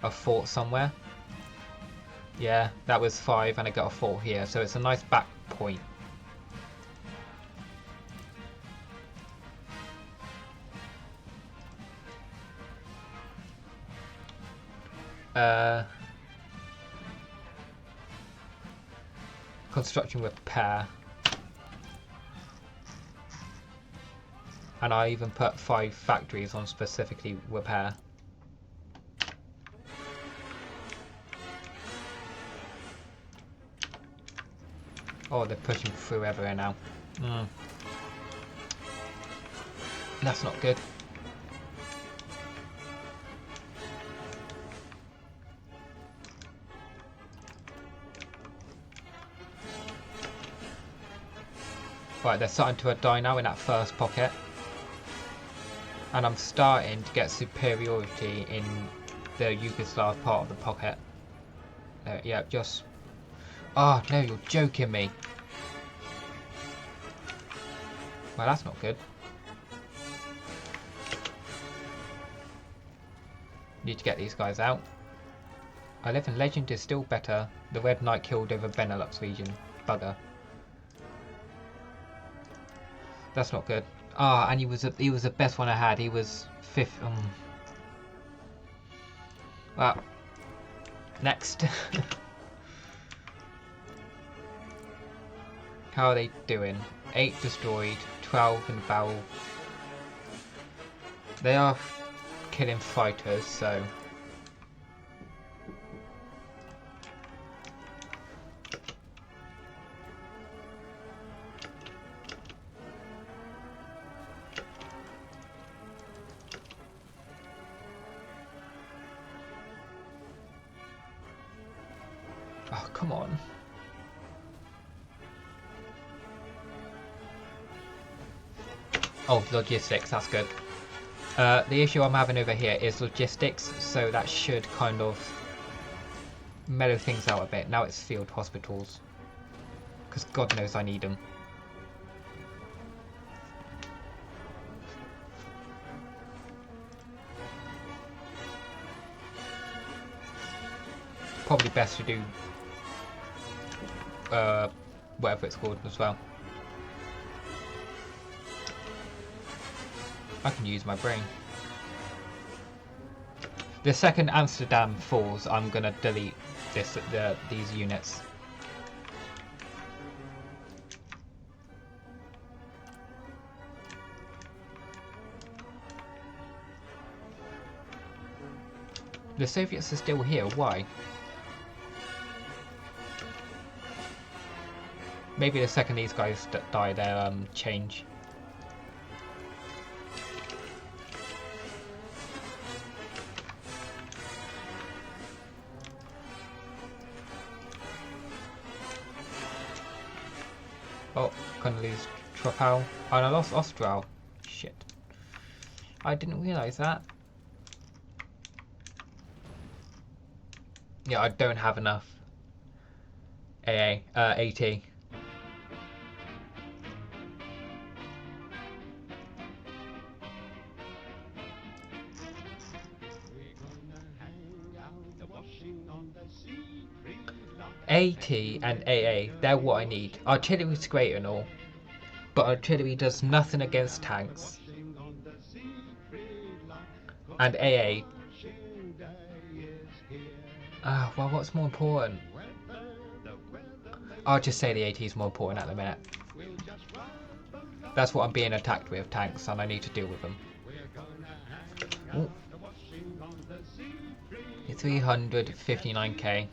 a fort somewhere. Yeah, that was 5 and I got a fort here, so it's a nice back point. Construction repair. And I even put 5 factories on specifically repair. Oh, they're pushing through everywhere now. That's not good. Right, they're starting to die now in that first pocket. And I'm starting to get superiority in the Yugoslav part of the pocket. Yeah, just... Oh, no, you're joking me. Well, that's not good. Need to get these guys out. 11 Legend is still better. The Red Knight killed over Benelux region. Bugger. That's not good. Ah, and he was the best one I had. He was 5th. Well, next. How are they doing? 8 destroyed, 12 in the barrel. They are killing fighters, so... Oh, come on. Oh, logistics, that's good. The issue I'm having over here is logistics, so that should kind of mellow things out a bit. Now it's field hospitals, because God knows I need them. Probably best to do whatever it's called as well. I can use my brain. The second Amsterdam falls, I'm gonna delete these units. The Soviets are still here. Why? Maybe the second these guys die, they'll change. Oh, gonna lose Tropau. And I lost Ostral. Shit. I didn't realise that. Yeah, I don't have enough AT. AT and AA, they're what I need. Artillery's great and all, but artillery does nothing against tanks. And AA... well, what's more important? I'll just say the AT is more important at the minute. That's what I'm being attacked with, tanks, and I need to deal with them. Ooh. 359k.